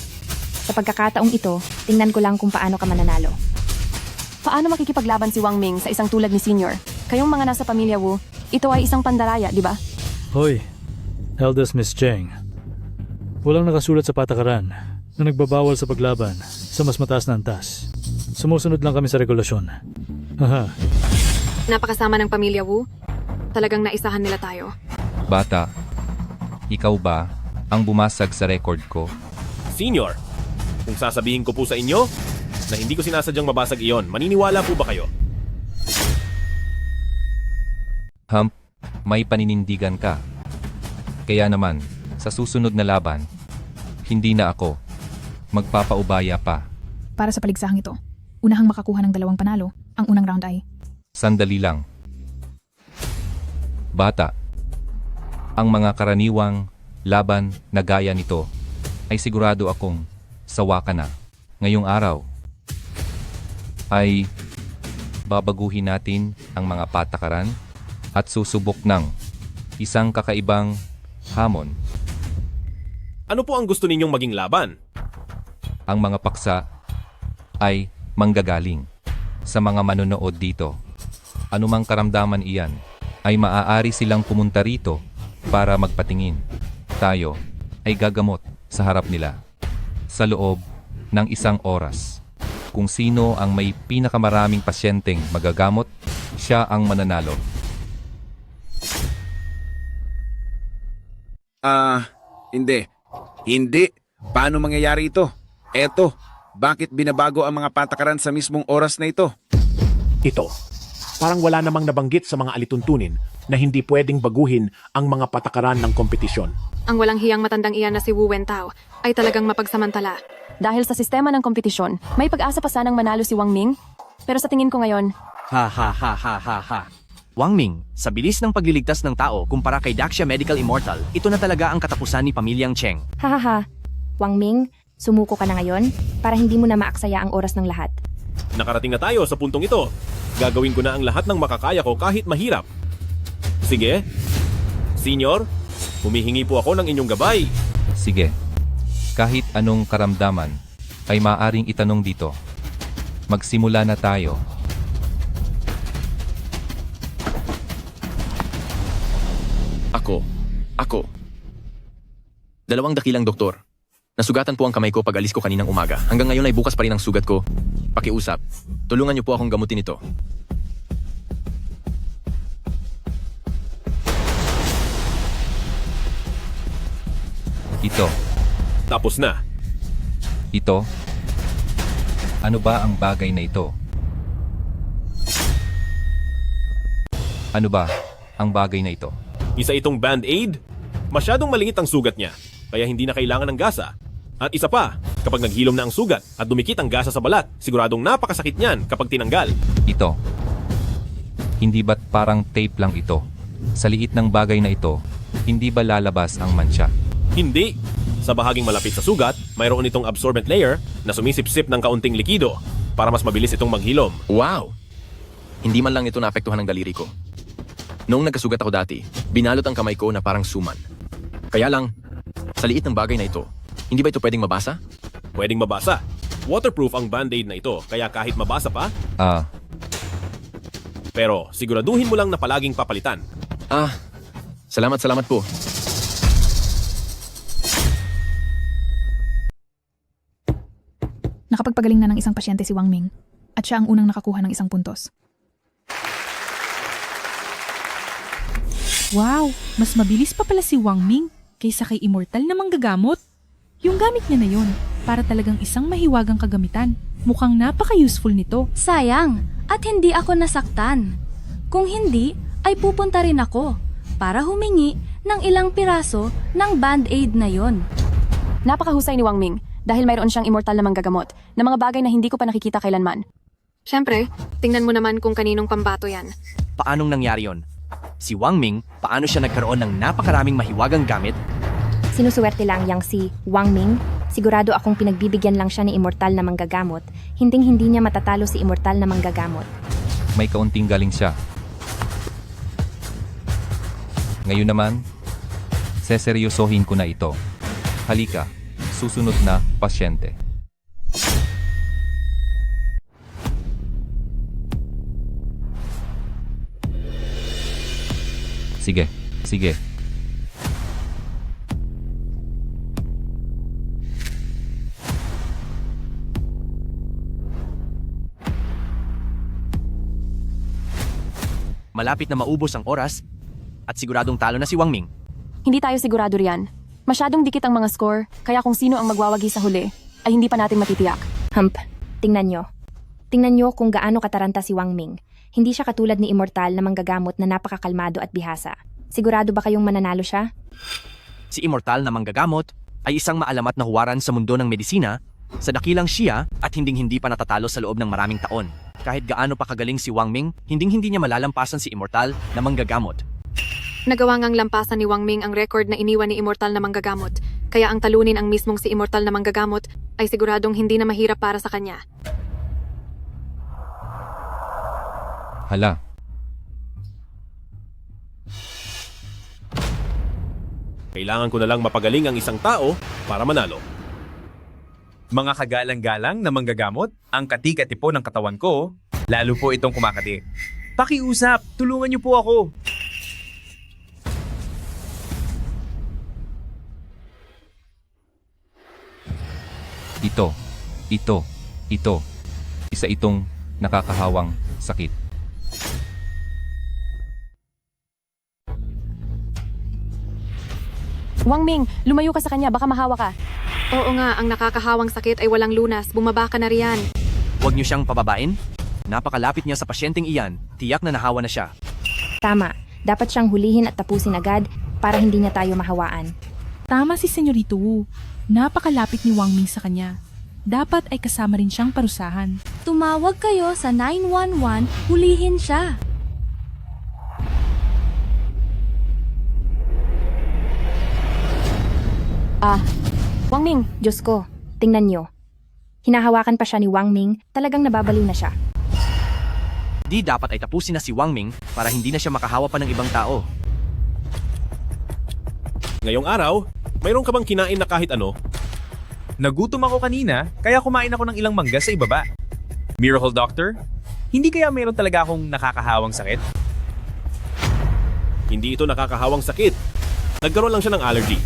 Sa pagkakataong ito, tingnan ko lang kung paano ka mananalo. Paano makikipaglaban si Wang Ming sa isang tulad ni Senior? Kayong mga nasa pamilya Wu, ito ay isang pandaraya, di ba? Hoy, eldest Miss Cheng. Walang nakasulat sa patakaran na nagbabawal sa paglaban sa mas mataas na antas. Sumusunod lang kami sa regulasyon. Haha. Napakasama ng pamilya Wu. Talagang naisahan nila tayo. Bata, ikaw ba ang bumasag sa record ko? Senior, kung sasabihin ko po sa inyo na hindi ko sinasadyang mabasag iyon, maniniwala po ba kayo? Hump, may paninindigan ka. Kaya naman, sa susunod na laban, hindi na ako magpapaubaya pa. Para sa paligsahang ito, unahang makakuha ng 2 panalo, ang unang round ay Sandali lang. Bata, ang mga karaniwang laban na gaya nito ay sigurado akong sawa ka na. Ngayong araw ay babaguhin natin ang mga patakaran at susubok ng isang kakaibang hamon. Ano po ang gusto ninyong maging laban? Ang mga paksa ay manggagaling sa mga manonood dito. Anumang karamdaman iyan ay maaari silang pumunta rito para magpatingin. Tayo ay gagamot sa harap nila sa loob ng 1 oras. Kung sino ang may pinakamaraming pasyenteng magagamot, siya ang mananalo. Hindi. Hindi. Paano mangyayari ito? Eto, bakit binabago ang mga patakaran sa mismong oras na ito? Ito, parang wala namang nabanggit sa mga alituntunin na hindi pwedeng baguhin ang mga patakaran ng kompetisyon. Ang walang hiyang matandang iyan na si Wu Wentao ay talagang mapagsamantala. Dahil sa sistema ng kompetisyon, may pag-asa pa sanang manalo si Wang Ming. Pero sa tingin ko ngayon, Wang Ming, sa bilis ng pagliligtas ng tao kumpara kay Daxia Medical Immortal, ito na talaga ang katapusan ni pamilyang Cheng. Hahaha. Wang Ming, sumuko ka na ngayon para hindi mo na maaksaya ang oras ng lahat. Nakarating na tayo sa puntong ito. Gagawin ko na ang lahat ng makakaya ko kahit mahirap. Sige. Senior, humihingi po ako ng inyong gabay. Sige. Kahit anong karamdaman ay maaring itanong dito. Magsimula na tayo. Ako. 2 dakilang doktor. Nasugatan po ang kamay ko pag alis ko kaninang umaga. Hanggang ngayon ay bukas pa rin ang sugat ko. Pakiusap. Tulungan niyo po akong gamutin ito. Ito. Tapos na. Ito. Ano ba ang bagay na ito? Ano ba ang bagay na ito? Isa itong band-aid. Masyadong maliit ang sugat niya, kaya hindi na kailangan ng gasa. At isa pa, kapag naghilom na ang sugat at dumikit ang gasa sa balat, siguradong napakasakit niyan kapag tinanggal. Ito. Hindi ba't parang tape lang ito? Sa liit ng bagay na ito, hindi ba lalabas ang mancha? Hindi. Sa bahaging malapit sa sugat, mayroon itong absorbent layer na sumisipsip ng kaunting likido para mas mabilis itong maghilom. Wow! Hindi man lang ito naapektuhan ng daliri ko. Noong nagkasugat ako dati, binalot ang kamay ko na parang suman. Kaya lang, sa liit ng bagay na ito, hindi ba ito pwedeng mabasa? Pwedeng mabasa. Waterproof ang band-aid na ito, kaya kahit mabasa pa, pero siguraduhin mo lang na palaging papalitan. Salamat po. nakapagpagaling na ng isang pasyente si Wang Ming at siya ang unang nakakuha ng 1 puntos. Wow, mas mabilis pa pala si Wang Ming kaysa kay Immortal na manggagamot. Yung gamit niya na yun, para talagang isang mahiwagang kagamitan. Mukhang napaka-useful nito. Sayang, at hindi ako nasaktan. Kung hindi, ay pupunta rin ako para humingi ng ilang piraso ng band-aid na yon. Napakahusay ni Wang Ming dahil mayroon siyang immortal na manggagamot na mga bagay na hindi ko pa nakikita kailanman. Siyempre, tingnan mo naman kung kaninong pambato yan. Paanong nangyari yon? Si Wang Ming, paano siya nagkaroon ng napakaraming mahiwagang gamit? Sinusuwerte lang yang si Wang Ming. Sigurado akong pinagbibigyan lang siya ni immortal na manggagamot. Hinding-hindi niya matatalo si immortal na manggagamot. May kaunting galing siya. Ngayon naman, seseryosohin ko na ito. Halika, susunod na pasyente. Sige. Malapit na maubos ang oras at siguradong talo na si Wang Ming. Hindi tayo sigurado riyan. Masyadong dikit ang mga score, kaya kung sino ang magwawagi sa huli, ay hindi pa natin matitiyak. Tingnan nyo. Tingnan nyo kung gaano kataranta si Wang Ming. Hindi siya katulad ni Immortal na manggagamot na napakakalmado at bihasa. Sigurado ba kayong mananalo siya? Si Immortal na manggagamot ay isang maalamat na huwaran sa mundo ng medisina, sa dakilang siya at hinding-hindi pa natatalo sa loob ng maraming taon. Kahit gaano pa kagaling si Wang Ming, hinding-hindi niya malalampasan si Immortal na manggagamot. Nagawa ngang lampasan ni Wang Ming ang record na iniwan ni Immortal na manggagamot, kaya ang talunin ang mismong si Immortal na manggagamot ay siguradong hindi na mahirap para sa kanya. Hala. Kailangan ko na lang mapagaling ang isang tao para manalo. Mga kagalang-galang na manggagamot, ang kati-katipo ng katawan ko, lalo po itong kumakati. Pakiusap, tulungan niyo po ako. Ito. Isa itong nakakahawang sakit. Wang Ming, lumayo ka sa kanya, baka mahawa ka. Oo nga, ang nakakahawang sakit ay walang lunas. Bumaba ka na riyan. Huwag niyo siyang pababain. Napakalapit niya sa pasyenteng iyan, tiyak na nahawa na siya. Tama. Dapat siyang hulihin at tapusin agad para hindi niya tayo mahawaan. Tama si Senyorito Wu. Napakalapit ni Wang Ming sa kanya. Dapat ay kasama rin siyang parusahan. Tumawag kayo sa 911, hulihin siya. Wang Ming, Diyos ko, tingnan nyo. Hinahawakan pa siya ni Wang Ming, talagang nababaliw na siya. Di dapat ay tapusin na si Wang Ming para hindi na siya makahawa pa ng ibang tao. Ngayong araw, mayroon ka bang kinain na kahit ano? Nagutom ako kanina, kaya kumain ako ng ilang mangga sa ibaba. Miracle Doctor, hindi kaya mayroon talaga akong nakakahawang sakit? Hindi ito nakakahawang sakit. Nagkaroon lang siya ng allergy.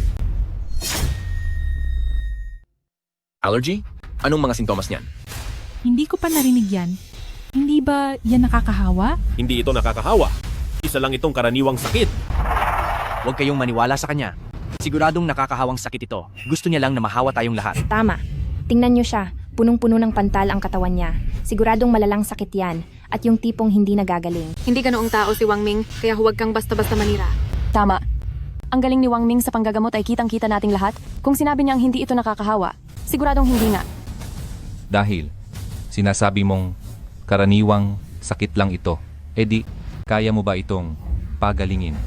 Allergy? Anong mga sintomas niyan? Hindi ko pa narinig yan. Hindi ba yan nakakahawa? Hindi ito nakakahawa. Isa lang itong karaniwang sakit. Huwag kayong maniwala sa kanya. Siguradong nakakahawang sakit ito. Gusto niya lang na mahawa tayong lahat. Tama. Tingnan nyo siya, punong-puno ng pantal ang katawan niya. Siguradong malalang sakit yan, at yung tipong hindi nagagaling. Hindi ganoong tao si Wang Ming, kaya huwag kang basta-basta manira. Tama. Ang galing ni Wang Ming sa panggagamot ay kitang-kita nating lahat. Kung sinabi niyang hindi ito nakakahawa, siguradong hindi nga. Dahil sinasabi mong karaniwang sakit lang ito, edi kaya mo ba itong pagalingin?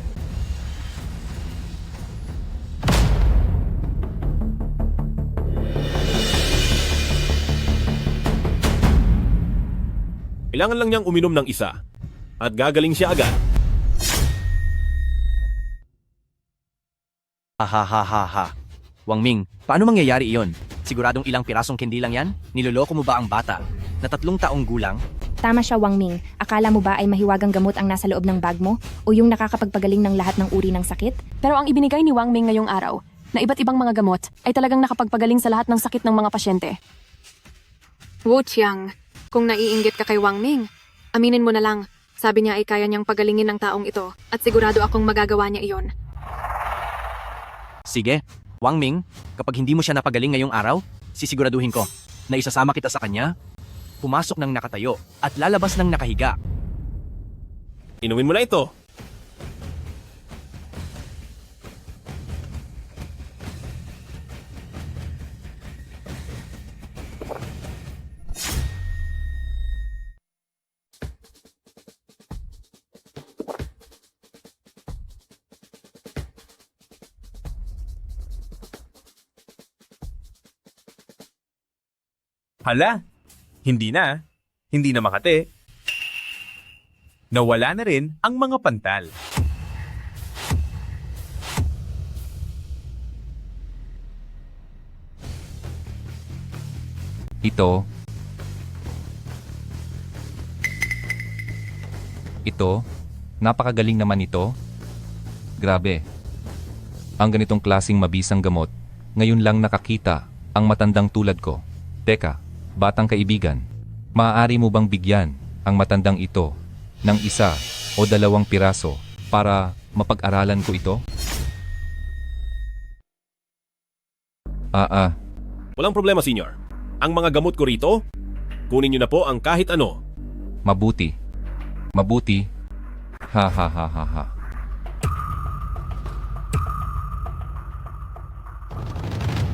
Kailangan lang niyang uminom ng isa. At gagaling siya agad. Ahahaha. Wang Ming, paano mangyayari iyon? Siguradong ilang pirasong kendi lang yan? Niloloko mo ba ang bata na 3 taong gulang? Tama siya, Wang Ming. Akala mo ba ay mahiwagang gamot ang nasa loob ng bag mo? O yung nakakapagpagaling ng lahat ng uri ng sakit? Pero ang ibinigay ni Wang Ming ngayong araw, na iba't ibang mga gamot, ay talagang nakapagpagaling sa lahat ng sakit ng mga pasyente. Wu Qiang, kung naiinggit ka kay Wang Ming, aminin mo na lang. Sabi niya ay kaya niyang pagalingin ng taong ito at sigurado akong magagawa niya iyon. Sige, Wang Ming, kapag hindi mo siya napagaling ngayong araw, sisiguraduhin ko na isasama kita sa kanya, pumasok ng nakatayo at lalabas ng nakahiga. Inumin mo na ito. Hala, hindi na. Hindi na makati. Nawala na rin ang mga pantal. Ito, napakagaling naman ito. Grabe. Ang ganitong klasing mabisang gamot, ngayon lang nakakita ang matandang tulad ko. Teka, batang kaibigan, maaari mo bang bigyan ang matandang ito ng isa o 2 piraso para mapag-aralan ko ito? Walang problema, senyor. Ang mga gamot ko rito, kunin niyo na po ang kahit ano. Mabuti. Mabuti. Ha ha ha ha ha.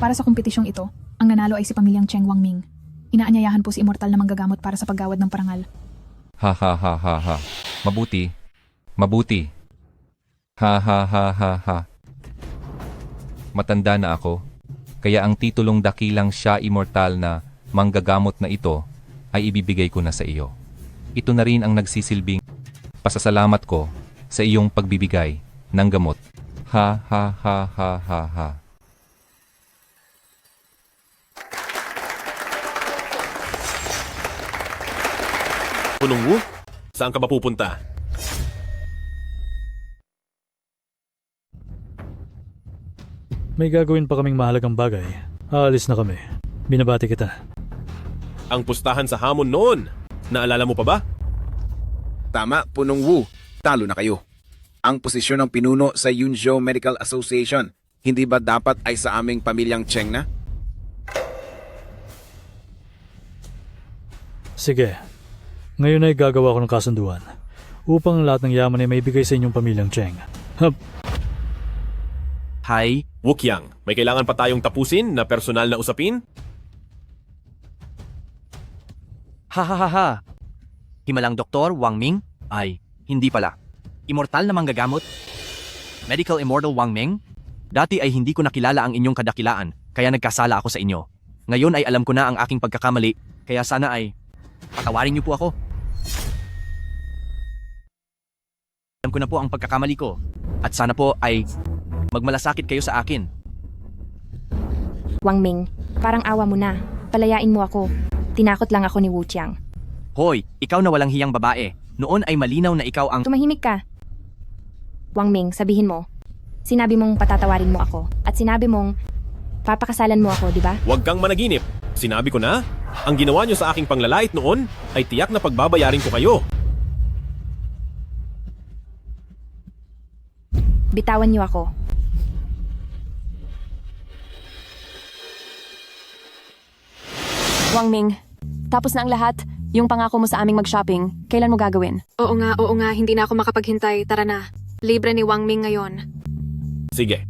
Para sa kompetisyong ito, ang nanalo ay si pamilyang Cheng Wangming. Inaanyayahan po si immortal na manggagamot para sa paggawad ng parangal. Ha ha ha ha ha. Mabuti. Mabuti. Ha ha ha ha ha. Matanda na ako, kaya ang titulong dakilang siya immortal na manggagamot na ito ay ibibigay ko na sa iyo. Ito na rin ang nagsisilbing pasasalamat ko sa iyong pagbibigay ng gamot. Ha ha ha ha ha ha. Punong Wu, saan ka ba pupunta? May gagawin pa kaming mahalagang bagay. Aalis na kami. Binabati kita. Ang pustahan sa hamon noon. Naalala mo pa ba? Tama, Punong Wu. Talo na kayo. Ang posisyon ng pinuno sa Yunzhou Medical Association, hindi ba dapat ay sa aming pamilyang Cheng na? Sige. Ngayon ay gagawa ko ng kasunduan upang lahat ng yaman ay maibigay sa inyong pamilyang Cheng. Hup! Hi? Wukyang, may kailangan pa tayong tapusin na personal na usapin? Ha ha ha ha. Himalang Doktor Wang Ming? Ay, hindi pala. Immortal na manggagamot? Medical Immortal Wang Ming? Dati ay hindi ko nakilala ang inyong kadakilaan, kaya nagkasala ako sa inyo. Ngayon ay alam ko na ang aking pagkakamali, kaya sana ay patawarin niyo po ako. Alam ko na po ang pagkakamali ko, at sana po ay magmalasakit kayo sa akin. Wang Ming, parang awa mo na. Palayain mo ako. Tinakot lang ako ni Wu Qiang. Hoy, ikaw na walang hiyang babae. Noon ay malinaw na ikaw ang... Tumahimik ka. Wang Ming, sabihin mo. Sinabi mong patatawarin mo ako. At sinabi mong papakasalan mo ako, di ba? Huwag kang managinip. Sinabi ko na, ang ginawa niyo sa aking panglalait noon ay tiyak na pagbabayarin ko kayo. Bitawan niyo ako. Wang Ming, tapos na ang lahat. Yung pangako mo sa aming mag-shopping, kailan mo gagawin? Oo nga, hindi na ako makapaghintay. Tara na. Libre ni Wang Ming ngayon. Sige,